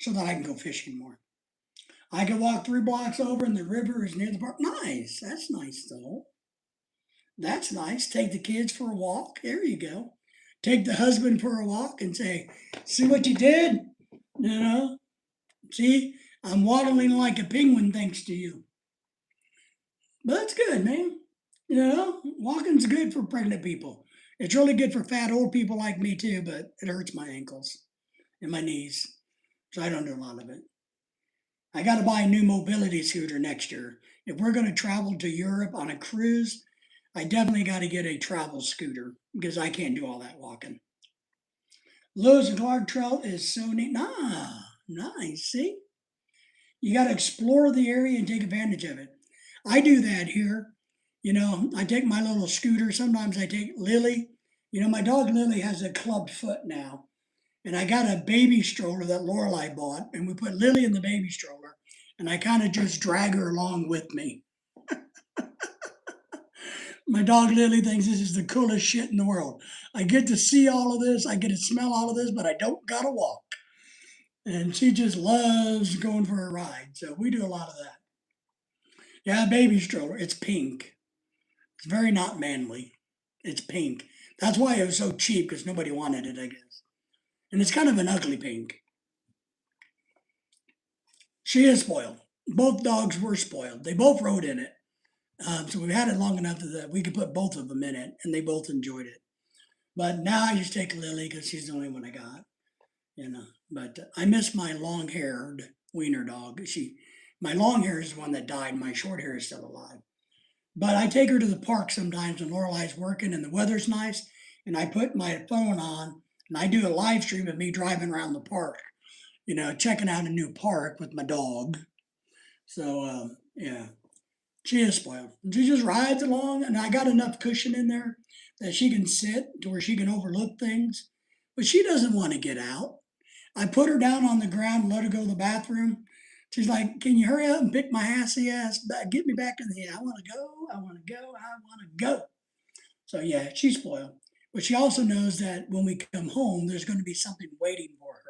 so that I can go fishing more. I can walk 3 blocks over and the river is near the park. Nice. That's nice, though. That's nice. Take the kids for a walk. There you go. Take the husband for a walk and say, see what you did? See, I'm waddling like a penguin thanks to you. But that's good, man. Walking's good for pregnant people. It's really good for fat old people like me too, but it hurts my ankles and my knees. So I don't do a lot of it. I got to buy a new mobility scooter next year. If we're going to travel to Europe on a cruise, I definitely got to get a travel scooter because I can't do all that walking. Lewis and Clark Trail is so neat. Nice. See? You got to explore the area and take advantage of it. I do that here. I take my little scooter. Sometimes I take Lily. My dog Lily has a clubbed foot now. And I got a baby stroller that Lorelei bought, and we put Lily in the baby stroller, and I kind of just drag her along with me. My dog Lily thinks this is the coolest shit in the world. I get to see all of this, I get to smell all of this, but I don't gotta walk. And she just loves going for a ride. So we do a lot of that. Yeah, baby stroller. It's pink. It's very not manly. It's pink. That's why it was so cheap because nobody wanted it, I guess. And it's kind of an ugly pink. She is spoiled. Both dogs were spoiled. They both rode in it. So we've had it long enough that we could put both of them in it, and they both enjoyed it. But now I just take Lily because she's the only one I got. But I miss my long-haired wiener dog. My long hair is the one that died. My short hair is still alive. But I take her to the park sometimes when Lorelei's working and the weather's nice, and I put my phone on and I do a live stream of me driving around the park. checking out a new park with my dog. So, yeah, she is spoiled. She just rides along, and I got enough cushion in there that she can sit to where she can overlook things. But she doesn't want to get out. I put her down on the ground and let her go to the bathroom. She's like, "Can you hurry up and pick my assy ass back? Get me back in the. I want to go. I want to go. I want to go." So yeah, she's spoiled. But she also knows that when we come home, there's going to be something waiting for her.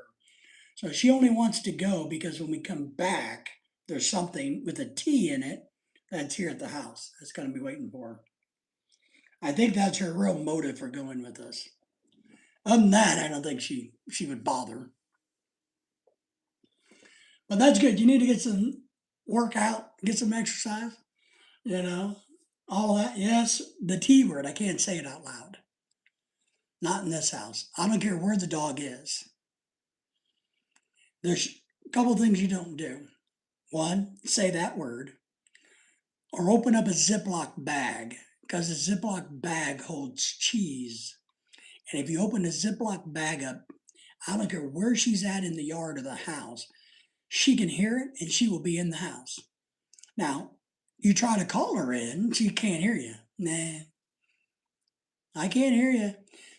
So she only wants to go because when we come back, there's something with a T in it that's here at the house that's going to be waiting for her. I think that's her real motive for going with us. Other than that, I don't think she would bother. But that's good. You need to get some workout, get some exercise, you know, all that. Yes, the T word, I can't say it out loud. Not in this house. I don't care where the dog is. There's a couple things you don't do. One, say that word, or open up a Ziploc bag, because a Ziploc bag holds cheese. And if you open a Ziploc bag up, I don't care where she's at in the yard or the house, she can hear it and she will be in the house. Now, you try to call her in, she can't hear you. Nah, I can't hear you.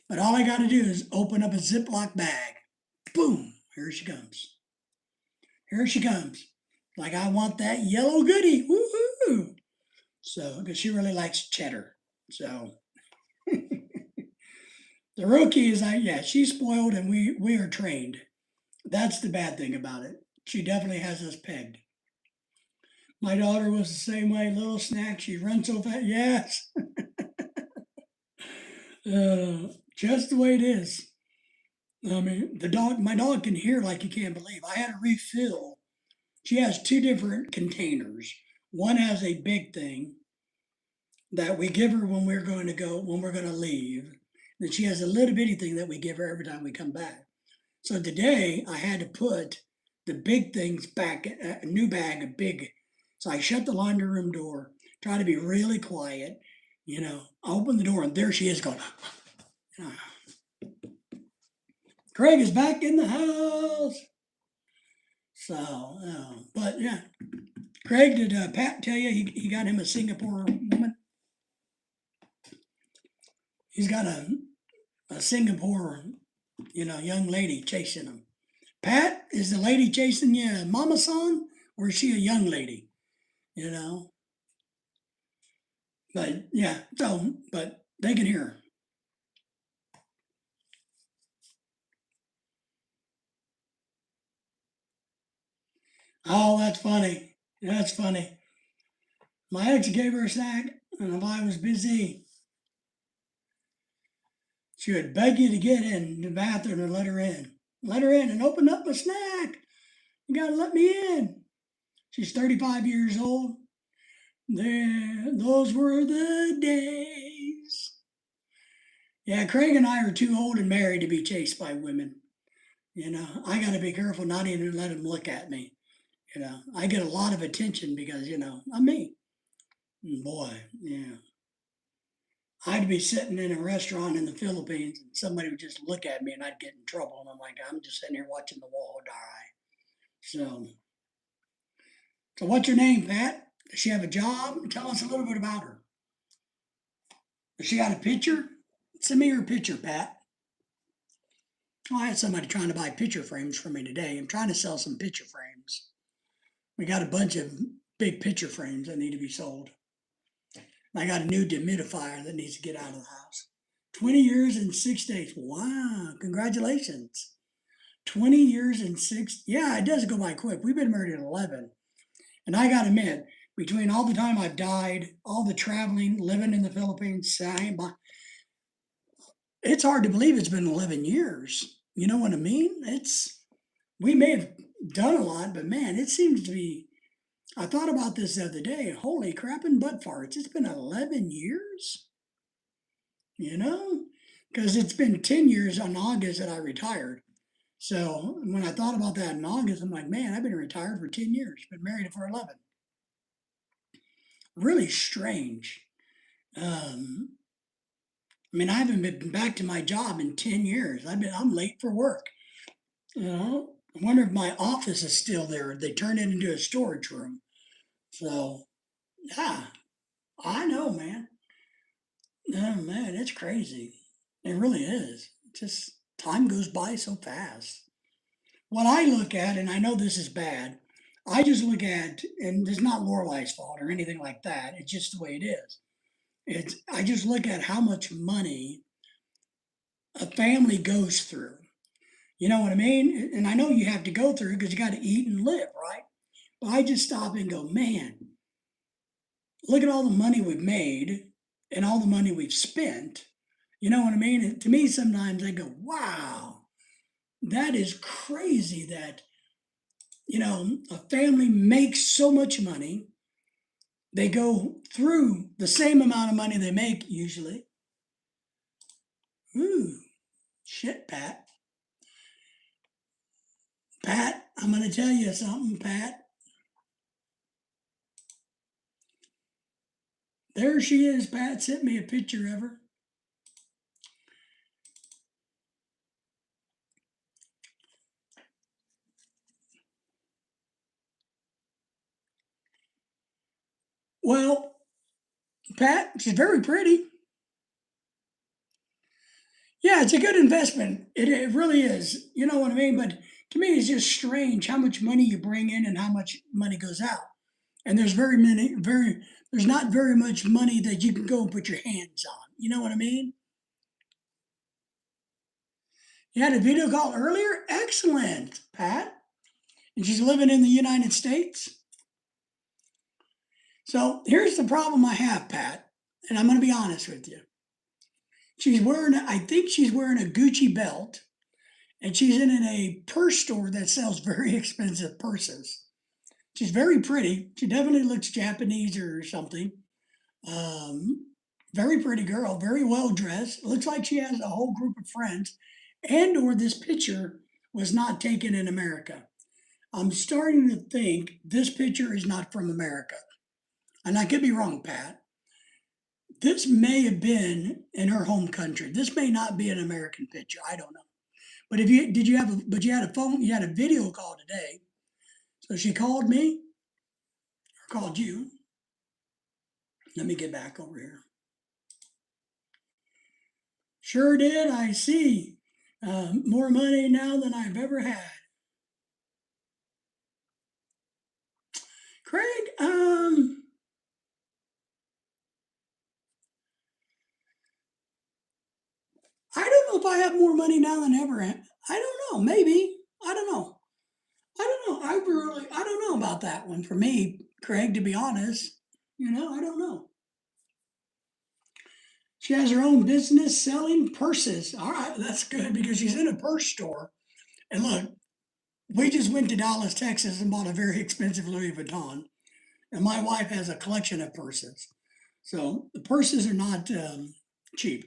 But all I got to do is open up a Ziploc bag. Boom, here she comes. Here she comes. Like, I want that yellow goodie. Woohoo! So, because she really likes cheddar. So, the rookie is, yeah, she's spoiled and we are trained. That's the bad thing about it. She definitely has us pegged. My daughter was the same way, little snack. She runs so fast. Yes. Just the way it is. I mean, my dog can hear like you can't believe. I had to refill. She has two different containers. One has a big thing that we give her when when we're going to leave. Then she has a little bitty thing that we give her every time we come back. So today I had to put the big things back, a new bag, a big. So I shut the laundry room door, try to be really quiet. I open the door and there she is going, Craig is back in the house. So, but yeah, Craig, did Pat tell you he got him a Singapore woman? He's got a Singapore, young lady chasing him. Pat, is the lady chasing you Mama Son, or is she a young lady? You know, but yeah, so, but they can hear her. Oh, that's funny. That's funny. My ex gave her a snack, and if I was busy, she would beg you to get in the bathroom and let her in. Let her in and open up my snack. You gotta let me in. She's 35 years old. Those were the days. Yeah, Craig and I are too old and married to be chased by women. I got to be careful not even to let them look at me. I get a lot of attention because, I'm me. And boy, yeah. I'd be sitting in a restaurant in the Philippines and somebody would just look at me and I'd get in trouble. And I'm like, I'm just sitting here watching the wall die. So, so what's your name, Pat? Does she have a job? Tell us a little bit about her. Does she got a picture? Send me your picture, Pat. Oh, I had somebody trying to buy picture frames from me today. I'm trying to sell some picture frames. We got a bunch of big picture frames that need to be sold. I got a new dehumidifier that needs to get out of the house. 20 years and 6 days. Wow, congratulations. 20 years and yeah, it does go by quick. We've been married at 11. And I got to admit, between all the time I've died, all the traveling, living in the Philippines, it's hard to believe it's been 11 years. You know what I mean? We may have done a lot, but man, it seems to be. I thought about this the other day. Holy crap and butt farts. It's been 11 years, you know? Because it's been 10 years on August that I retired. So when I thought about that in August, I'm like, man, I've been retired for 10 years, been married for 11. Really strange. Um, I mean, I haven't been back to my job in 10 years. I'm late for work. I wonder if my office is still there. They turned it into a storage room. So, yeah, I know, man. Oh, man, it's crazy. It really is. Just time goes by so fast. What I look at, and I know this is bad, I just look at, and it's not Lorelai's fault or anything like that. It's just the way it is. I just look at how much money a family goes through. You know what I mean? And I know you have to go through because you got to eat and live, right? But I just stop and go, man, look at all the money we've made and all the money we've spent. You know what I mean? And to me, sometimes I go, wow, that is crazy that, a family makes so much money. They go through the same amount of money they make usually. Ooh, shit, Pat. Pat, I'm going to tell you something, Pat. There she is. Pat sent me a picture of her. Well, Pat, she's very pretty. Yeah, it's a good investment. It really is. You know what I mean? But to me, it's just strange how much money you bring in and how much money goes out. And there's not very much money that you can go and put your hands on. You know what I mean? You had a video call earlier? Excellent, Pat. And she's living in the United States. So here's the problem I have, Pat, and I'm going to be honest with you. I think she's wearing a Gucci belt, and she's in a purse store that sells very expensive purses. She's very pretty. She definitely looks Japanese or something. Um, Very pretty girl, very well dressed. Looks like she has a whole group of friends, and or this picture was not taken in America. I'm starting to think this picture is not from America. And I could be wrong, Pat. This may have been in her home country. This may not be an American picture. I don't know. But if you did you have a but you had a phone, you had a video call today. So she called me or called you. Let me get back over here. Sure did. I see. More money now than I've ever had. Craig, I don't know if I have more money now than ever. I don't know. Maybe. I don't know. I don't know. I don't know about that one for me, Craig, to be honest. I don't know. She has her own business selling purses. All right, that's good because she's in a purse store. And look, we just went to Dallas, Texas and bought a very expensive Louis Vuitton. And my wife has a collection of purses. So the purses are not cheap.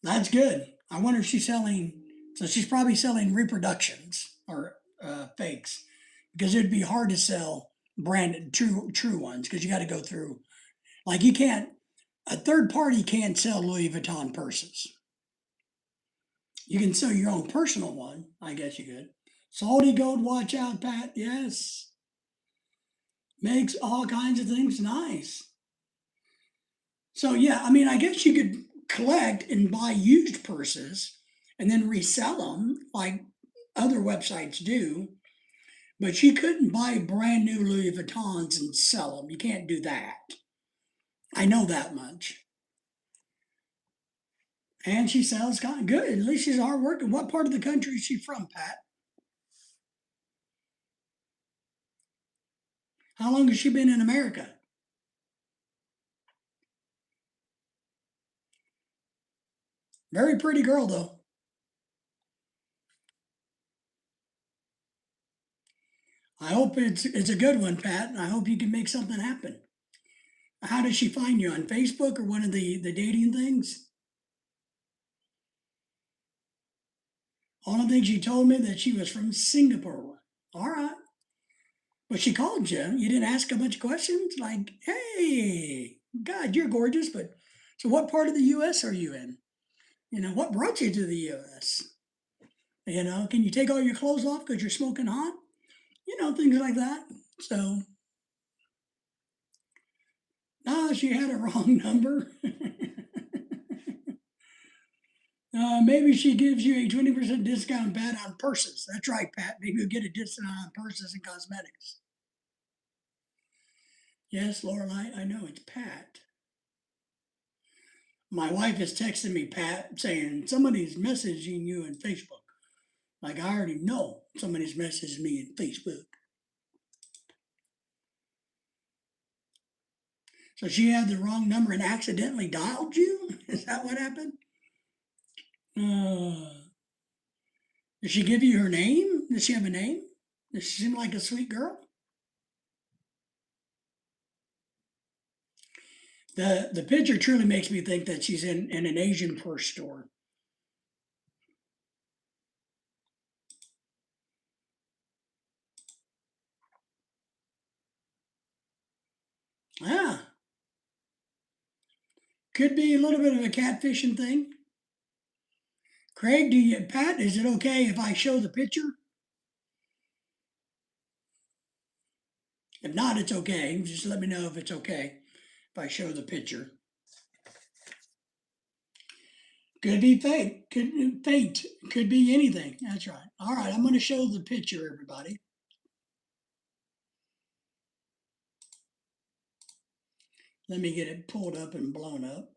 That's good. I wonder if she's selling, so she's probably selling reproductions or fakes because it'd be hard to sell branded true ones because you got to go through, like you can't, a third party can't sell Louis Vuitton purses. You can sell your own personal one, I guess you could. Salty gold, watch out, Pat. Yes. Makes all kinds of things nice. So yeah, I mean, I guess you could collect and buy used purses and then resell them like other websites do. But she couldn't buy brand new Louis Vuittons and sell them. You can't do that. I know that much. And she sounds kind of good. At least she's hard working. What part of the country is she from, Pat? How long has she been in America? Very pretty girl, though. I hope it's a good one, Pat. And I hope you can make something happen. How does she find you on Facebook or one of the dating things? All the things she told me that she was from Singapore. All right. But she called you. You didn't ask a bunch of questions like, hey, God, you're gorgeous. But so what part of the US are you in? What brought you to the US? You know, can you take all your clothes off because you're smoking hot? You know, things like that. So, no, she had a wrong number. Maybe she gives you a 20% discount, Pat, on purses. That's right, Pat. Maybe you'll get a discount on purses and cosmetics. Yes, Lorelai, I know it's Pat. My wife is texting me, Pat, saying somebody's messaging you in Facebook. Like I already know somebody's messaged me in Facebook. So she had the wrong number and accidentally dialed you? Is that what happened? Uh, did she give you her name? Does she have a name? Does she seem like a sweet girl? The picture truly makes me think that she's in an Asian purse store. Ah, could be a little bit of a catfishing thing. Craig, Pat, is it okay if I show the picture? If not, it's okay. Just let me know if it's okay if I show the picture. Could be fake. Could be fate. Could be anything. That's right. All right, I'm going to show the picture, everybody. Let me get it pulled up and blown up.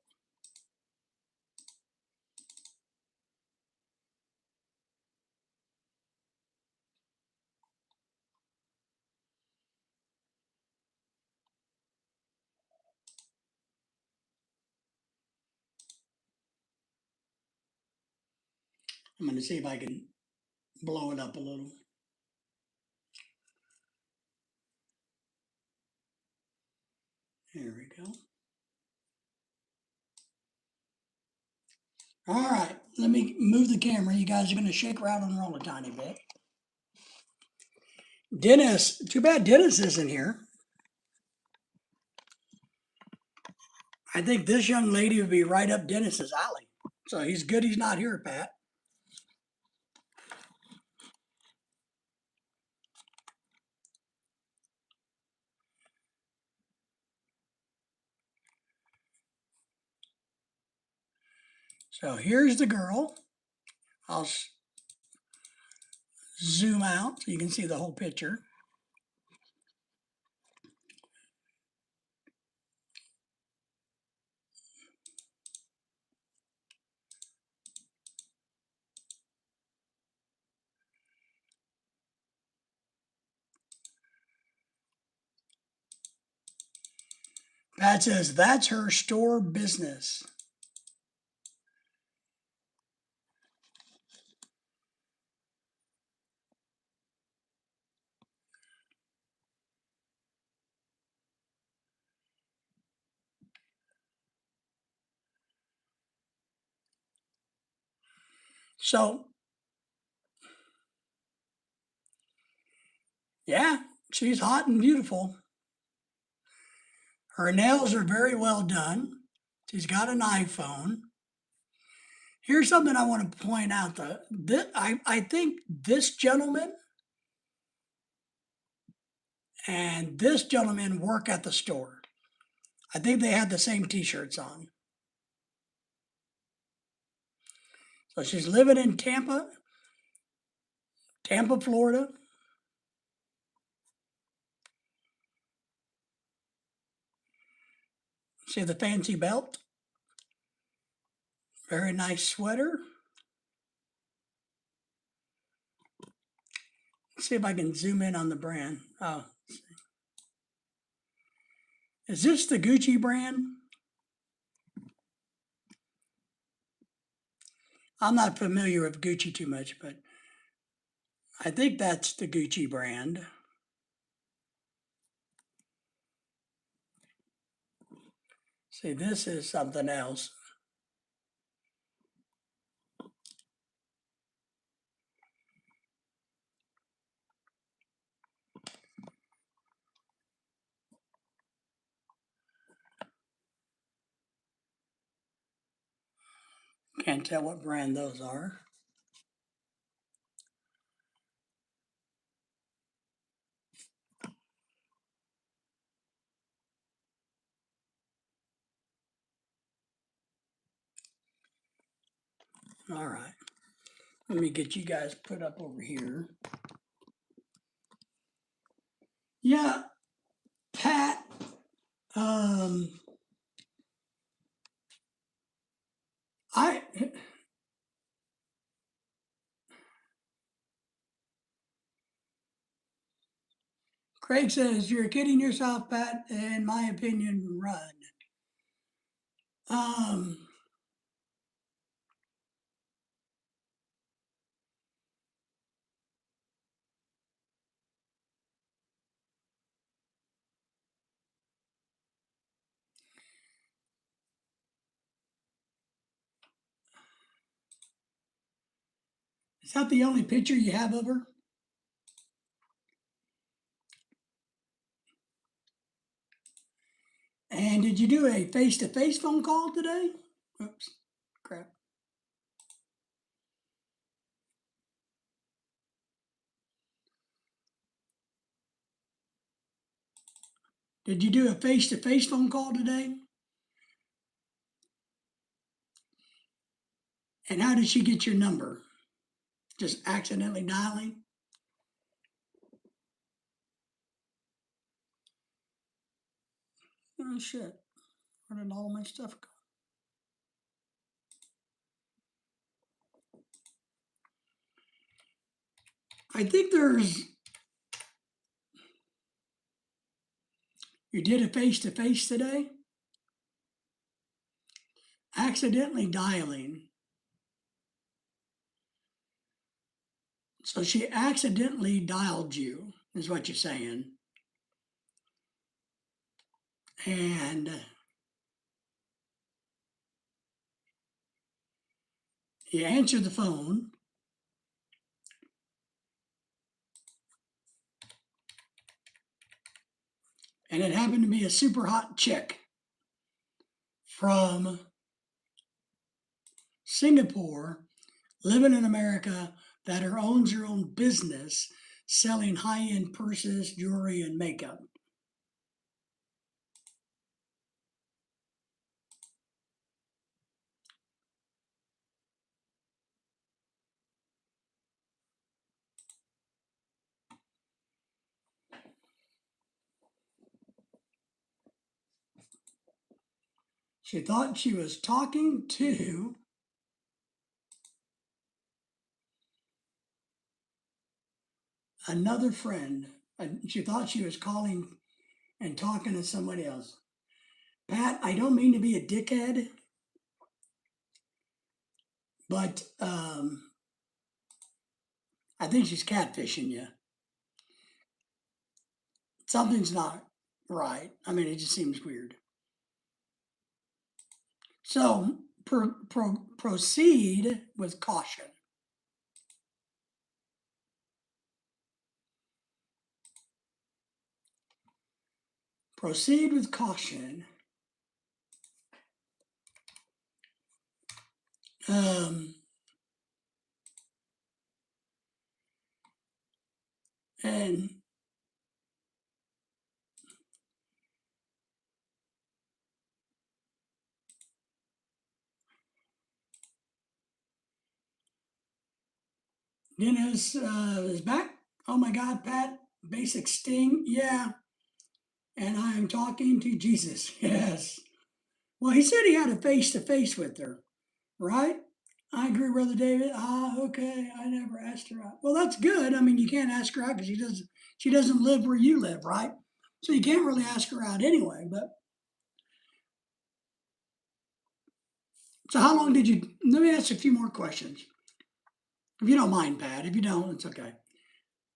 I'm going to see if I can blow it up a little. There we go. All right, let me move the camera. You guys are going to shake, rattle, and roll a tiny bit. Dennis, too bad Dennis isn't here. I think this young lady would be right up Dennis's alley. So he's good he's not here, Pat. So here's the girl. I'll zoom out so you can see the whole picture. Pat says that's her store business. So, yeah, she's hot and beautiful. Her nails are very well done. She's got an iPhone. Here's something I want to point out though. I think this gentleman and this gentleman work at the store. I think they had the same t-shirts on. So she's living in Tampa, Florida. See the fancy belt? Very nice sweater. Let's see if I can zoom in on the brand. Oh, is this the Gucci brand? I'm not familiar with Gucci too much, but I think that's the Gucci brand. See, this is something else. Can't tell what brand those are. All right. Let me get you guys put up over here. Yeah, Pat, I, Craig says, you're kidding yourself, Pat. In my opinion, run. Um, is that the only picture you have of her? And did you do a face-to-face phone call today? Oops, crap. Did you do a face-to-face phone call today? And how did she get your number? Just accidentally dialing? Oh shit, where did all my stuff go? I think you did a face-to-face today? Accidentally dialing. So she accidentally dialed you, is what you're saying. And you answered the phone. And it happened to be a super hot chick from Singapore, living in America, that owns her own business selling high-end purses, jewelry, and makeup. She thought she was talking to another friend. She thought she was calling and talking to somebody else. Pat, I don't mean to be a dickhead, but I think she's catfishing you. Something's not right. I mean, it just seems weird. So proceed with caution. Proceed with caution. And Dennis is back. Oh my God, Pat, basic sting. Yeah. And I am talking to Jesus. Yes. Well, he said he had a face to face with her, right? I agree, Brother David. Ah, okay. I never asked her out. Well, that's good. I mean, you can't ask her out because she doesn't live where you live, right? So you can't really ask her out anyway. But so how long did you? Let me ask a few more questions, if you don't mind, Pat. If you don't, it's okay.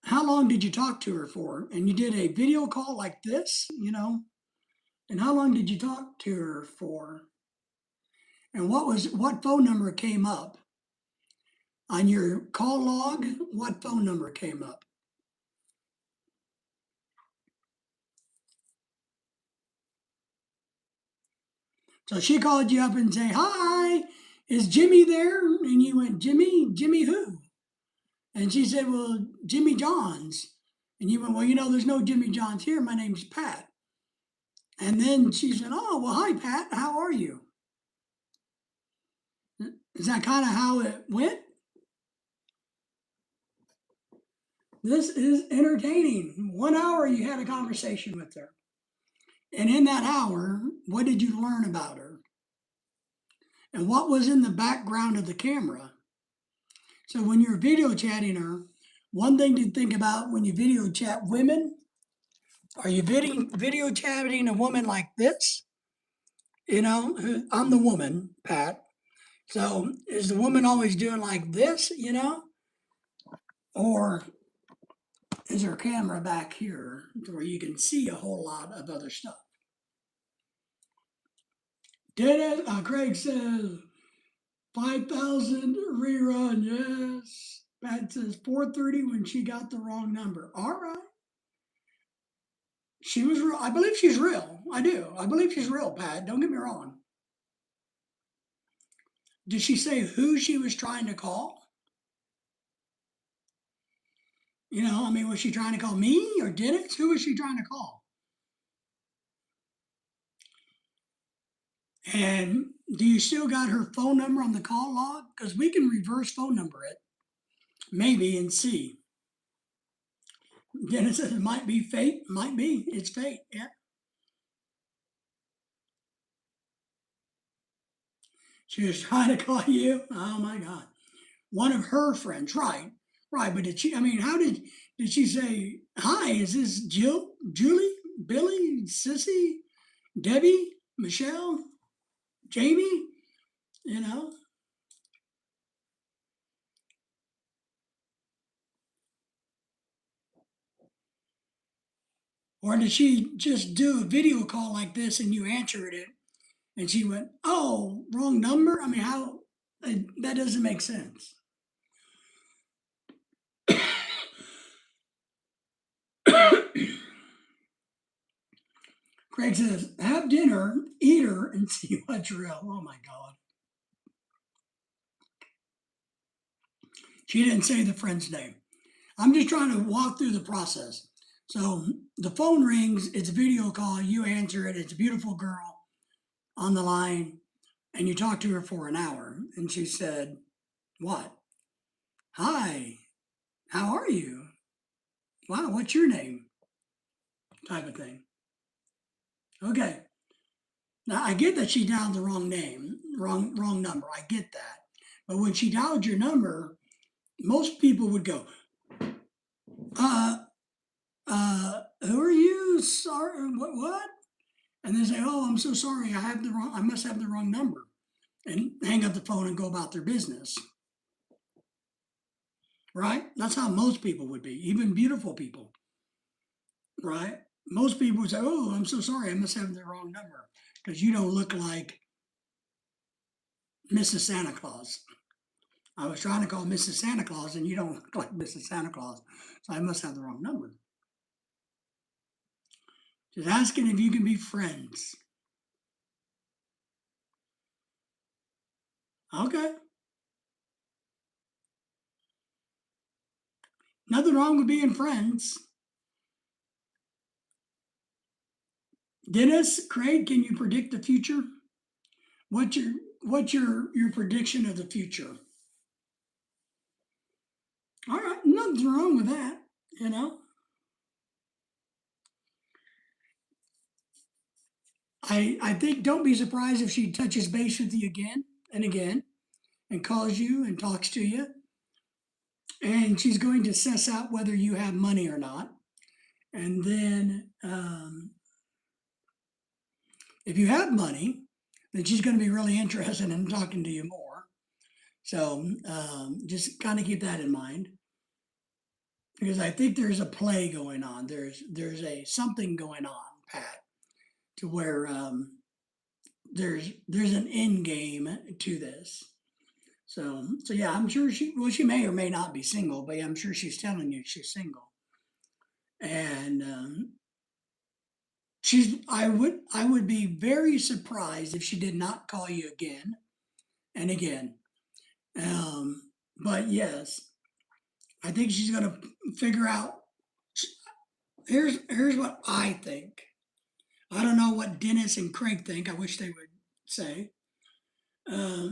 How long did you talk to her for? And you did a video call like this, And how long did you talk to her for? And what phone number came up on your call log? What phone number came up? So she called you up and say, "Hi, is Jimmy there?" And you went, "Jimmy? Jimmy who?" And she said, "Well, Jimmy Johns." And you went, "Well, there's no Jimmy Johns here. My name's Pat." And then she said, "Oh, well, hi, Pat. How are you?" Is that kind of how it went? This is entertaining. 1 hour you had a conversation with her. And in that hour, what did you learn about her? And what was in the background of the camera? So when you're video chatting her, one thing to think about when you video chat women, are you video chatting a woman like this? You know, I'm the woman, Pat. So is the woman always doing like this, you know? Or is her camera back here where you can see a whole lot of other stuff? Craig says 5,000 rerun, yes. Pat says 4:30 when she got the wrong number. All right. She was real. I believe she's real. I do. I believe she's real, Pat. Don't get me wrong. Did she say who she was trying to call? You know, I mean, was she trying to call me or Dennis? Who was she trying to call? And do you still got her phone number on the call log? Because we can reverse phone number it, maybe, and see. Dennis says it might be fate. Might be. It's fate. Yeah. She was trying to call you. Oh my God. One of her friends. Right. Right. But did she, I mean, how did she say, hi, is this Jill, Julie, Billy, Sissy, Debbie, Michelle, Jamie? You know? Or did she just do a video call like this and you answered it and she went, oh, wrong number? I mean, how? That doesn't make sense. Craig says, have dinner, eat her, and see what's real. Oh my God. She didn't say the friend's name. I'm just trying to walk through the process. So the phone rings, it's a video call, you answer it, it's a beautiful girl on the line, and you talk to her for an hour. And she said, what? Hi, how are you? Wow, what's your name? Type of thing. Okay. Now I get that she dialed the wrong name, wrong number. I get that. But when she dialed your number, most people would go, uh, who are you? Sorry, what? And they say, oh, I'm so sorry. I must have the wrong number, and hang up the phone and go about their business. Right? That's how most people would be, even beautiful people. Right? Most people would say, oh, I'm so sorry. I must have the wrong number because you don't look like Mrs. Santa Claus. I was trying to call Mrs. Santa Claus and you don't look like Mrs. Santa Claus. So I must have the wrong number. Just asking if you can be friends. Okay. Nothing wrong with being friends. Dennis, Craig, can you predict the future? What's your what's your prediction of the future? All right, nothing's wrong with that, you know. I think don't be surprised if she touches base with you again and again and calls you and talks to you. And she's going to suss out whether you have money or not. And then if you have money, then she's going to be really interested in talking to you more. So just kind of keep that in mind because I think there's a play going on. There's a something going on, Pat, to where there's an end game to this. So yeah, I'm sure she may or may not be single, but I'm sure she's telling you she's single. And I would be very surprised if she did not call you again and again. Um, but yes, I think she's gonna figure out. Here's what I think. I don't know what Dennis and Craig think. I wish they would say. Uh,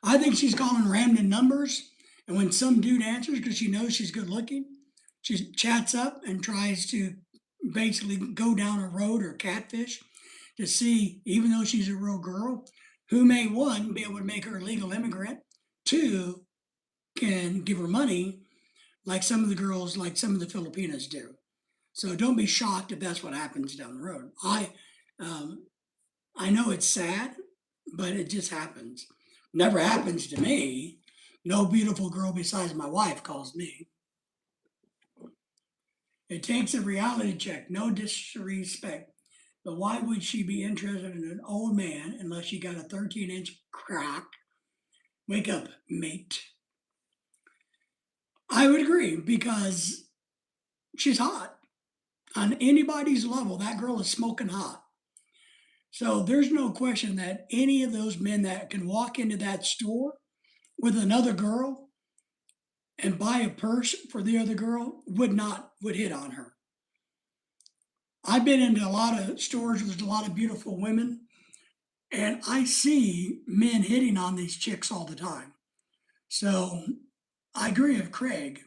I think she's calling random numbers, and when some dude answers because she knows she's good looking, she chats up and tries to basically go down a road or catfish to see, even though she's a real girl, who may, one, be able to make her a legal immigrant, two, can give her money like some of the girls, like some of the Filipinas do. So don't be shocked if that's what happens down the road. Um, I know it's sad, but it just happens. Never happens to me. No beautiful girl besides my wife calls me. It takes a reality check, no disrespect. But why would she be interested in an old man unless she got a 13-inch crack? Wake up, mate. I would agree because she's hot. On anybody's level, that girl is smoking hot. So there's no question that any of those men that can walk into that store with another girl and buy a purse for the other girl would hit on her. I've been into a lot of stores where there's a lot of beautiful women, and I see men hitting on these chicks all the time. So I agree with Craig.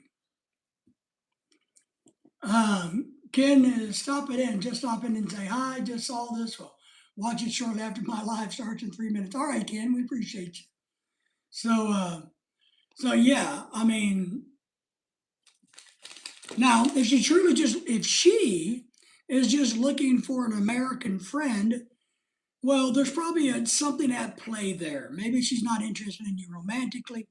Ken, stop it in. Just stop in and say hi. Just saw this. Well, watch it shortly after my live starts in 3 minutes. All right, Ken, we appreciate you. So yeah, I mean, now if she is just looking for an American friend, well, there's probably something at play there. Maybe she's not interested in you romantically.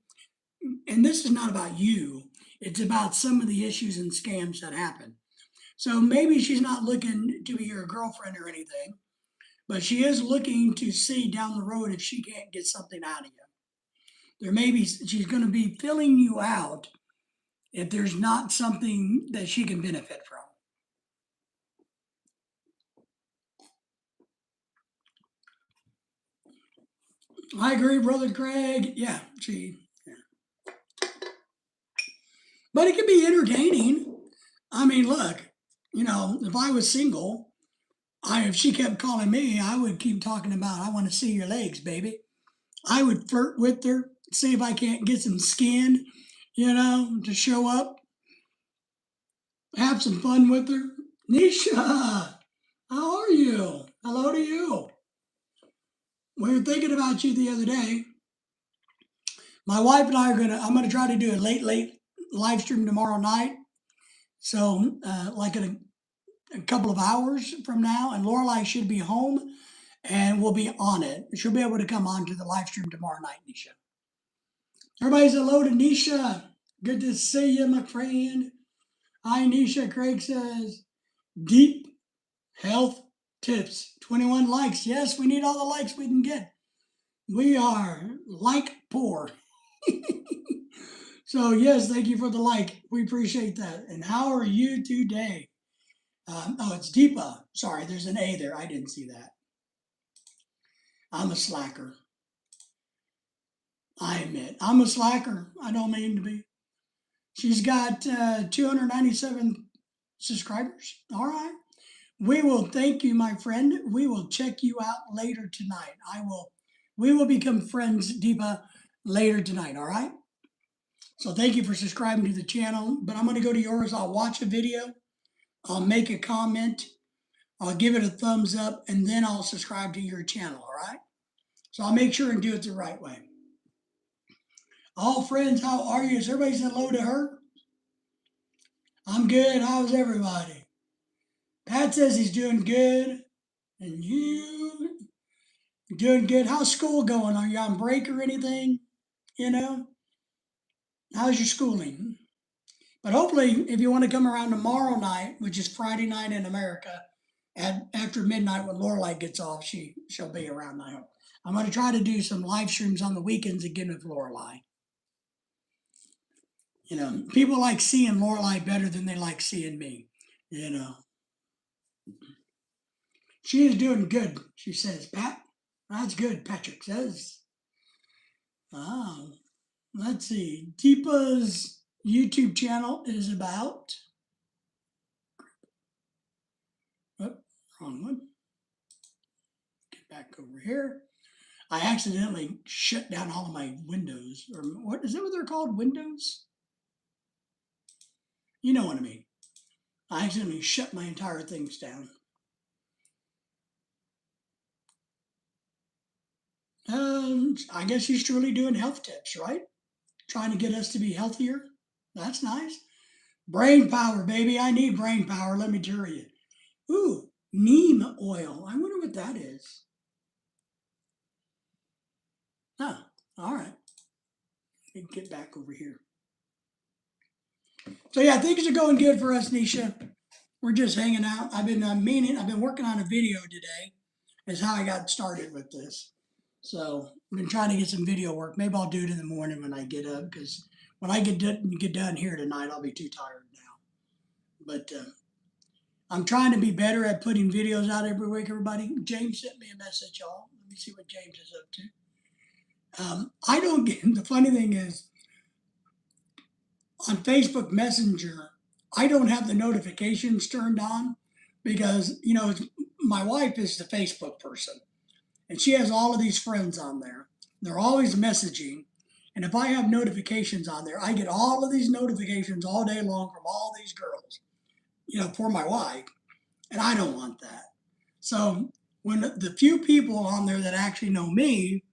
And this is not about you, it's about some of the issues and scams that happen. So maybe she's not looking to be your girlfriend or anything, but she is looking to see down the road if she can't get something out of you. There may be, she's going to be filling you out if there's not something that she can benefit from. I agree, Brother Craig. Yeah, but it can be entertaining. I mean, look, if I was single, if she kept calling me, I would keep talking about, I want to see your legs, baby. I would flirt with her, see if I can't get some skin, to show up, have some fun with her. Nisha, how are you? Hello to you. We were thinking about you the other day. My wife and I I'm gonna try to do a late live stream tomorrow night. So, like in a couple of hours from now, and Lorelai should be home and we'll be on it. She'll be able to come on to the live stream tomorrow night, Nisha. Everybody's hello to Nisha. Good to see you, my friend. Hi, Nisha. Craig says, deep health tips. 21 likes. Yes, we need all the likes we can get. We are like poor. So, yes, thank you for the like. We appreciate that. And how are you today? It's Deepa. Sorry, there's an A there. I didn't see that. I'm a slacker. I admit, I'm a slacker. I don't mean to be. She's got 297 subscribers. All right. We will thank you, my friend. We will check you out later tonight. We will become friends, Deepa, later tonight. All right. So thank you for subscribing to the channel. But I'm going to go to yours. I'll watch a video. I'll make a comment. I'll give it a thumbs up, and then I'll subscribe to your channel. All right. So I'll make sure and do it the right way. All friends, how are you? Is everybody saying hello to her? I'm good. How's everybody? Pat says he's doing good. And you doing good. How's school going? Are you on break or anything? You know? How's your schooling? But hopefully, if you want to come around tomorrow night, which is Friday night in America, after midnight when Lorelai gets off, she'll be around. I hope. I'm going to try to do some live streams on the weekends again with Lorelai. People like seeing Lorelai better than they like seeing me. She is doing good, she says. Pat, that's good, Patrick says. Let's see. Deepa's YouTube channel is about. Oh, wrong one. Get back over here. I accidentally shut down all of my windows, or what is that what they're called? Windows? You know what I mean. I accidentally shut my entire things down. I guess she's truly doing health tips, right? Trying to get us to be healthier. That's nice. Brain power, baby. I need brain power, let me tell you. Ooh, neem oil. I wonder what that is. Huh. All right. Let me get back over here. So yeah, things are going good for us, Nisha. We're just hanging out. I've been I've been working on a video today. Is how I got started with this. So I've been trying to get some video work. Maybe I'll do it in the morning when I get up, because when I get done here tonight, I'll be too tired now. But I'm trying to be better at putting videos out every week. Everybody, James sent me a message, y'all. Let me see what James is up to. I don't get the funny thing is on Facebook Messenger, I don't have the notifications turned on because my wife is the Facebook person. And she has all of these friends on there. They're always messaging. And if I have notifications on there, I get all of these notifications all day long from all these girls, for my wife. And I don't want that. So when the few people on there that actually know me,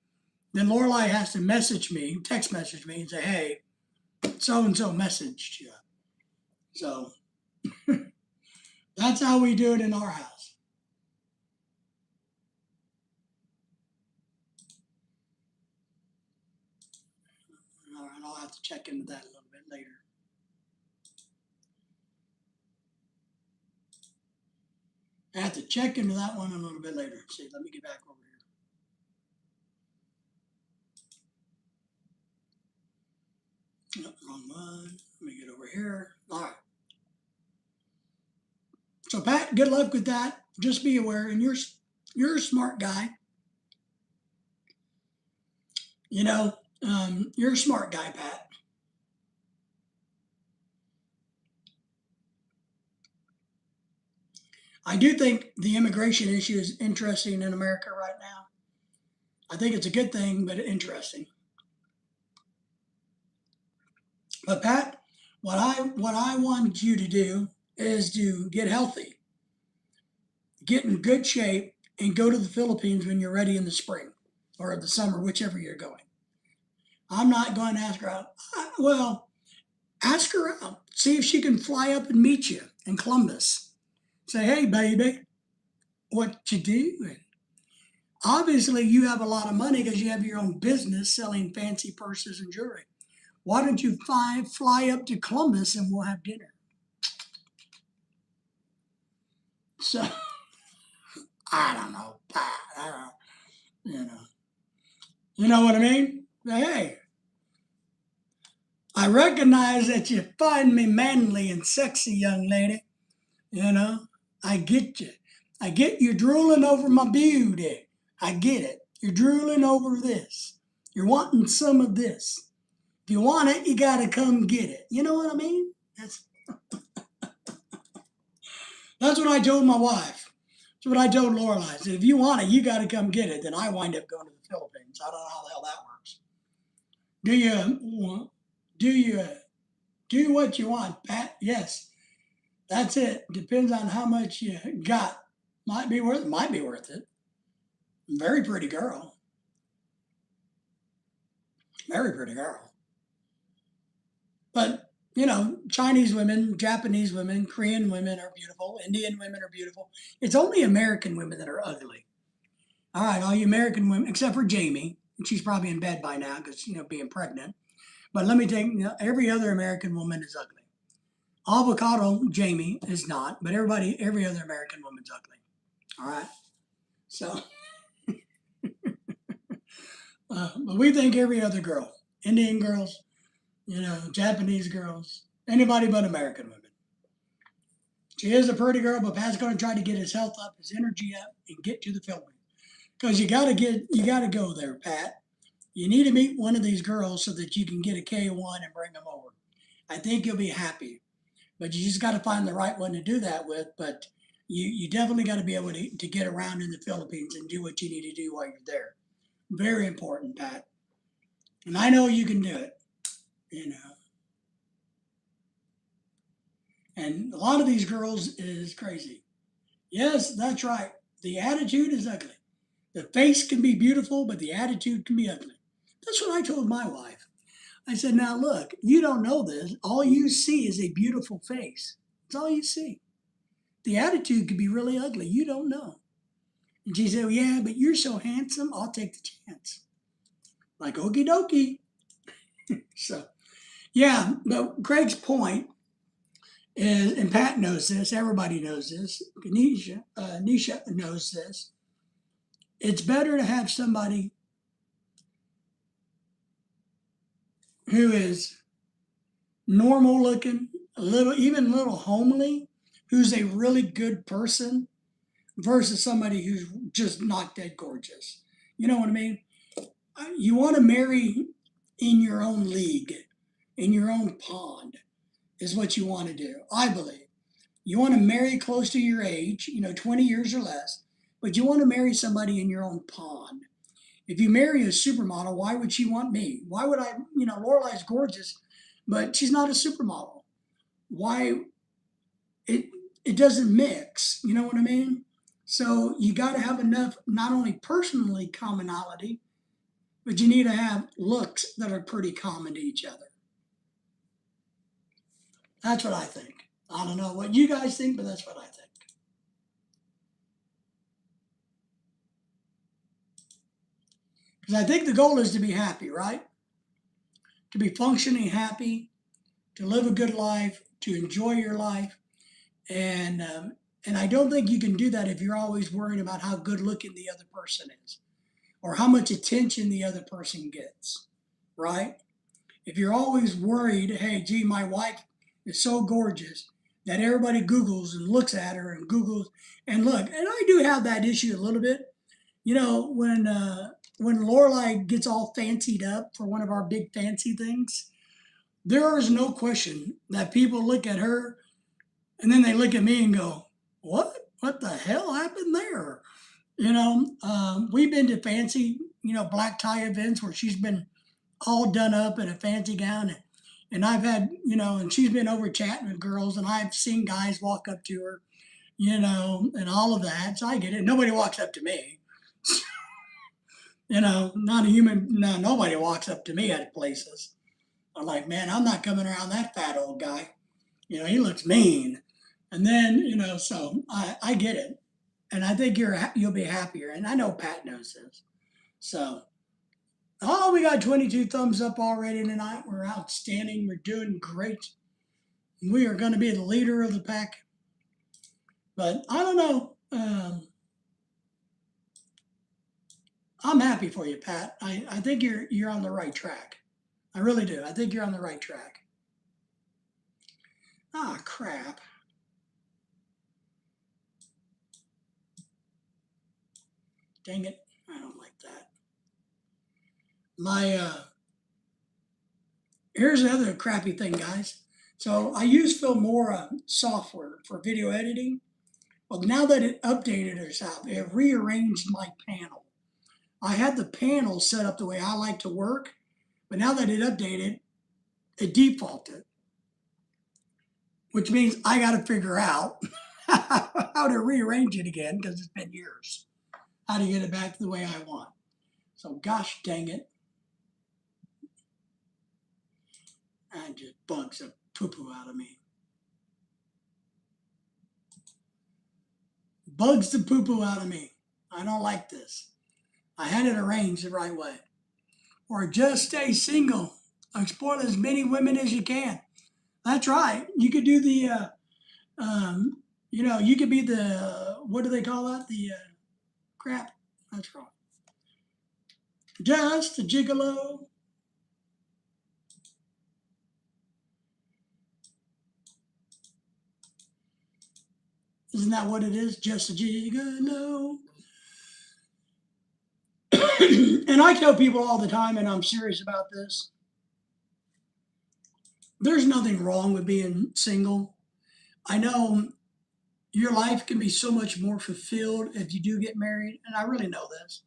then Lorelai has to message me, text message me, and say, hey, so and so messaged you. So that's how we do it in our house. All right, I'll have to check into that a little bit later. I have to check into that one a little bit later. See, let me get back over here. Nope, wrong one. Let me get over here. All right. So Pat, good luck with that. Just be aware, and you're a smart guy. You're a smart guy, Pat. I do think the immigration issue is interesting in America right now. I think it's a good thing, but interesting. But Pat, what I want you to do is to get healthy, get in good shape, and go to the Philippines when you're ready in the spring or the summer, whichever you're going. I'm not going to ask her out. Well, ask her out. See if she can fly up and meet you in Columbus. Say, hey, baby, what you doing? Obviously, you have a lot of money because you have your own business selling fancy purses and jewelry. Why don't you fly up to Columbus and we'll have dinner? So, I don't know, Pat. I don't, you know what I mean? Hey, I recognize that you find me manly and sexy, young lady. You know, I get you. I get you drooling over my beauty. I get it. You're drooling over this. You're wanting some of this. If you want it, you gotta come get it. You know what I mean? That's what I told my wife. That's what I told Lorelai. I said, if you want it, you gotta come get it. Then I wind up going to the Philippines. I don't know how the hell that works. Do you do you do what you want, Pat? Yes. That's it. Depends on how much you got. Might be worth it. Very pretty girl. Very pretty girl. But Chinese women, Japanese women, Korean women are beautiful. Indian women are beautiful. It's only American women that are ugly. All right, all you American women, except for Jamie, and she's probably in bed by now because being pregnant. But let me take every other American woman is ugly. Avocado Jamie is not, but every other American woman's ugly. All right, so but we think every other girl, Indian girls, Japanese girls, anybody but American women. She is a pretty girl, but Pat's going to try to get his health up, his energy up, and get to the Philippines. Because you got to go there, Pat. You need to meet one of these girls so that you can get a K1 and bring them over. I think you'll be happy, but you just got to find the right one to do that with. But you definitely got to be able to get around in the Philippines and do what you need to do while you're there. Very important, Pat. And I know you can do it, you know. And a lot of these girls is crazy. Yes, that's right. The attitude is ugly. The face can be beautiful, but the attitude can be ugly. That's what I told my wife. I said, now look, you don't know this. All you see is a beautiful face. That's all you see. The attitude could be really ugly. You don't know. And she said, well, yeah, but you're so handsome. I'll take the chance. Like, okie dokie. So, yeah, but Greg's point is, and Pat knows this, everybody knows this, Nisha knows this. It's better to have somebody who is normal looking, even a little homely, who's a really good person versus somebody who's just not dead gorgeous. You know what I mean? You want to marry in your own league, in your own pond, is what you want to do, I believe. You want to marry close to your age, 20 years or less, but you want to marry somebody in your own pond. If you marry a supermodel, why would she want me? Why would I, Lorelai's gorgeous, but she's not a supermodel. Why? It it doesn't mix, you know what I mean? So you got to have enough, not only personally commonality, but you need to have looks that are pretty common to each other. That's what I think. I don't know what you guys think, but that's what I think. Because I think the goal is to be happy, right? To be functioning happy, to live a good life, to enjoy your life, and and I don't think you can do that if you're always worrying about how good looking the other person is or how much attention the other person gets, right? If you're always worried, hey, gee, my wife is so gorgeous that everybody Googles and looks at her and Googles and look, and I do have that issue a little bit. When Lorelai gets all fancied up for one of our big fancy things, there is no question that people look at her and then they look at me and go, "What? What the hell happened there?" We've been to fancy, black tie events where she's been all done up in a fancy gown. And I've had, and she's been over chatting with girls, and I've seen guys walk up to her, and all of that. So I get it. Nobody walks up to me. Not a human, no, nobody walks up to me at places. I'm like, man, I'm not coming around that fat old guy. He looks mean. And then, so I get it. And I think you'll be happier. And I know Pat knows this. So, oh, we got 22 thumbs up already tonight. We're outstanding. We're doing great. We are going to be the leader of the pack. But I don't know. I'm happy for you, Pat. I think you're on the right track. I really do. I think you're on the right track. Ah, crap. Dang it. I don't like that. Here's another crappy thing, guys. So I use Filmora software for video editing. Well, now that it updated itself, it rearranged my panel. I had the panel set up the way I like to work, but now that it updated, it defaulted, which means I got to figure out how to rearrange it again because it's been years. How to get it back to the way I want. So, gosh dang it. That just bugs the poo-poo out of me. Bugs the poo-poo out of me. I don't like this. I had it arranged the right way. Or just stay single. Explore as many women as you can. That's right. You could do the, you could be the, what do they call that? The crap. That's wrong. Just a gigolo. Isn't that what it is? Just a gigolo. And I tell people all the time, and I'm serious about this, there's nothing wrong with being single. I know your life can be so much more fulfilled if you do get married, and I really know this.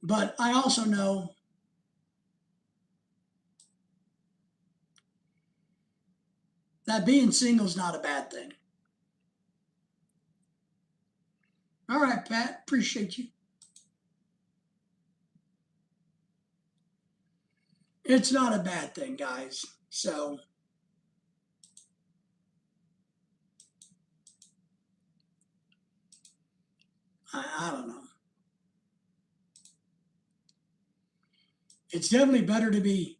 But I also know that being single is not a bad thing. All right, Pat, appreciate you. It's not a bad thing, guys. So I don't know. It's definitely better to be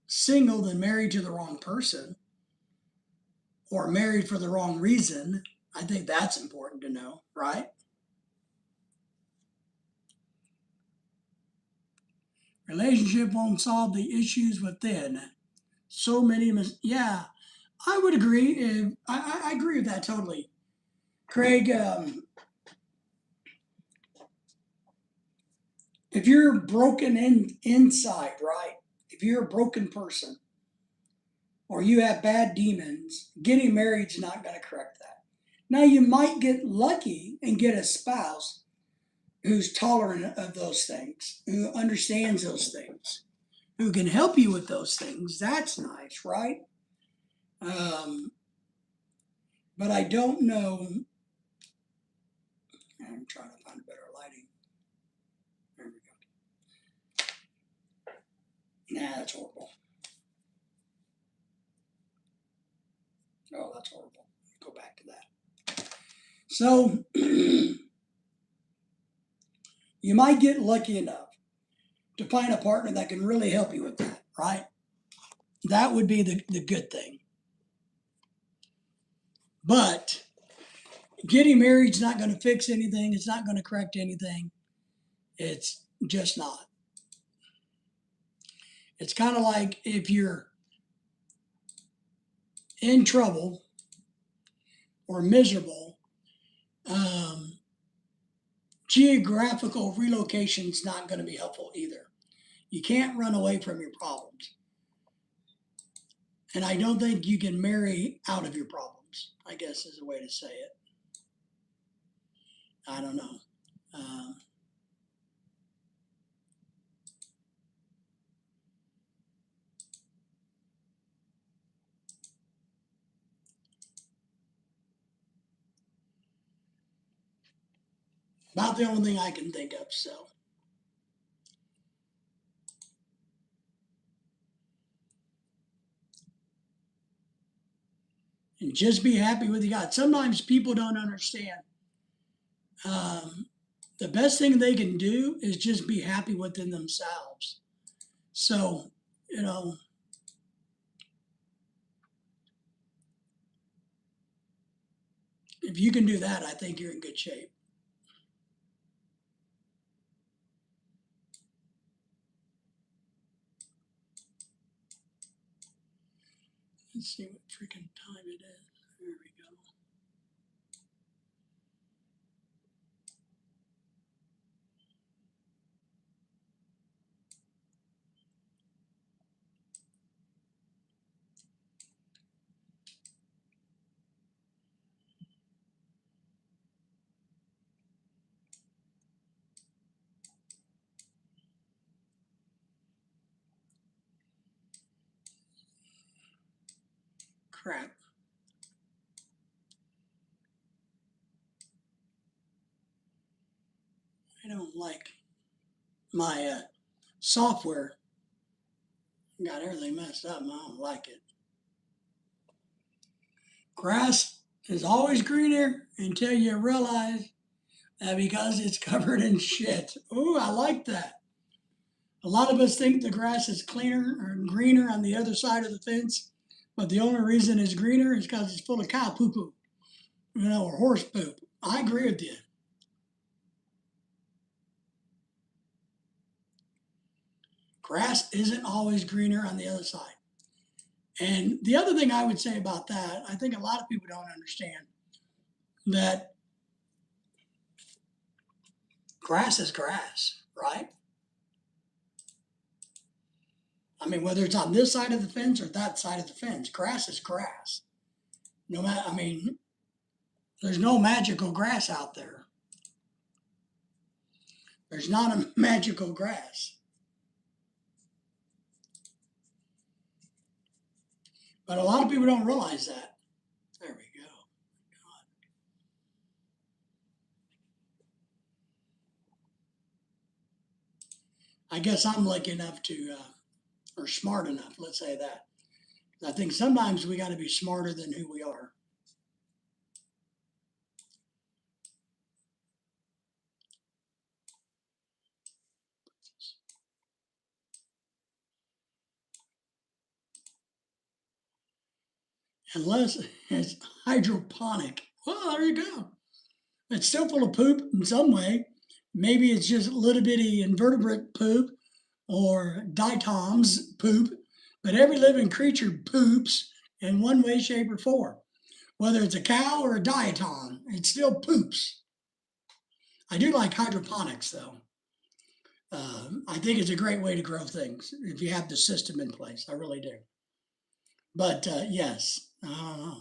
single than married to the wrong person or married for the wrong reason. I think that's important to know, right? Relationship won't solve the issues within. So many, yeah, I would agree. I agree with that totally. Craig, if you're broken inside, right? If you're a broken person or you have bad demons, getting married is not going to correct that. Now, you might get lucky and get a spouse who's tolerant of those things, who understands those things, who can help you with those things. That's nice, right? Um, but I don't know. I'm trying to find better lighting. There we go. Nah, that's horrible. Oh, that's horrible. Go back to that. So you might get lucky enough to find a partner that can really help you with that, right? That would be the good thing. But getting married is not going to fix anything. It's not going to correct anything. It's just not. It's kind of like if you're in trouble or miserable, um, geographical relocation is not going to be helpful either. You can't run away from your problems. And I don't think you can marry out of your problems, I guess is a way to say it. I don't know. Um, About the only thing I can think of, so. And just be happy with God. Sometimes people don't understand. Um, the best thing they can do is just be happy within themselves. So, you know, if you can do that, I think you're in good shape. Let's see what freaking time it is. There we go. Crap. I don't like my software. Got everything messed up and I don't like it. Grass is always greener until you realize that because it's covered in shit. Ooh, I like that. A lot of us think the grass is cleaner or greener on the other side of the fence, but the only reason it's greener is because it's full of cow poo poo, or horse poop. I agree with you. Grass isn't always greener on the other side. And the other thing I would say about that, I think a lot of people don't understand that grass is grass, right? I mean, whether it's on this side of the fence or that side of the fence, grass is grass. No matter, I mean, there's no magical grass out there. There's not a magical grass. But a lot of people don't realize that. There we go. I guess I'm lucky enough to, or smart enough, let's say that. I think sometimes we got to be smarter than who we are. Unless it's hydroponic. Well, there you go. It's still full of poop in some way. Maybe it's just a little bitty invertebrate poop or diatoms poop, but every living creature poops in one way, shape, or form. Whether it's a cow or a diatom, it still poops. I do like hydroponics though. I think it's a great way to grow things if you have the system in place. I really do. But yes, I don't know.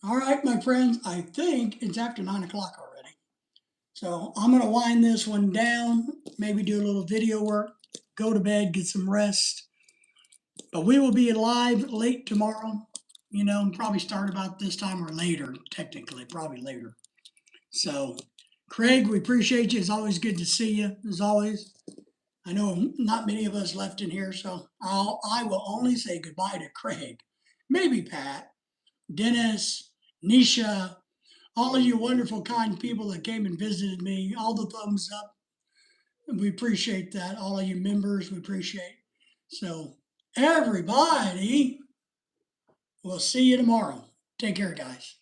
All right, my friends, I think it's after 9 o'clock already. So I'm going to wind this one down, maybe do a little video work, go to bed, get some rest. But we will be live late tomorrow, probably start about this time or later, technically, probably later. So, Craig, we appreciate you. It's always good to see you, as always. I know not many of us left in here, so I will only say goodbye to Craig, maybe Pat, Dennis, Nisha, all of you wonderful, kind people that came and visited me, all the thumbs up. We appreciate that. All of you members, we appreciate. So, everybody, we'll see you tomorrow. Take care, guys.